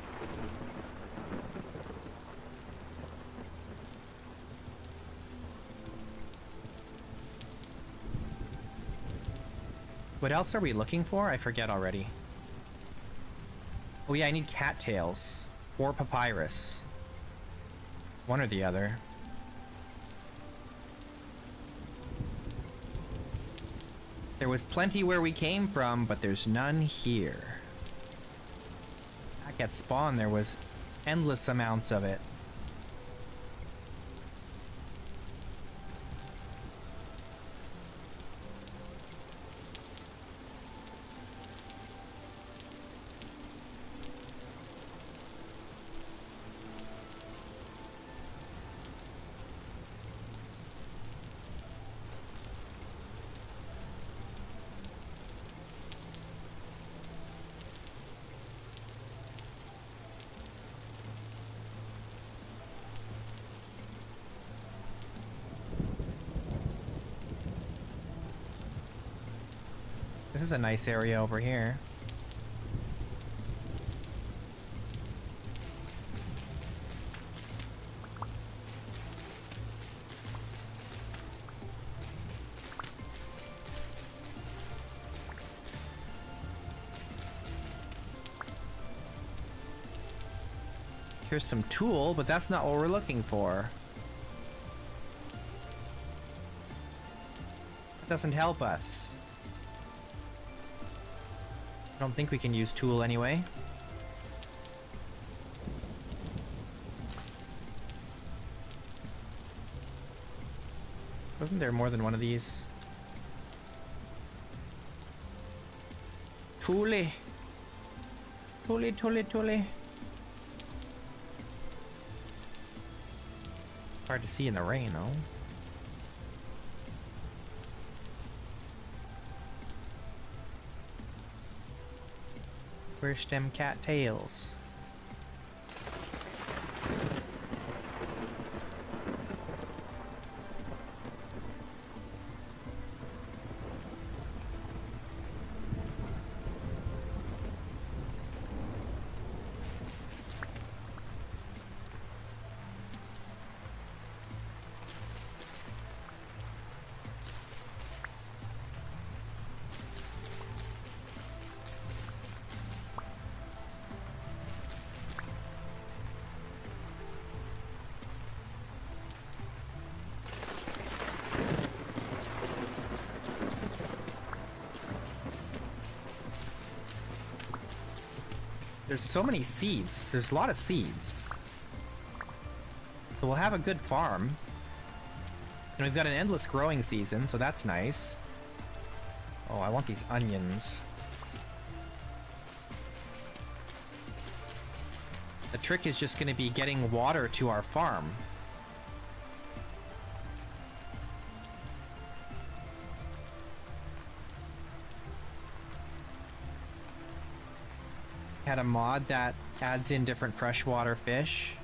What else are we looking for? I forget already. Oh yeah, I need cattails or papyrus. One or the other. There was plenty where we came from, but there's none here. Back at spawn, there was endless amounts of it. This is a nice area over here. Here's some tool, but that's not what we're looking for. It doesn't help us. I don't think we can use tool anyway. Wasn't there more than one of these? Tool. Tool. Hard to see in the rain, though. Where's them cattails? There's so many seeds. There's a lot of seeds. So we'll have a good farm. And we've got an endless growing season, so that's nice. Oh, I want these onions. The trick is just going to be getting water to our farm. Had a mod that adds in different freshwater fish.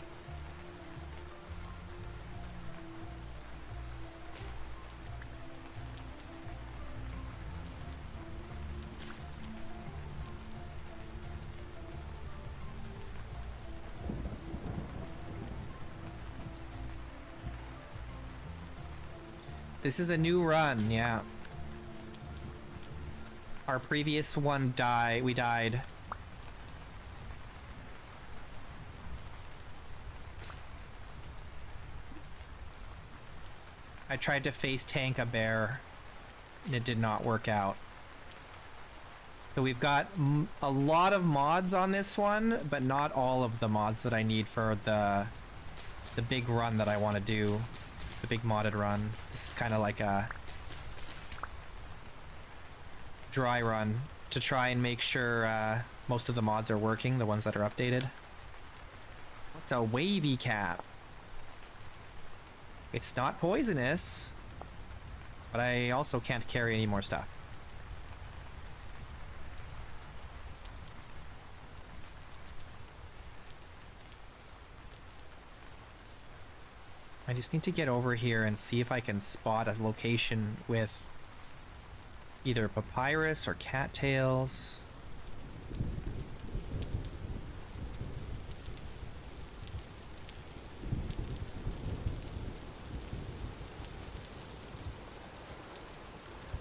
This is a new run, yeah. Our previous one we died. I tried to face tank a bear, and it did not work out. So we've got a lot of mods on this one, but not all of the mods that I need for the big run that I want to do. The big modded run. This is kind of like a dry run to try and make sure most of the mods are working, the ones that are updated. What's a wavy cap? It's not poisonous, but I also can't carry any more stuff. I just need to get over here and see if I can spot a location with either papyrus or cattails.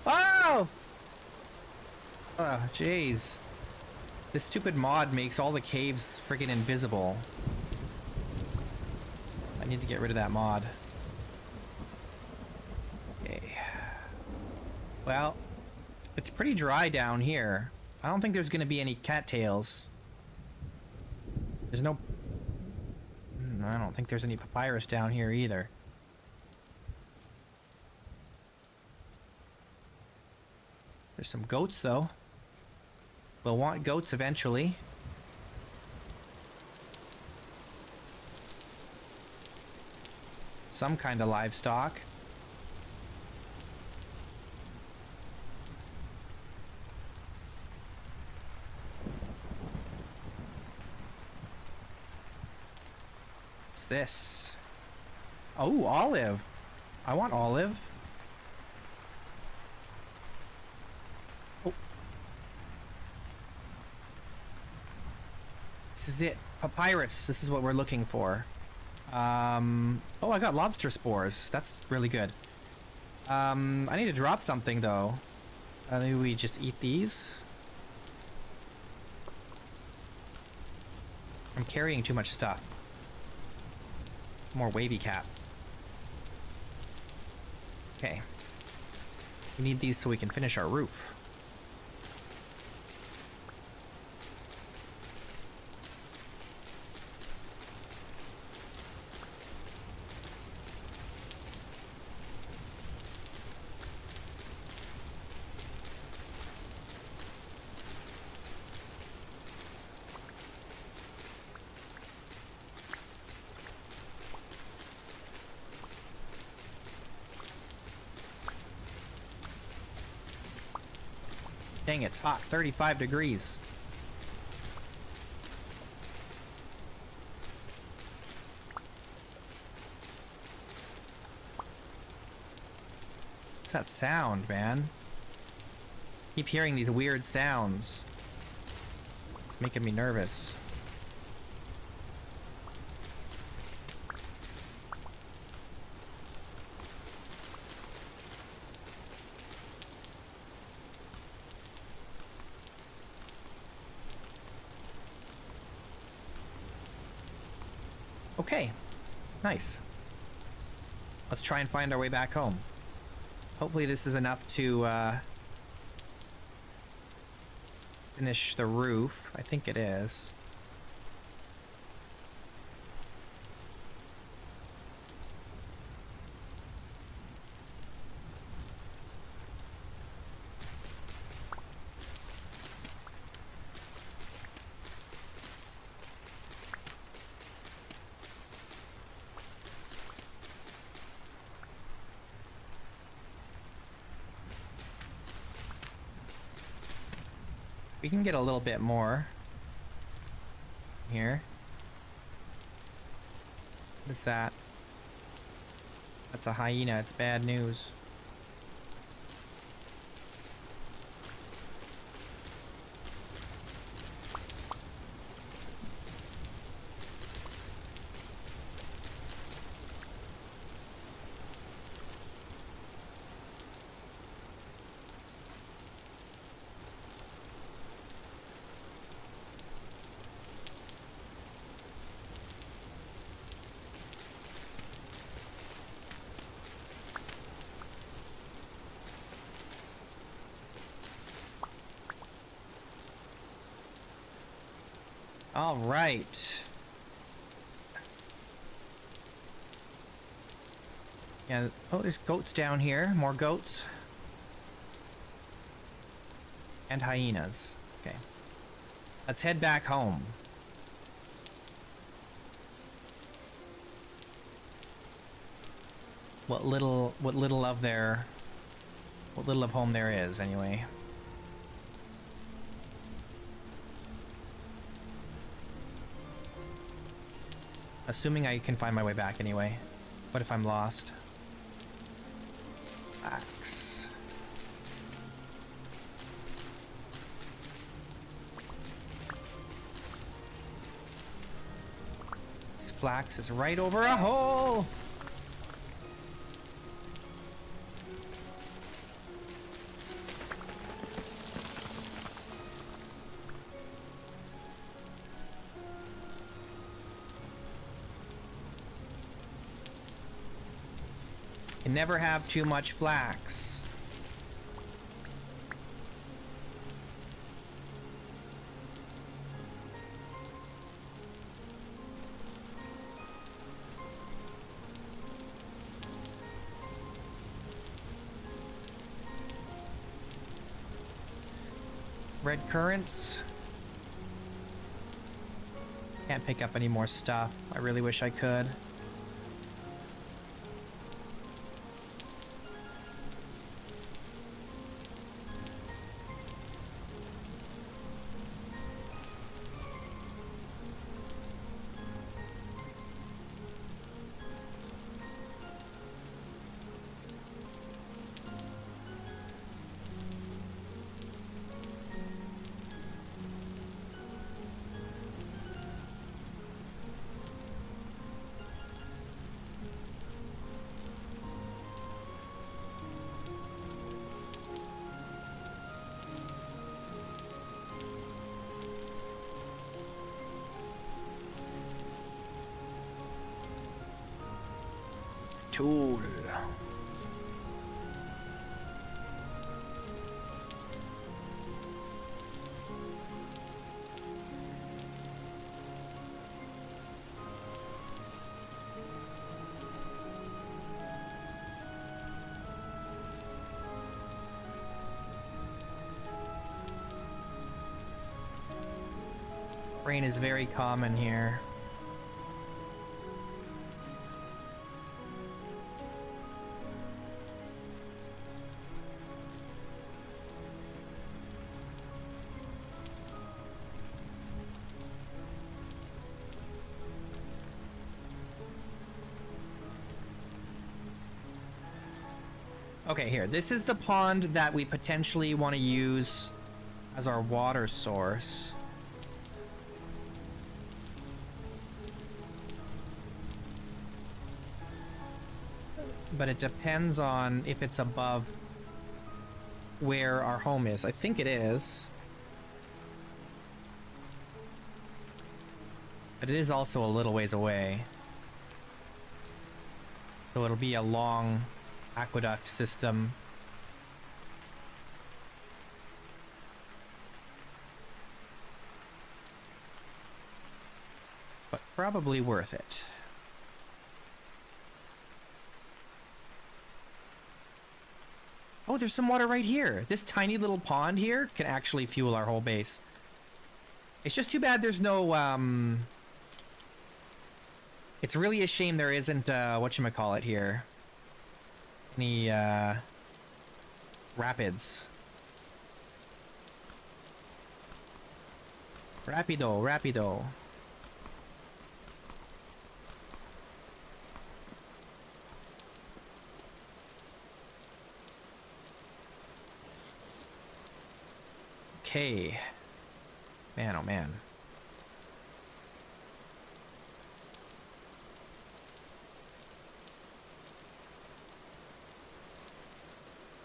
Oh! Oh, jeez. This stupid mod makes all the caves friggin' invisible. I need to get rid of that mod. Okay. Well, it's pretty dry down here. I don't think there's gonna be any cattails. There's no... I don't think there's any papyrus down here either. There's some goats, though. We'll want goats eventually. Some kind of livestock. What's this? Oh, olive. I want olive. Oh. This is it. Papyrus. This is what we're looking for. Oh, I got lobster spores. That's really good. I need to drop something, though. Maybe we just eat these? I'm carrying too much stuff. More wavy cap. Okay. We need these so we can finish our roof. Dang, it's hot. 35 degrees. What's that sound, man? Keep hearing these weird sounds. It's making me nervous. Okay, nice. Let's try and find our way back home. Hopefully this is enough to finish the roof. I think it is. We can get a little bit more here. What is that? That's a hyena. It's bad news. All right. Yeah. Oh, there's goats down here. More goats. And hyenas. Okay. Let's head back home. What little of home there is, anyway. Assuming I can find my way back anyway. What if I'm lost? Axe. This flax is right over a hole! Can never have too much flax. Red currants. Can't pick up any more stuff. I really wish I could. Tool. Rain is very common here. Okay, here. This is the pond that we potentially want to use as our water source. But it depends on if it's above where our home is. I think it is. But it is also a little ways away. So it'll be a long aqueduct system. But probably worth it. Oh, there's some water right here. This tiny little pond here can actually fuel our whole base. It's just too bad there's no, it's really a shame there isn't, whatchamacallit here. Any, rapids. Rapido, rapido. Okay. Man, oh man.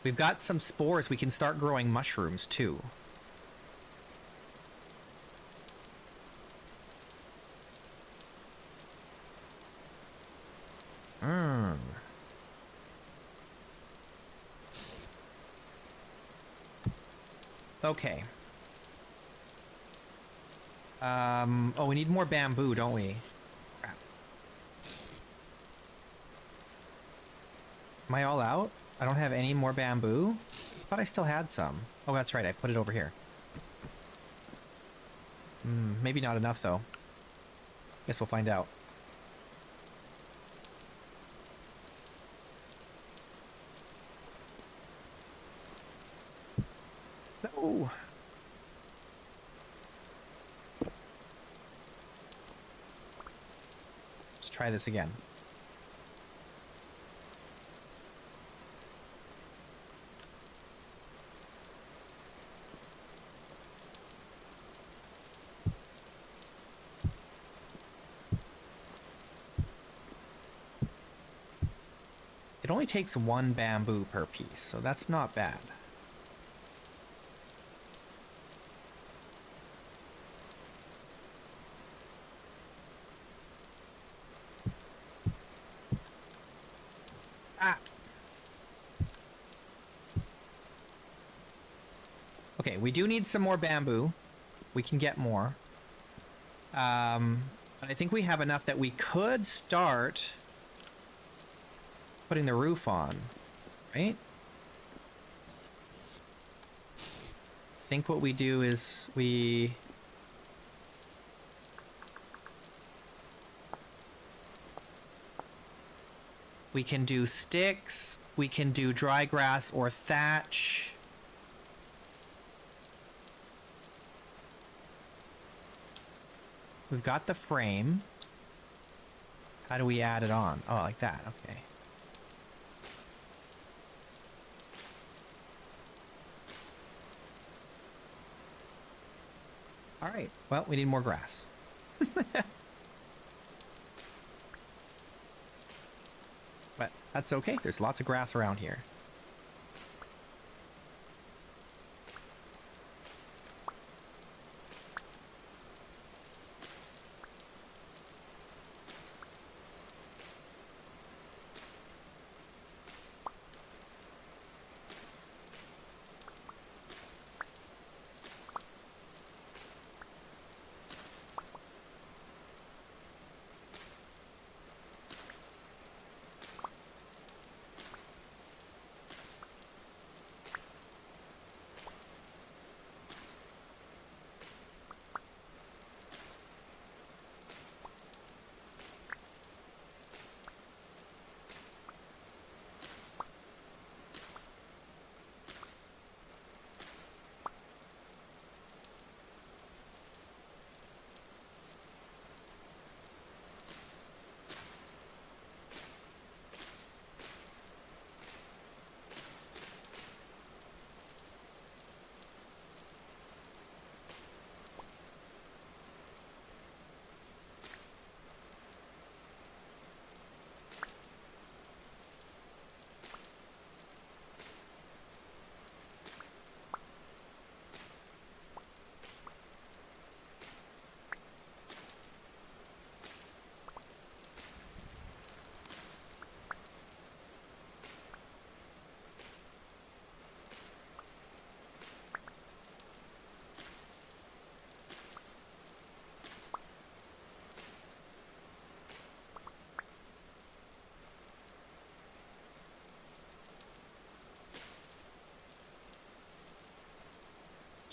We've got some spores. We can start growing mushrooms too. Okay. Oh, we need more bamboo, don't we? Crap. Am I all out? I don't have any more bamboo? I thought I still had some. Oh, that's right. I put it over here. Maybe not enough, though. Guess we'll find out. No. Let's try this again. It only takes one bamboo per piece, so that's not bad. Ah! Okay, we do need some more bamboo. We can get more. But I think we have enough that we could start putting the roof on, right? I think what we do is we can do sticks, we can do dry grass or thatch. We've got the frame. How do we add it on? Oh, like that, okay. All right, well, we need more grass. But that's okay. There's lots of grass around here.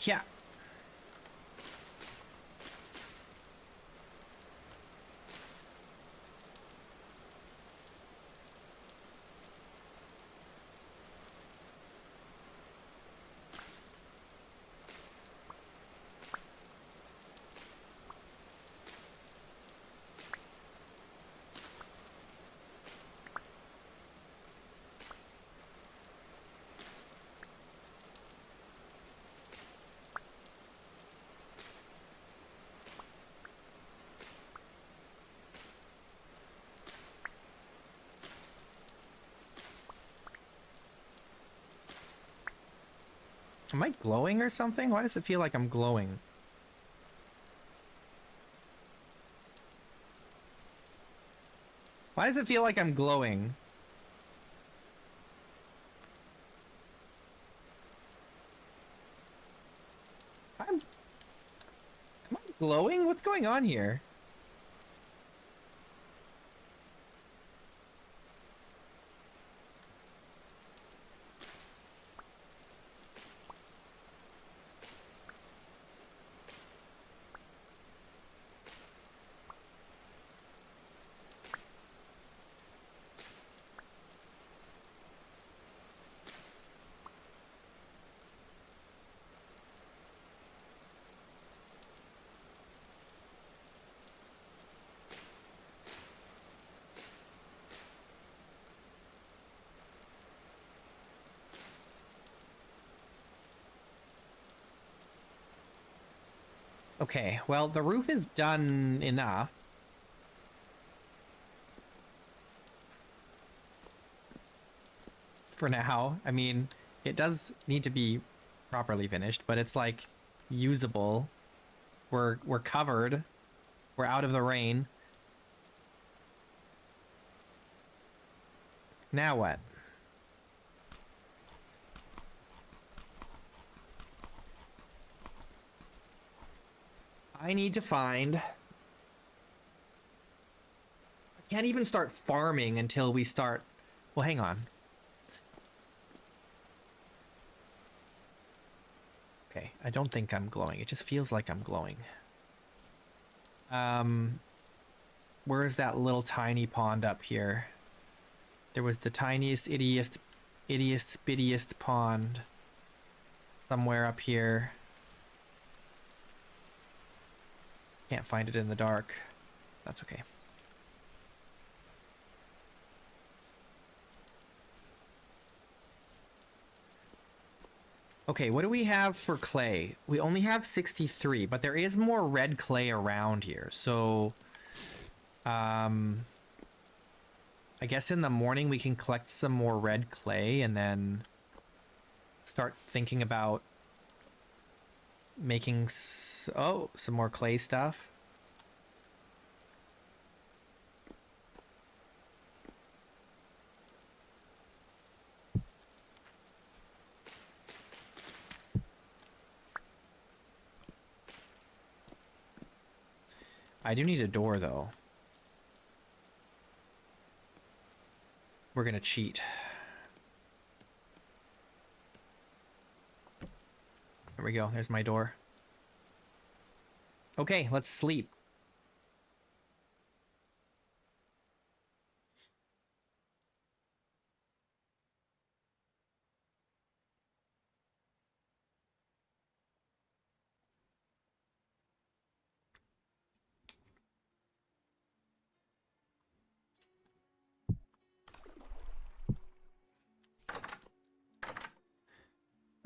Yeah. Am I glowing or something? Why does it feel like I'm glowing? Why does it feel like I'm glowing? Am I glowing? What's going on here? Okay, well, the roof is done enough. For now. I mean, it does need to be properly finished, but it's like usable. We're covered. We're out of the rain. Now what? I need to find... I can't even start farming until we start... Well, hang on. Okay, I don't think I'm glowing. It just feels like I'm glowing. Where's that little tiny pond up here? There was the tiniest, ittiest, bittiest pond. Somewhere up here. Can't find it in the dark. That's okay. Okay, what do we have for clay? We only have 63, but there is more red clay around here. So, I guess in the morning we can collect some more red clay and then start thinking about making some more clay stuff. I do need a door though. We're gonna cheat. There we go. There's my door. Okay, let's sleep.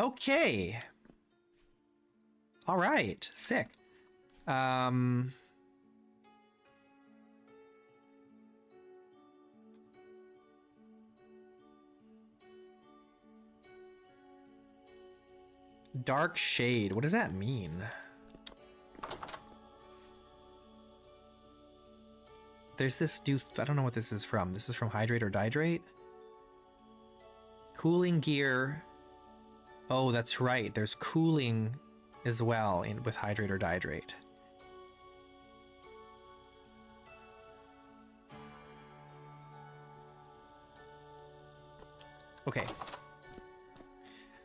Okay. All right. Sick. Dark shade. What does that mean? There's this new... I don't know what this is from. This is from Hydrate or Dihydrate? Cooling gear. Oh, that's right. There's cooling as well with Hydrate or Dihydrate. Okay.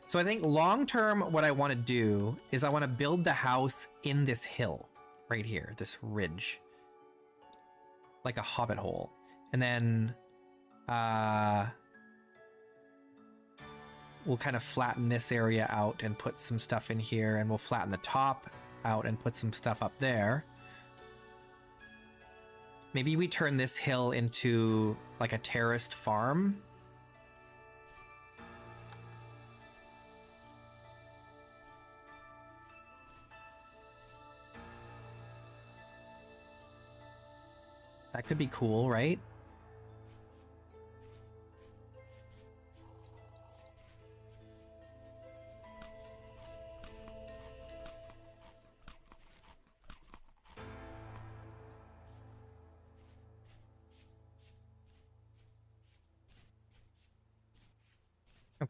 So I think long term, what I want to do is I want to build the house in this hill right here, this ridge, like a hobbit hole. And then we'll kind of flatten this area out and put some stuff in here, and we'll flatten the top out and put some stuff up there. Maybe we turn this hill into like a terraced farm. That could be cool, right?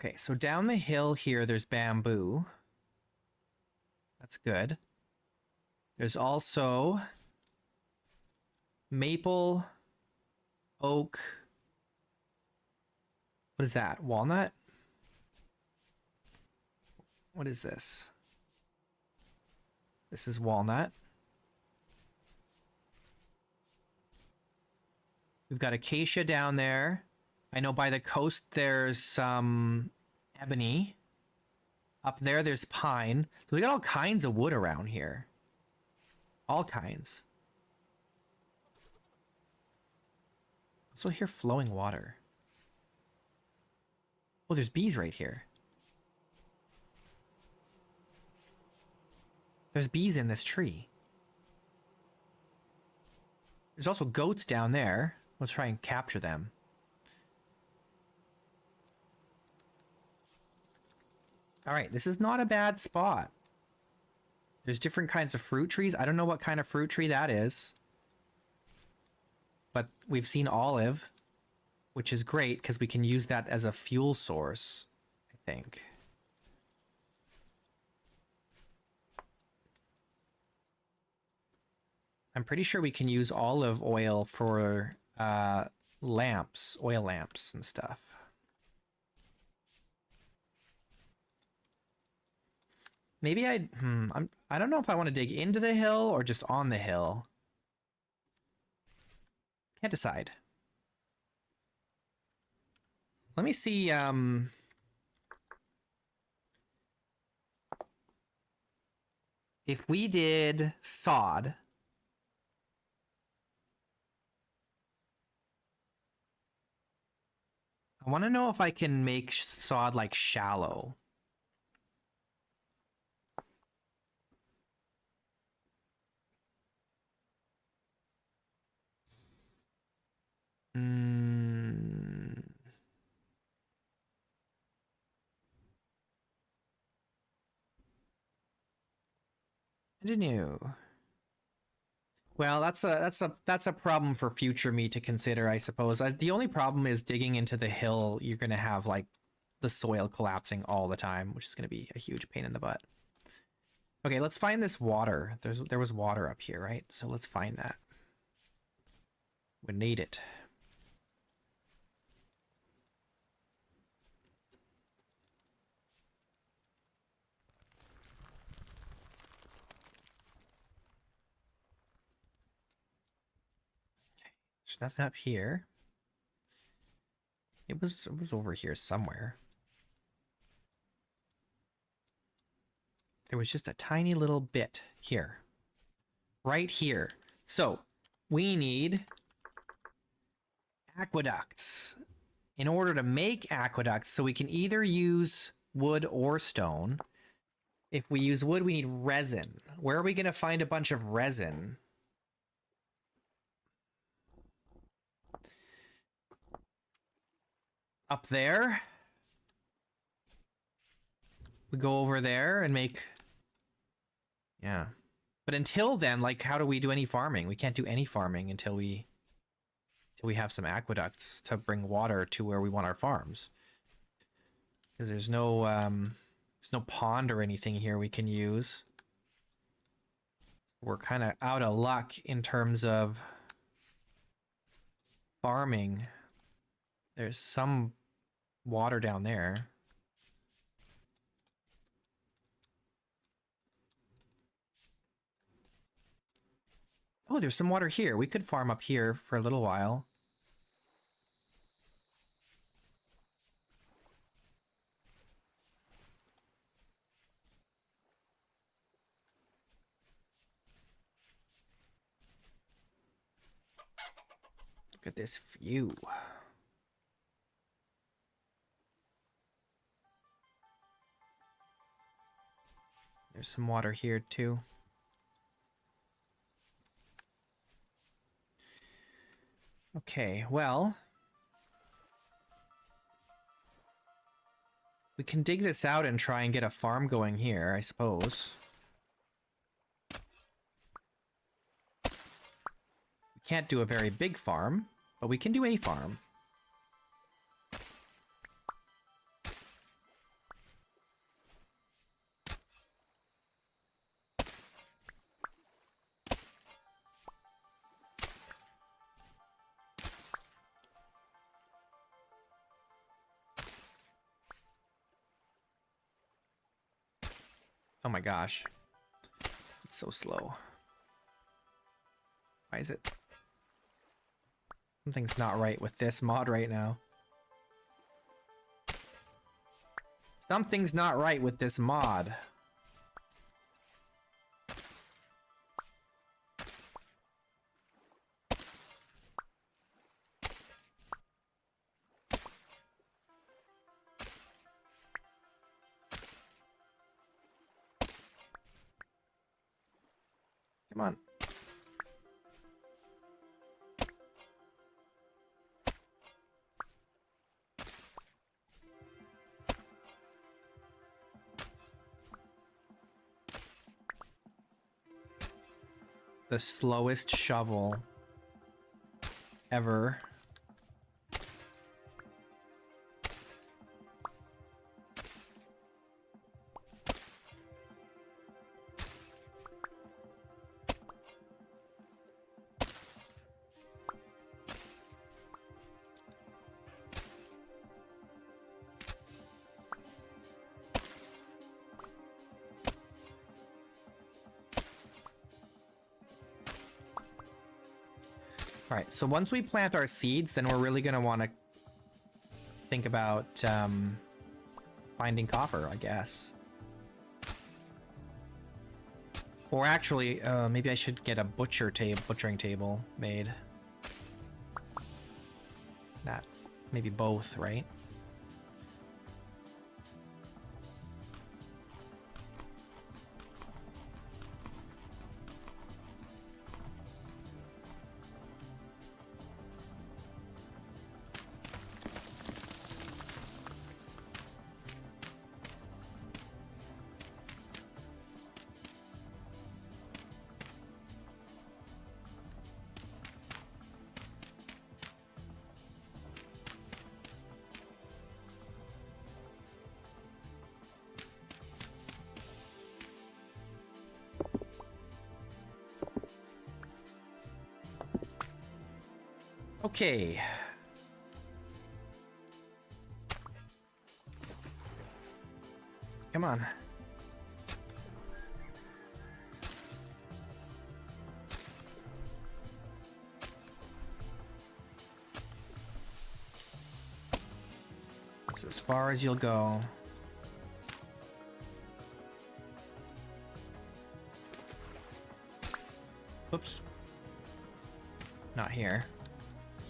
Okay, so down the hill here, there's bamboo. That's good. There's also maple, oak. What is that? Walnut? What is this? This is walnut. We've got acacia down there. I know by the coast there's some ebony. Up there there's pine. So we got all kinds of wood around here. All kinds. Also hear flowing water. Oh, there's bees right here. There's bees in this tree. There's also goats down there. Let's try and capture them. All right, this is not a bad spot. There's different kinds of fruit trees. I don't know what kind of fruit tree that is. But we've seen olive, which is great because we can use that as a fuel source, I think. I'm pretty sure we can use olive oil for lamps, oil lamps and stuff. Maybe I don't know if I want to dig into the hill or just on the hill. Can't decide. Let me see if we did sod. I want to know if I can make sod like shallow. I don't know. Well, that's a problem for future me to consider, I suppose. The only problem is digging into the hill. You're gonna have like the soil collapsing all the time, which is gonna be a huge pain in the butt. Okay, let's find this water. There was water up here, right? So let's find that. We need it. Okay, there's nothing up here. It was over here somewhere. There was just a tiny little bit here. Right here. So we need aqueducts. In order to make aqueducts, so we can either use wood or stone. If we use wood, we need resin. Where are we going to find a bunch of resin? Up there? We go over there and make... Yeah. But until then, like, how do we do any farming? We can't do any farming until we have some aqueducts to bring water to where we want our farms. Because there's no pond or anything here we can use. We're kind of out of luck in terms of farming. There's some water down there. Oh, there's some water here. We could farm up here for a little while. Look at this view. There's some water here too. Okay, well, we can dig this out and try and get a farm going here, I suppose. We can't do a very big farm, but we can do a farm. Oh my gosh. It's so slow. Why is it? Something's not right with this mod right now. Something's not right with this mod. Come on. The slowest shovel ever. All right, so once we plant our seeds, then we're really gonna want to think about finding copper, I guess. Or actually, maybe I should get a butchering table made. That, maybe both, right? Okay. Come on. It's as far as you'll go. Oops. Not here.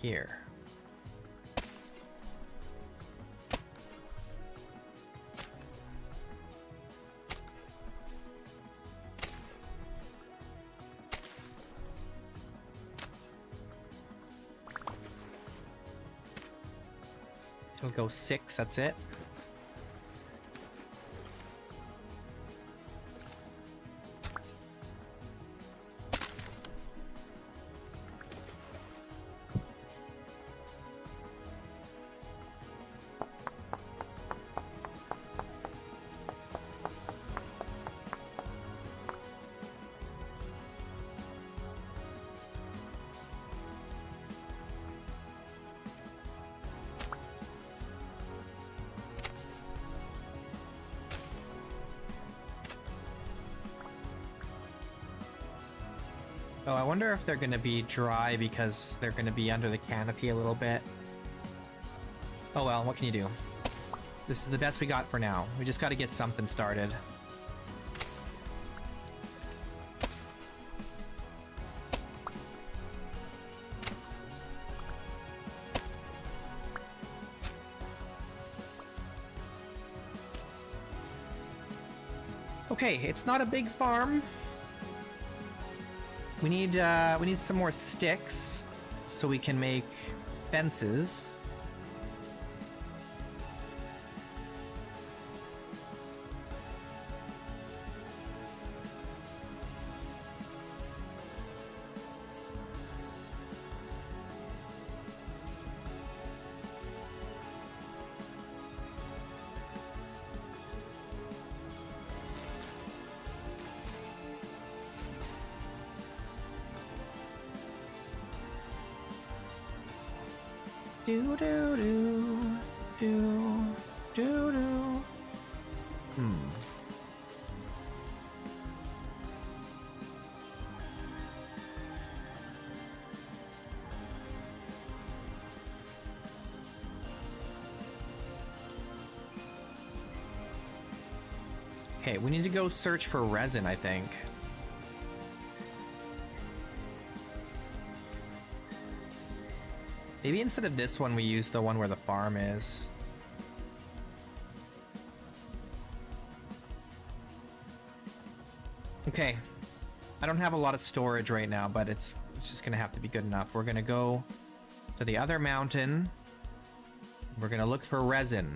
Here. It'll go 6, that's it. Oh, I wonder if they're going to be dry because they're going to be under the canopy a little bit. Oh well, what can you do? This is the best we got for now. We just got to get something started. Okay, it's not a big farm. We need some more sticks so we can make fences. Do do do do do do. Okay, we need to go search for resin, I think. Maybe instead of this one, we use the one where the farm is. Okay. I don't have a lot of storage right now, but it's just gonna have to be good enough. We're gonna go to the other mountain. We're gonna look for resin.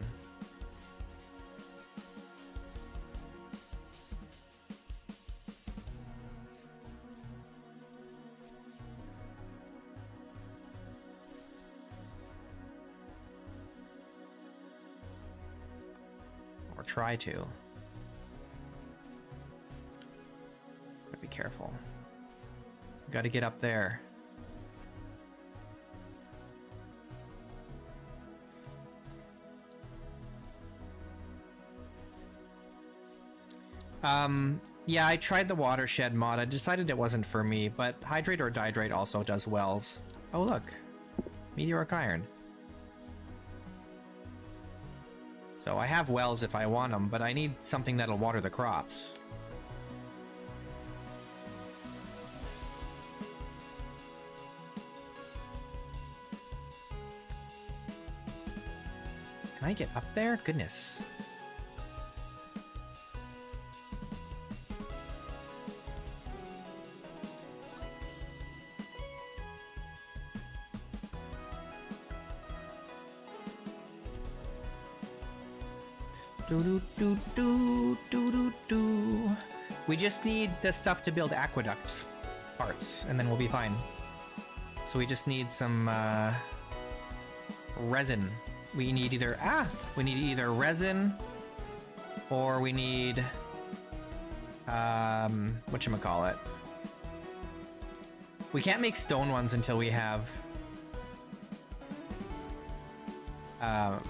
Or try to. Be careful. Got to get up there. Yeah, I tried the watershed mod. I decided it wasn't for me, but hydrate or dihydrate also does wells. Oh look, meteoric iron. So I have wells if I want them, but I need something that'll water the crops. Can I get up there? Goodness. We just need the stuff to build aqueducts parts, and then we'll be fine. So we just need some resin. We need either resin, or we need whatchamacallit. We can't make stone ones until we have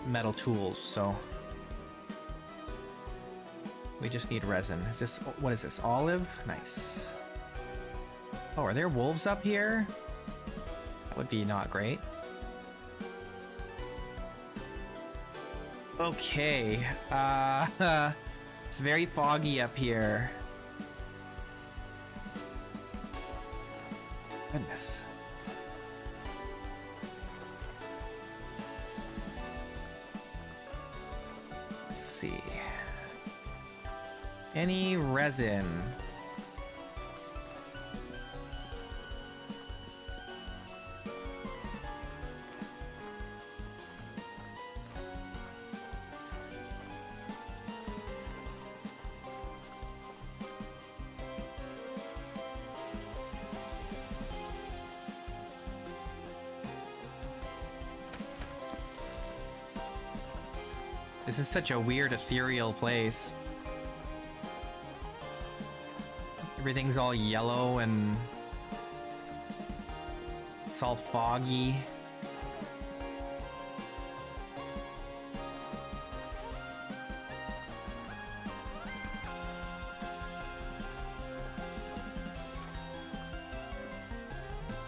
metal tools, so we just need resin. Is this, what is this, olive? Nice. Oh, are there wolves up here? That would be not great. Okay, it's very foggy up here. Goodness. Let's see. Any resin? This is such a weird, ethereal place. Everything's all yellow and it's all foggy.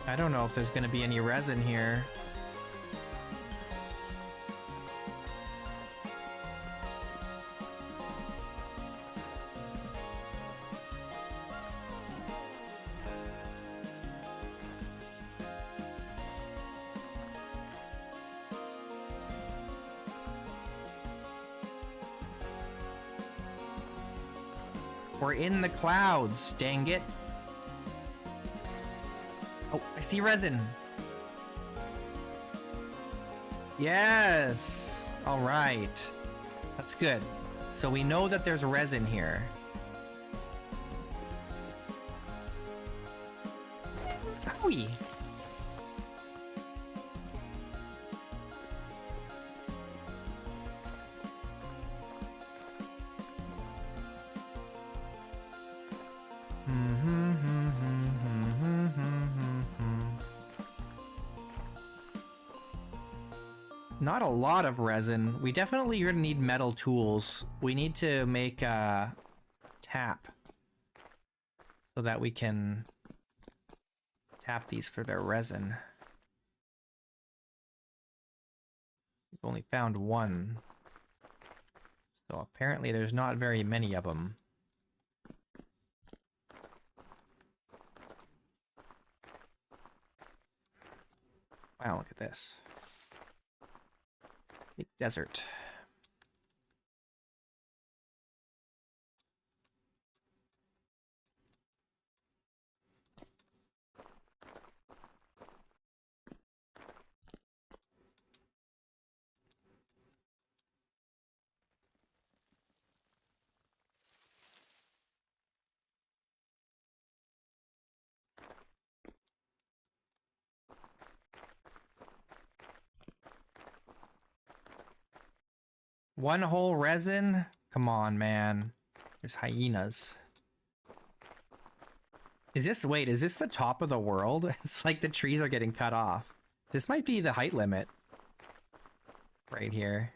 I don't know if there's gonna be any resin here. We're in the clouds, dang it. Oh, I see resin. Yes. All right. That's good. So we know that there's resin here. Owie. Not a lot of resin. We definitely are gonna need metal tools. We need to make a tap so that we can tap these for their resin. We've only found one. So apparently there's not very many of them. Wow, look at this. Big desert. One whole resin? Come on, man. There's hyenas. Is this, wait, is this the top of the world? It's like the trees are getting cut off. This might be the height limit. Right here.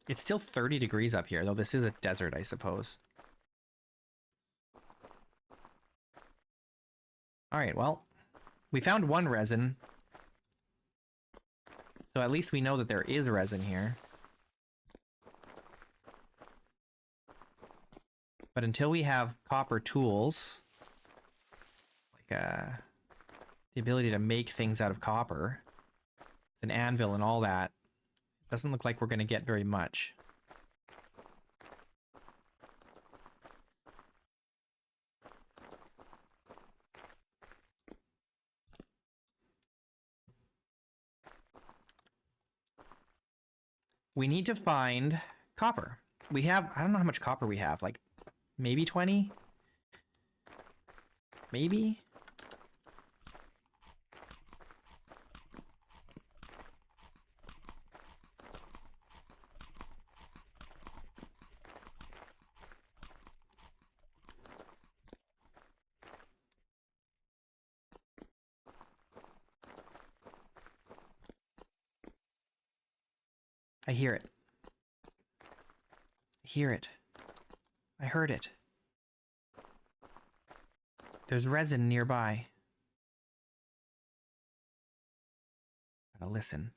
It's still 30 degrees up here, though this is a desert, I suppose. Alright, well, we found one resin. So at least we know that there is resin here. But until we have copper tools, like the ability to make things out of copper, an anvil and all that, doesn't look like we're going to get very much. We need to find copper. We have, I don't know how much copper we have, like maybe 20? Maybe? I hear it. I hear it. I heard it. There's resin nearby. Gotta listen.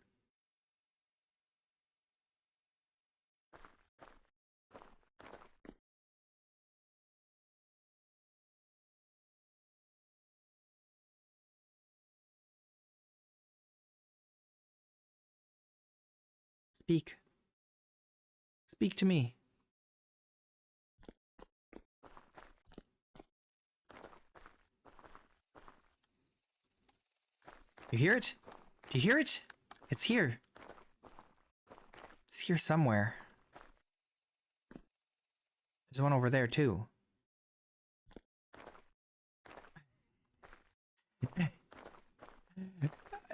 Speak. Speak to me. You hear it? Do you hear it? It's here. It's here somewhere. There's one over there too.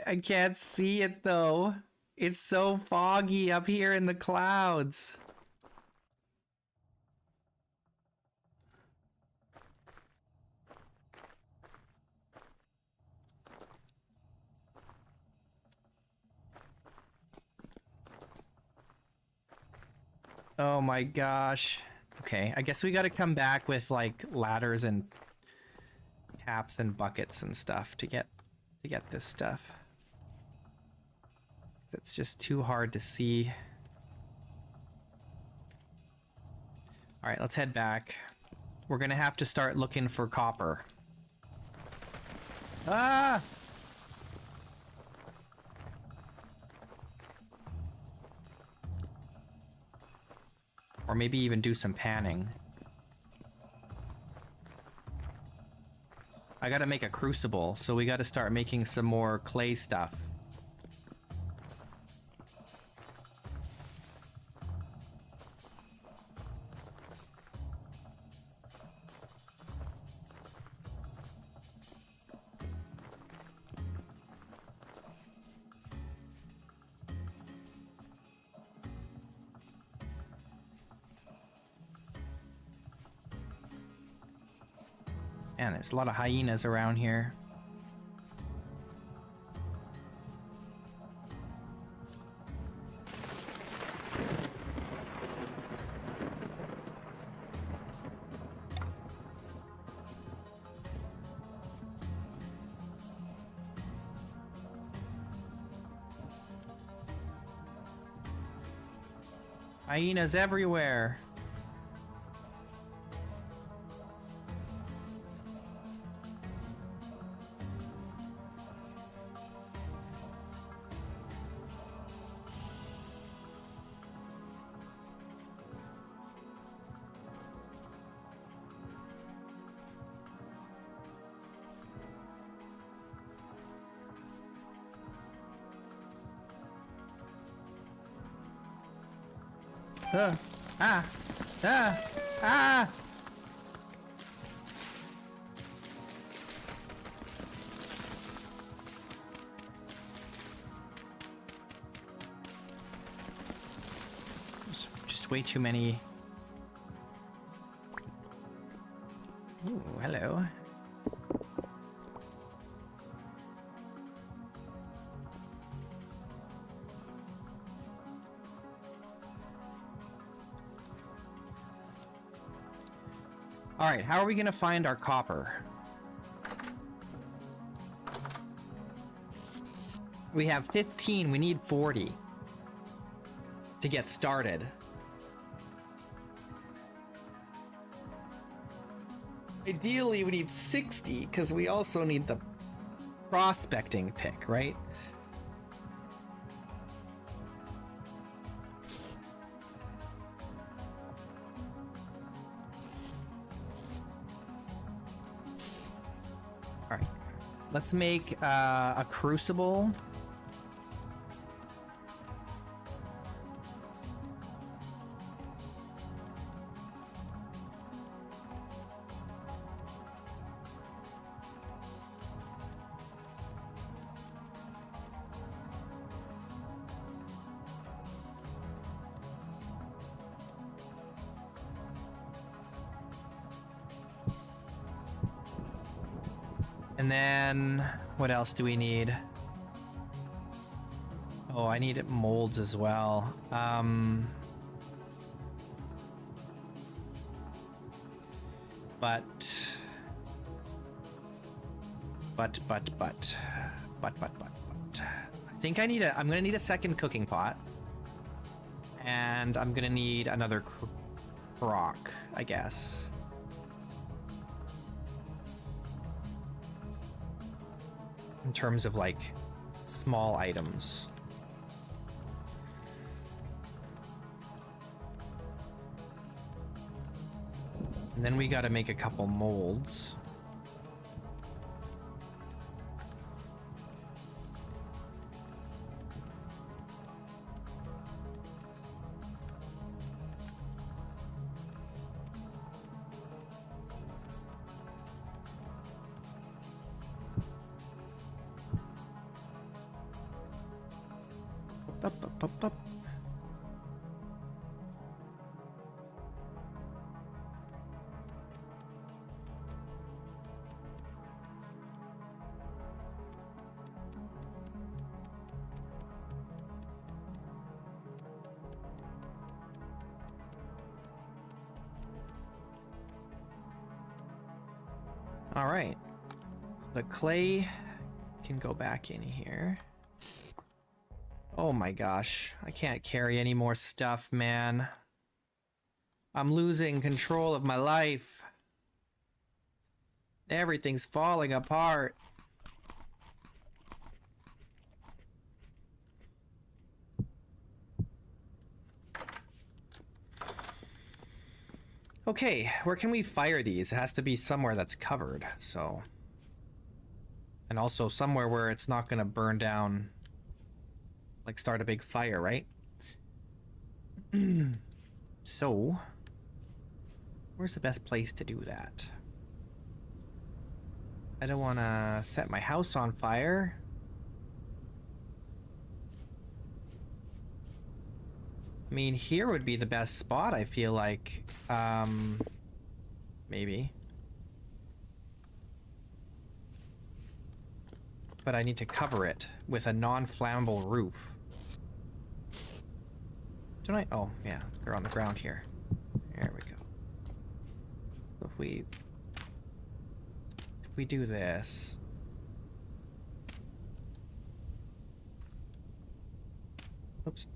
I can't see it though. It's so foggy up here in the clouds. Oh my gosh. Okay, I guess we gotta come back with like ladders and taps and buckets and stuff to get this stuff. It's just too hard to see. All right, let's head back. We're gonna have to start looking for copper. Ah! Or maybe even do some panning. I gotta make a crucible, so we gotta start making some more clay stuff. Man, there's a lot of hyenas around here. Hyenas everywhere. Ah! Ah! Ah! Just way too many. Ooh, hello. All right, how are we gonna find our copper? We have 15, we need 40 to get started. Ideally, we need 60 because we also need the prospecting pick, right? All right, let's make a crucible. And then what else do we need? Oh, I need molds as well. But I think I'm gonna need a second cooking pot. And I'm gonna need another crock, I guess. In terms of like small items. And then we got to make a couple molds. Up. All right, so the clay can go back in here. Oh my gosh, I can't carry any more stuff, man. I'm losing control of my life. Everything's falling apart. Okay, where can we fire these? It has to be somewhere that's covered, so. And also somewhere where it's not gonna burn down. Like start a big fire, right? So, where's the best place to do that? I don't want to set my house on fire. I mean, here would be the best spot, I feel like. Maybe. But I need to cover it with a non-flammable roof. Don't I? Oh, yeah, they're on the ground here. There we go. So if we do this. Oops.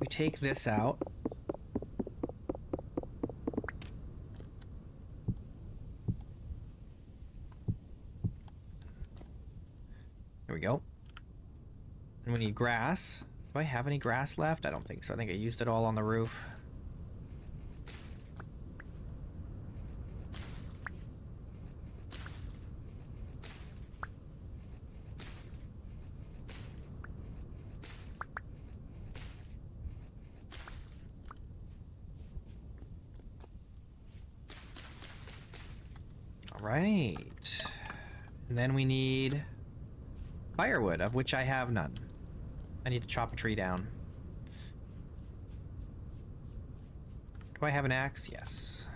We take this out. There we go. And we need grass. Do I have any grass left? I don't think so. I think I used it all on the roof. right. And then we need firewood, of which I have none. I need to chop a tree down. Do I have an axe? Yes.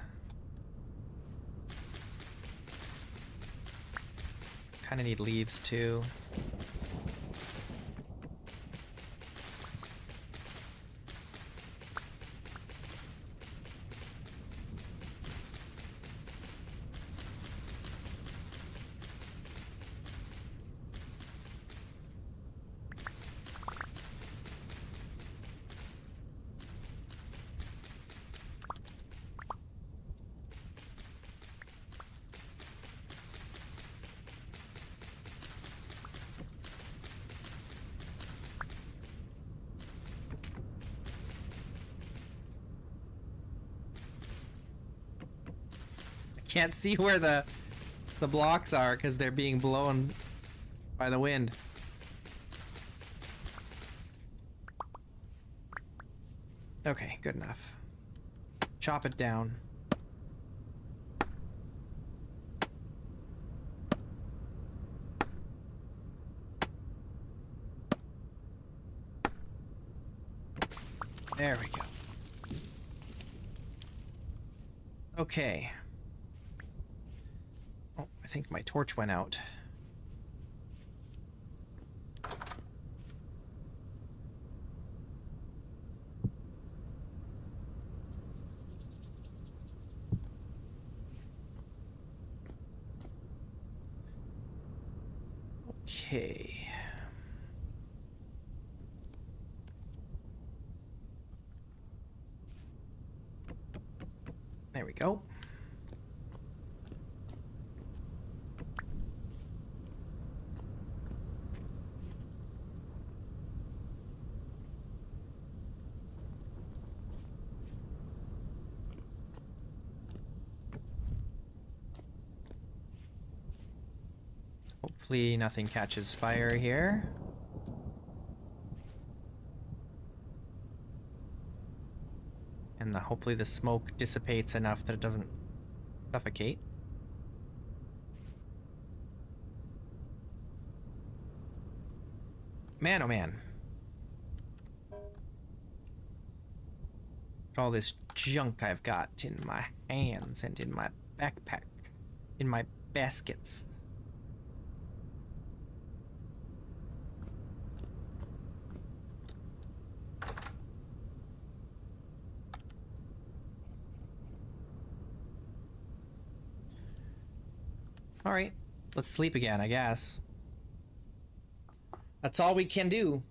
Kind of need leaves too. Can't see where the blocks are because they're being blown by the wind. Okay, good enough. Chop it down. There we go. Okay. Oh, I think my torch went out. Okay. There we go. Hopefully nothing catches fire here. And hopefully the smoke dissipates enough that it doesn't suffocate. Man, oh man. All this junk I've got in my hands and in my backpack, in my baskets. All right, let's sleep again, I guess. That's all we can do.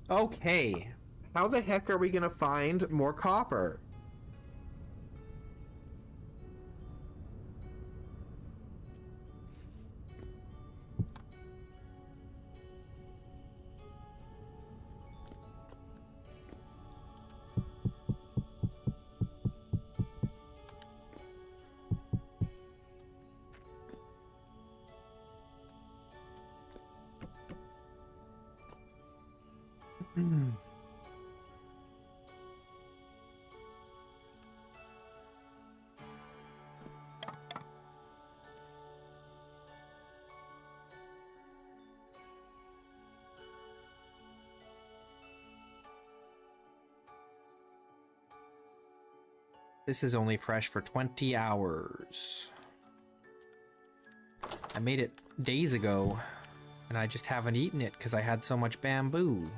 Okay. How the heck are we gonna find more copper? This is only fresh for 20 hours. I made it days ago, and I just haven't eaten it because I had so much bamboo.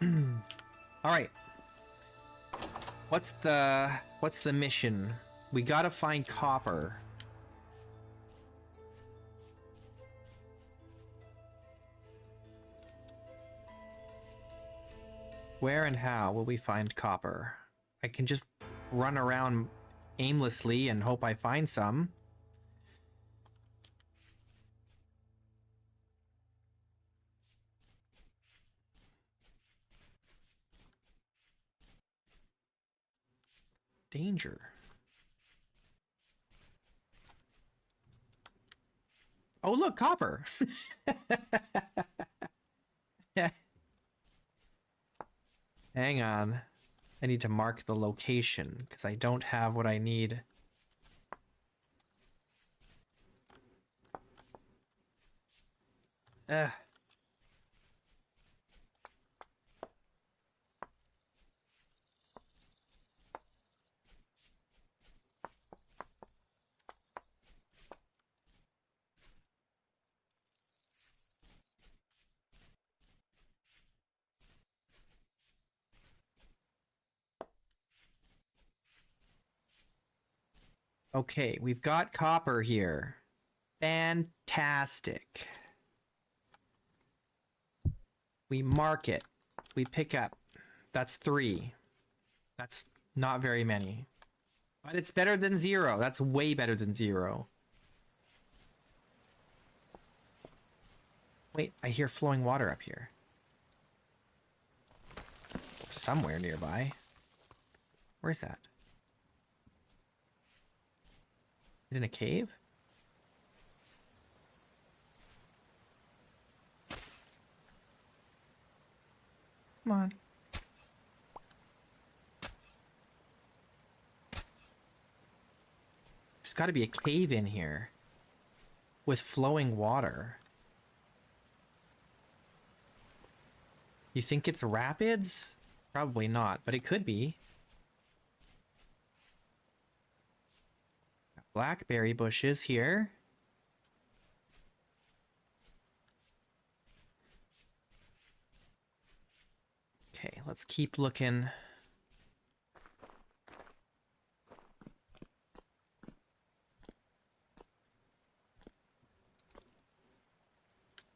All right. What's the mission? We gotta find copper. Where and how will we find copper? I can just run around aimlessly and hope I find some. Danger. Oh, look, copper. Hang on. I need to mark the location because I don't have what I need. Ugh. Okay, we've got copper here. Fantastic. We mark it. We pick up. That's 3. That's not very many. But it's better than 0. That's way better than 0. Wait, I hear flowing water up here. Somewhere nearby. Where's that? Is it in a cave? Come on. There's got to be a cave in here with flowing water. You think it's rapids? Probably not, but it could be. Blackberry bushes here. Okay, let's keep looking.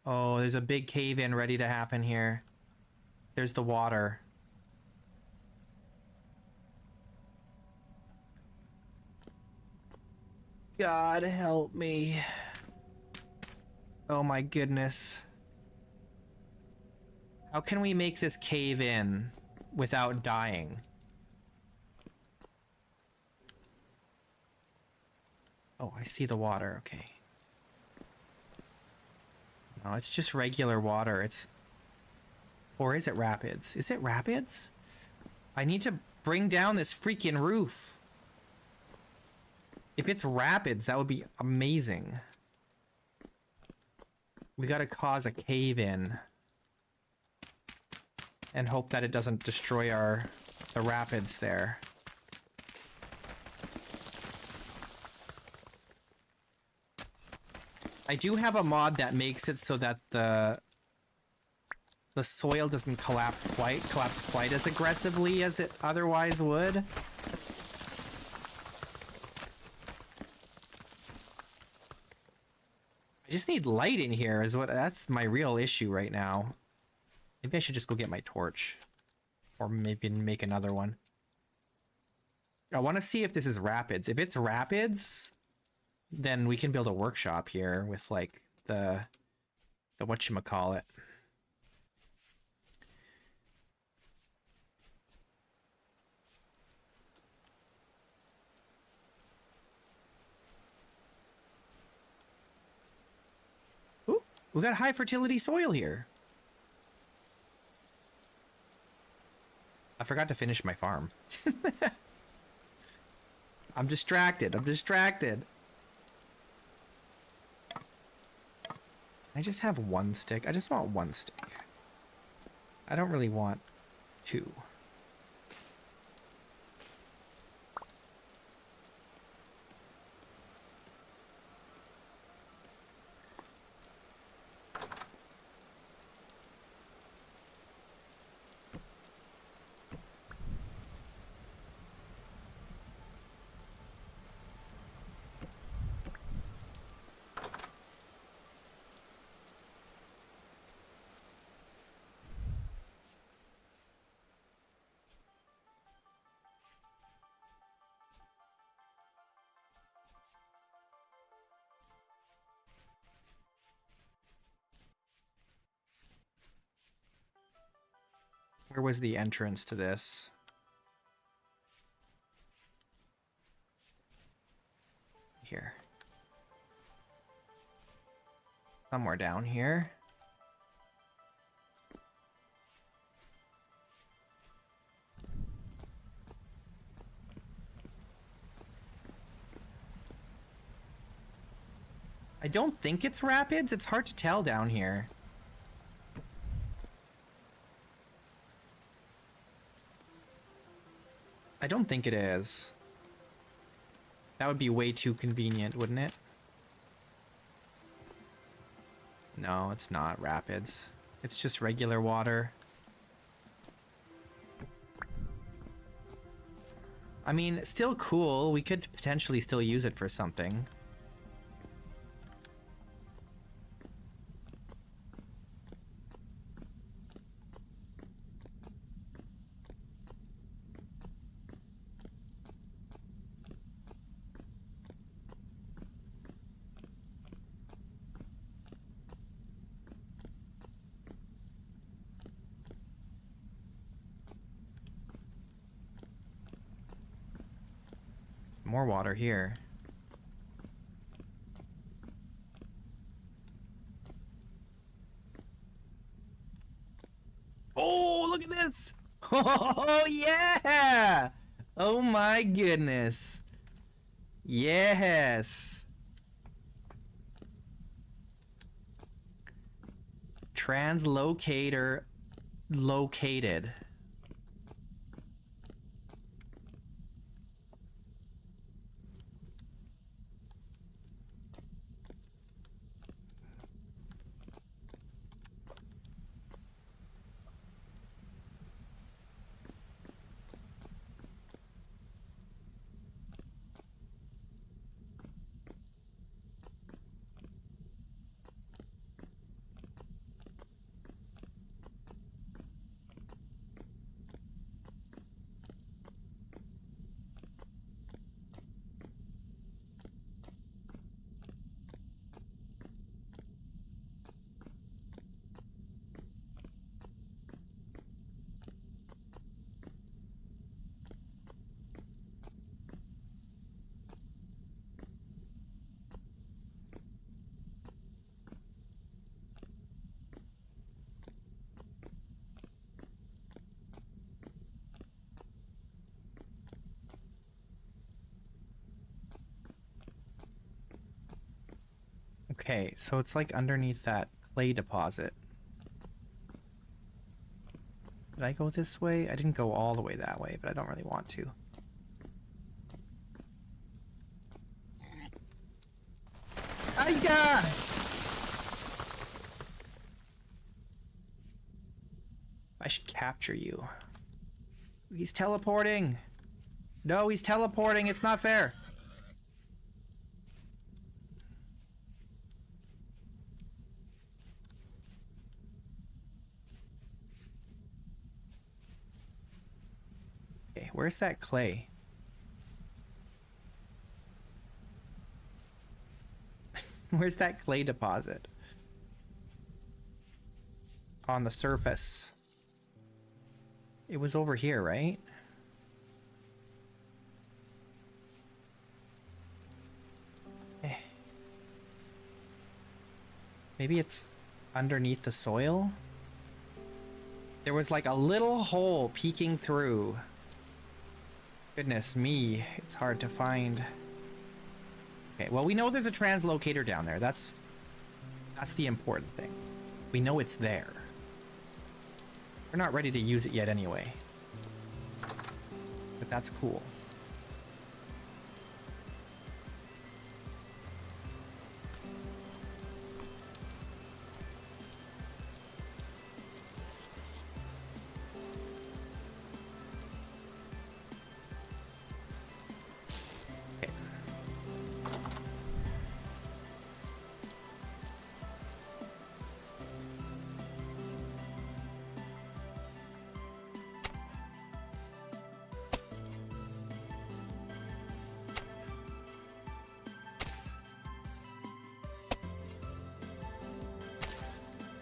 Oh, there's a big cave in ready to happen here. There's the water. God help me. Oh my goodness. How can we make this cave in without dying? Oh, I see the water. Okay. No, it's just regular water. It's... Or is it rapids? Is it rapids? I need to bring down this freaking roof. If it's rapids, that would be amazing. We gotta cause a cave in. And hope that it doesn't destroy the rapids there. I do have a mod that makes it so that the soil doesn't collapse quite as aggressively as it otherwise would. I just need light in here that's my real issue right now. Maybe I should just go get my torch. Or maybe make another one. I want to see if this is rapids. If it's rapids, then we can build a workshop here with like the whatchamacallit. Ooh, we got high fertility soil here. I forgot to finish my farm. I'm distracted. I just have 1 stick. I just want 1 stick. I don't really want 2. Where was the entrance to this? Here. Somewhere down here. I don't think it's rapids. It's hard to tell down here. I don't think it is. That would be way too convenient, wouldn't it? No, it's not rapids. It's just regular water. I mean, still cool. We could potentially still use it for something. More water here. Oh, look at this! Oh, yeah! Oh my goodness. Yes. Translocator located. Okay, so it's like underneath that clay deposit. Did I go this way? I didn't go all the way that way, but I don't really want to. Aiga! I should capture you. He's teleporting. No, he's teleporting. It's not fair. Okay, where's that clay? Where's that clay deposit? On the surface. It was over here, right? Eh. Maybe it's underneath the soil? There was like a little hole peeking through. Goodness me, it's hard to find. Okay, well, we know there's a translocator down there. That's the important thing. We know it's there. We're not ready to use it yet anyway. But that's cool.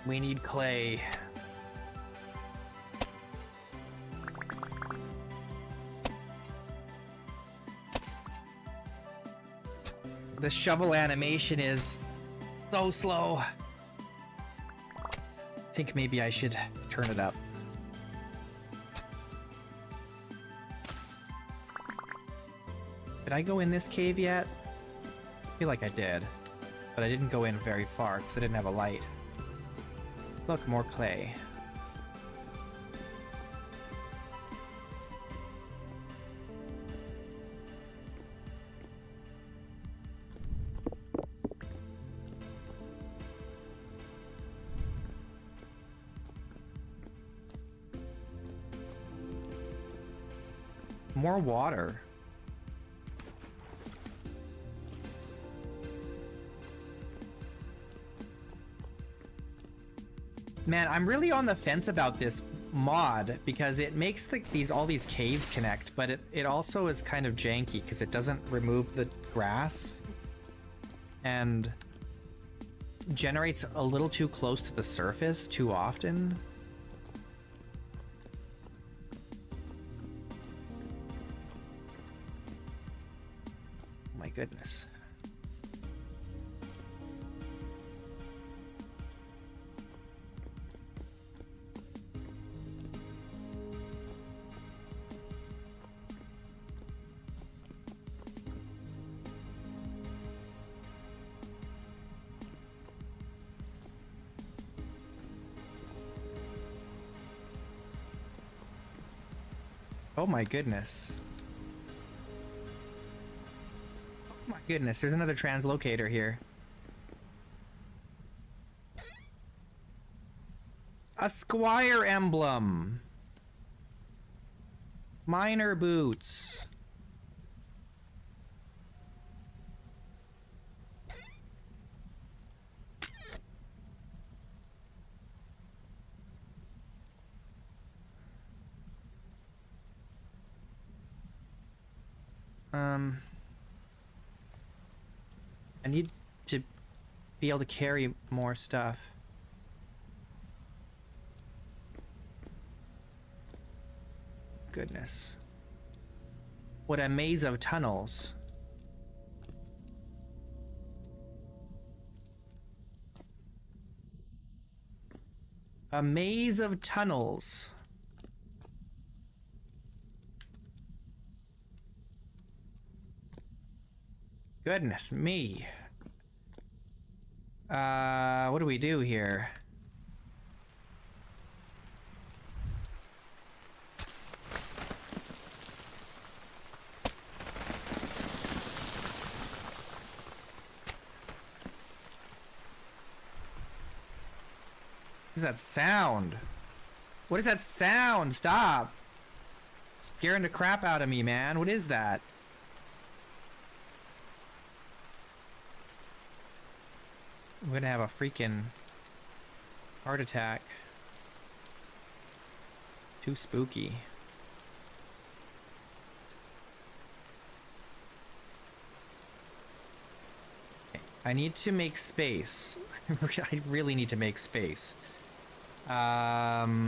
We need clay. The shovel animation is so slow. I think maybe I should turn it up. Did I go in this cave yet? I feel like I did, but I didn't go in very far because I didn't have a light. Look, more clay. More water. Man, I'm really on the fence about this mod because it makes all these caves connect, but it also is kind of janky because it doesn't remove the grass and generates a little too close to the surface too often. My goodness. Oh my goodness. Oh my goodness, there's another translocator here. A squire emblem. Miner boots. I need to be able to carry more stuff. Goodness. What a maze of tunnels. A maze of tunnels. Goodness me. What do we do here? What is that sound? What is that sound? Stop. Scaring the crap out of me, man. What is that? I'm gonna have a freaking heart attack. Too spooky. Okay, I need to make space. I really need to make space. Oh.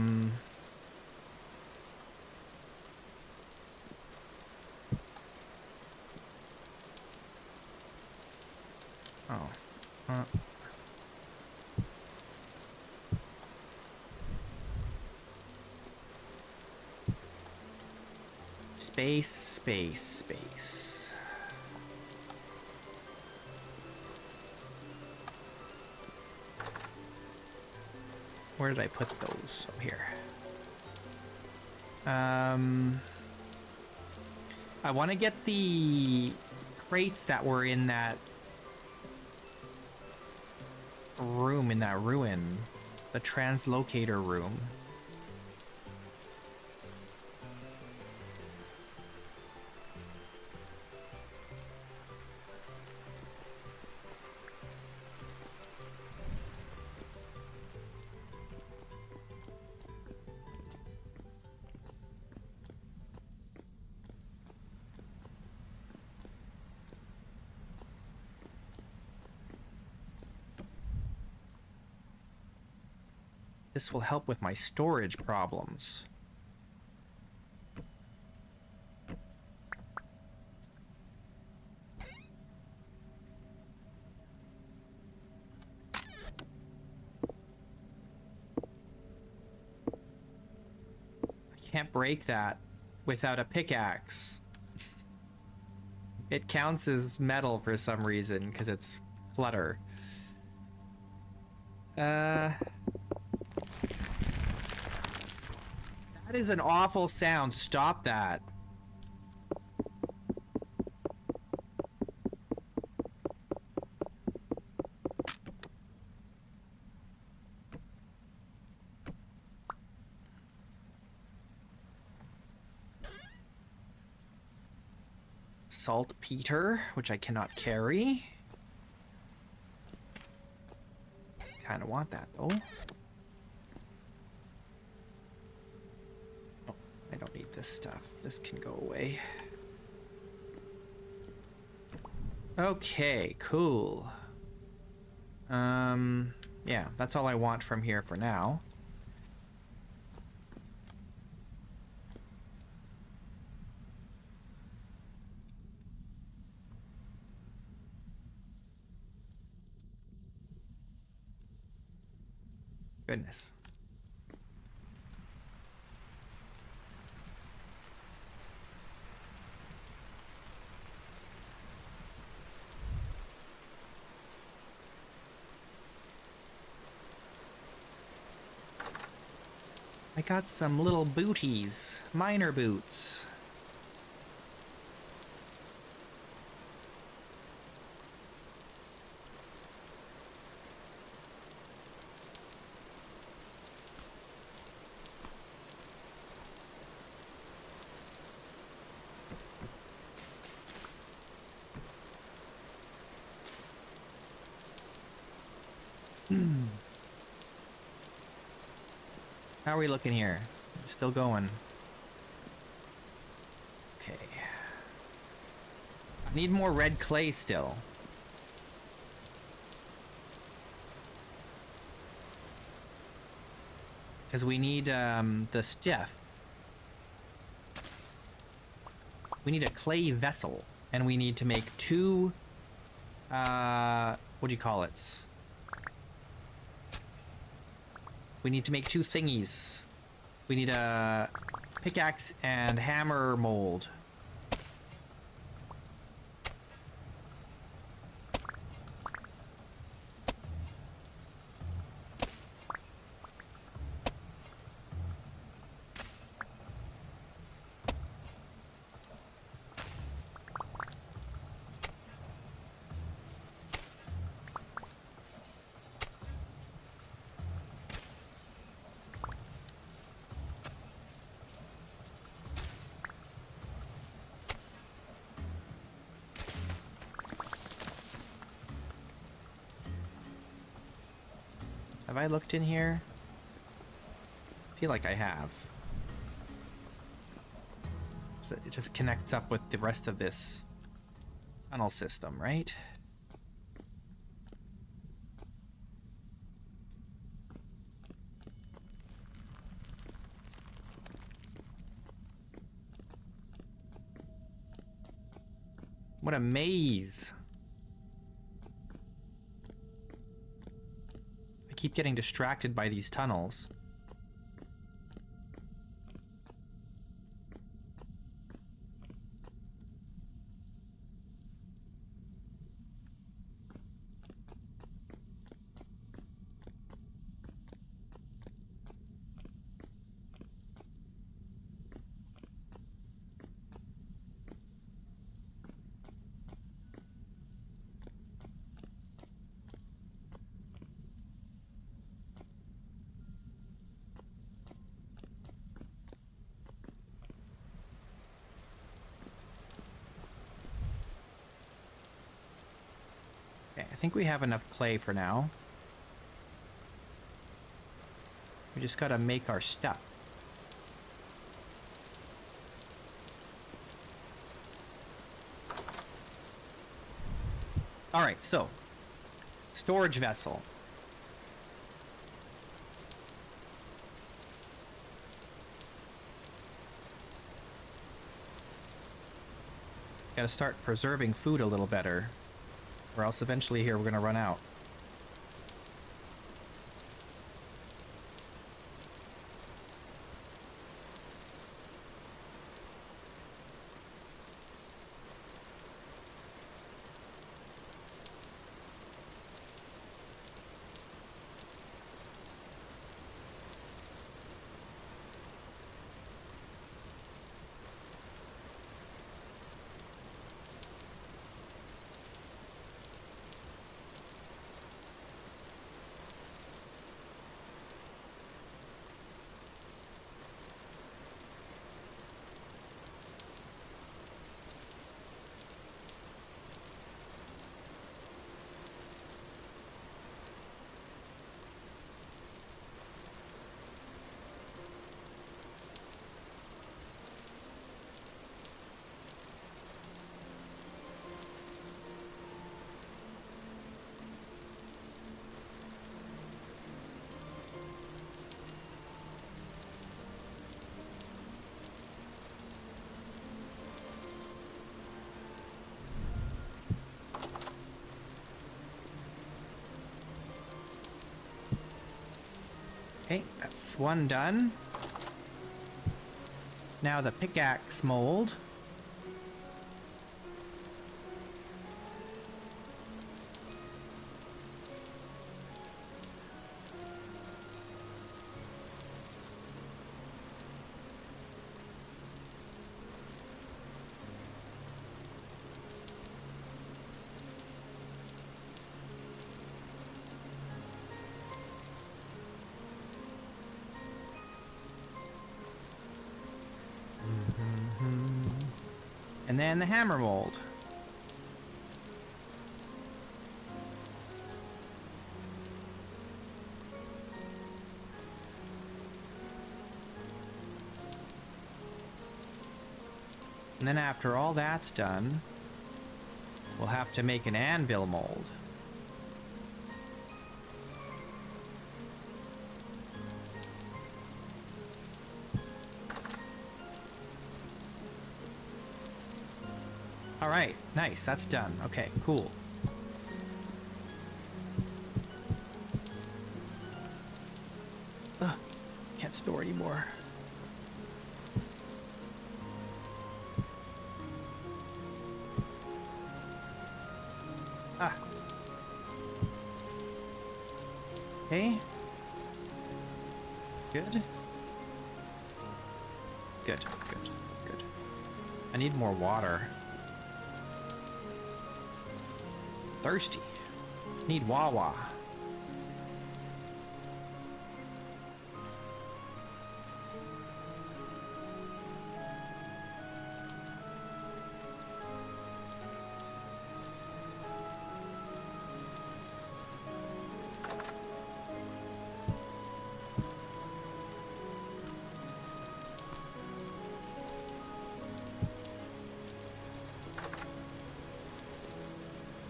Space, space, space. Where did I put those? Up here. I want to get the crates that were in that room, in that ruin. The translocator room. This will help with my storage problems. Can't break that without a pickaxe. It counts as metal for some reason because it's clutter. That is an awful sound. Stop that. Saltpeter, which I cannot carry. Kind of want that though. Oh, I don't need this stuff. This can go away. Okay, cool. Yeah, that's all I want from here for now. Goodness. I got some little booties, miner boots. How are we looking here? Still going. Okay. I need more red clay still. Because we need the stiff. We need a clay vessel. And we need to make two... what do you call it? We need to make two thingies. We need a pickaxe and hammer mold. Have I looked in here? I feel like I have. So it just connects up with the rest of this tunnel system, right? What a maze. I keep getting distracted by these tunnels. Okay, I think we have enough clay for now. We just gotta make our stuff. Alright, so storage vessel. Gotta start preserving food a little better, or else eventually here we're gonna run out. Okay, that's one done. Now the pickaxe mold. And then the hammer mold. And then after all that's done, we'll have to make an anvil mold. All right, nice, that's done. Okay, cool. Ugh, can't store anymore. Ah. Okay. Good. Good, good, good. I need more water. Thirsty. Need Wawa.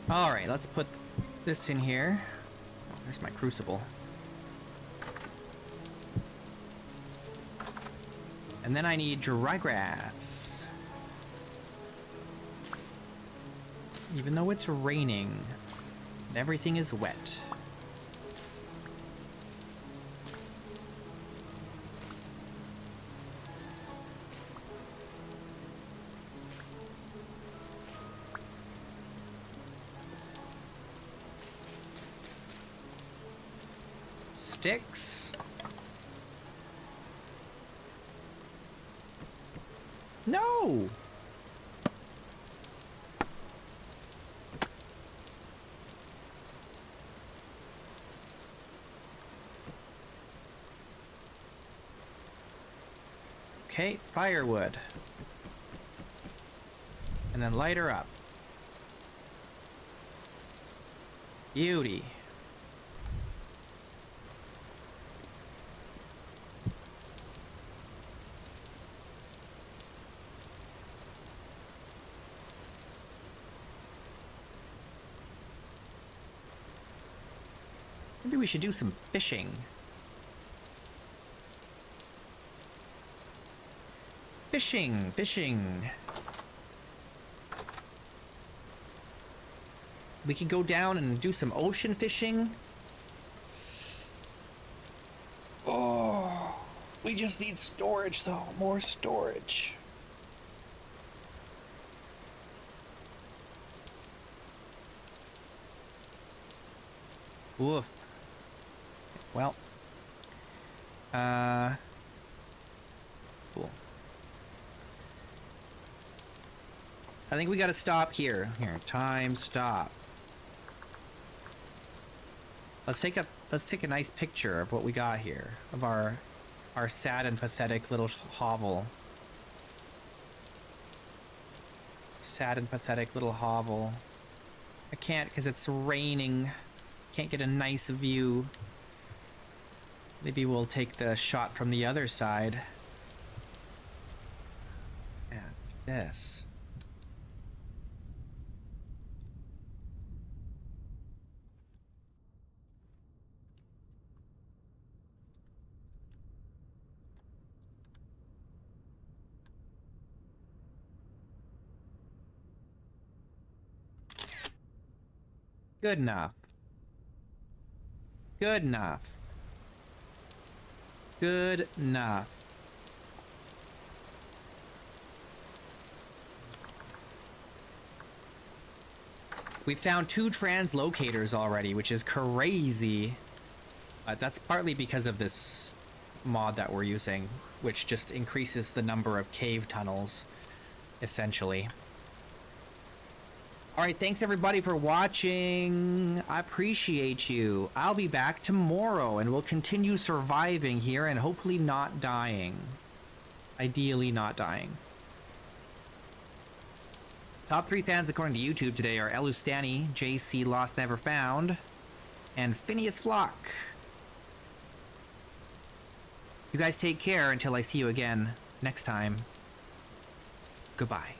All right, let's put this in here. Oh, there's my crucible. And then I need dry grass. Even though it's raining, and everything is wet. Sticks. No! Okay, firewood. And then light her up. Beauty. Maybe we should do some fishing. Fishing. We could go down and do some ocean fishing. Oh, we just need storage though, more storage. Ooh. Well. Cool. I think we gotta stop here. Here, time stop. Let's take a nice picture of what we got here. Of our sad and pathetic little hovel. Sad and pathetic little hovel. I can't because it's raining. Can't get a nice view. Maybe we'll take the shot from the other side. Yeah, this. Good enough. Good enough. Good enough. We found 2 translocators already, which is crazy. That's partly because of this mod that we're using, which just increases the number of cave tunnels, essentially. Alright, thanks everybody for watching. I appreciate you. I'll be back tomorrow, and we'll continue surviving here and hopefully not dying. Ideally not dying. Top 3 fans according to YouTube today are Elustani, JC Lost Never Found, and Phineas Flock. You guys take care until I see you again next time. Goodbye.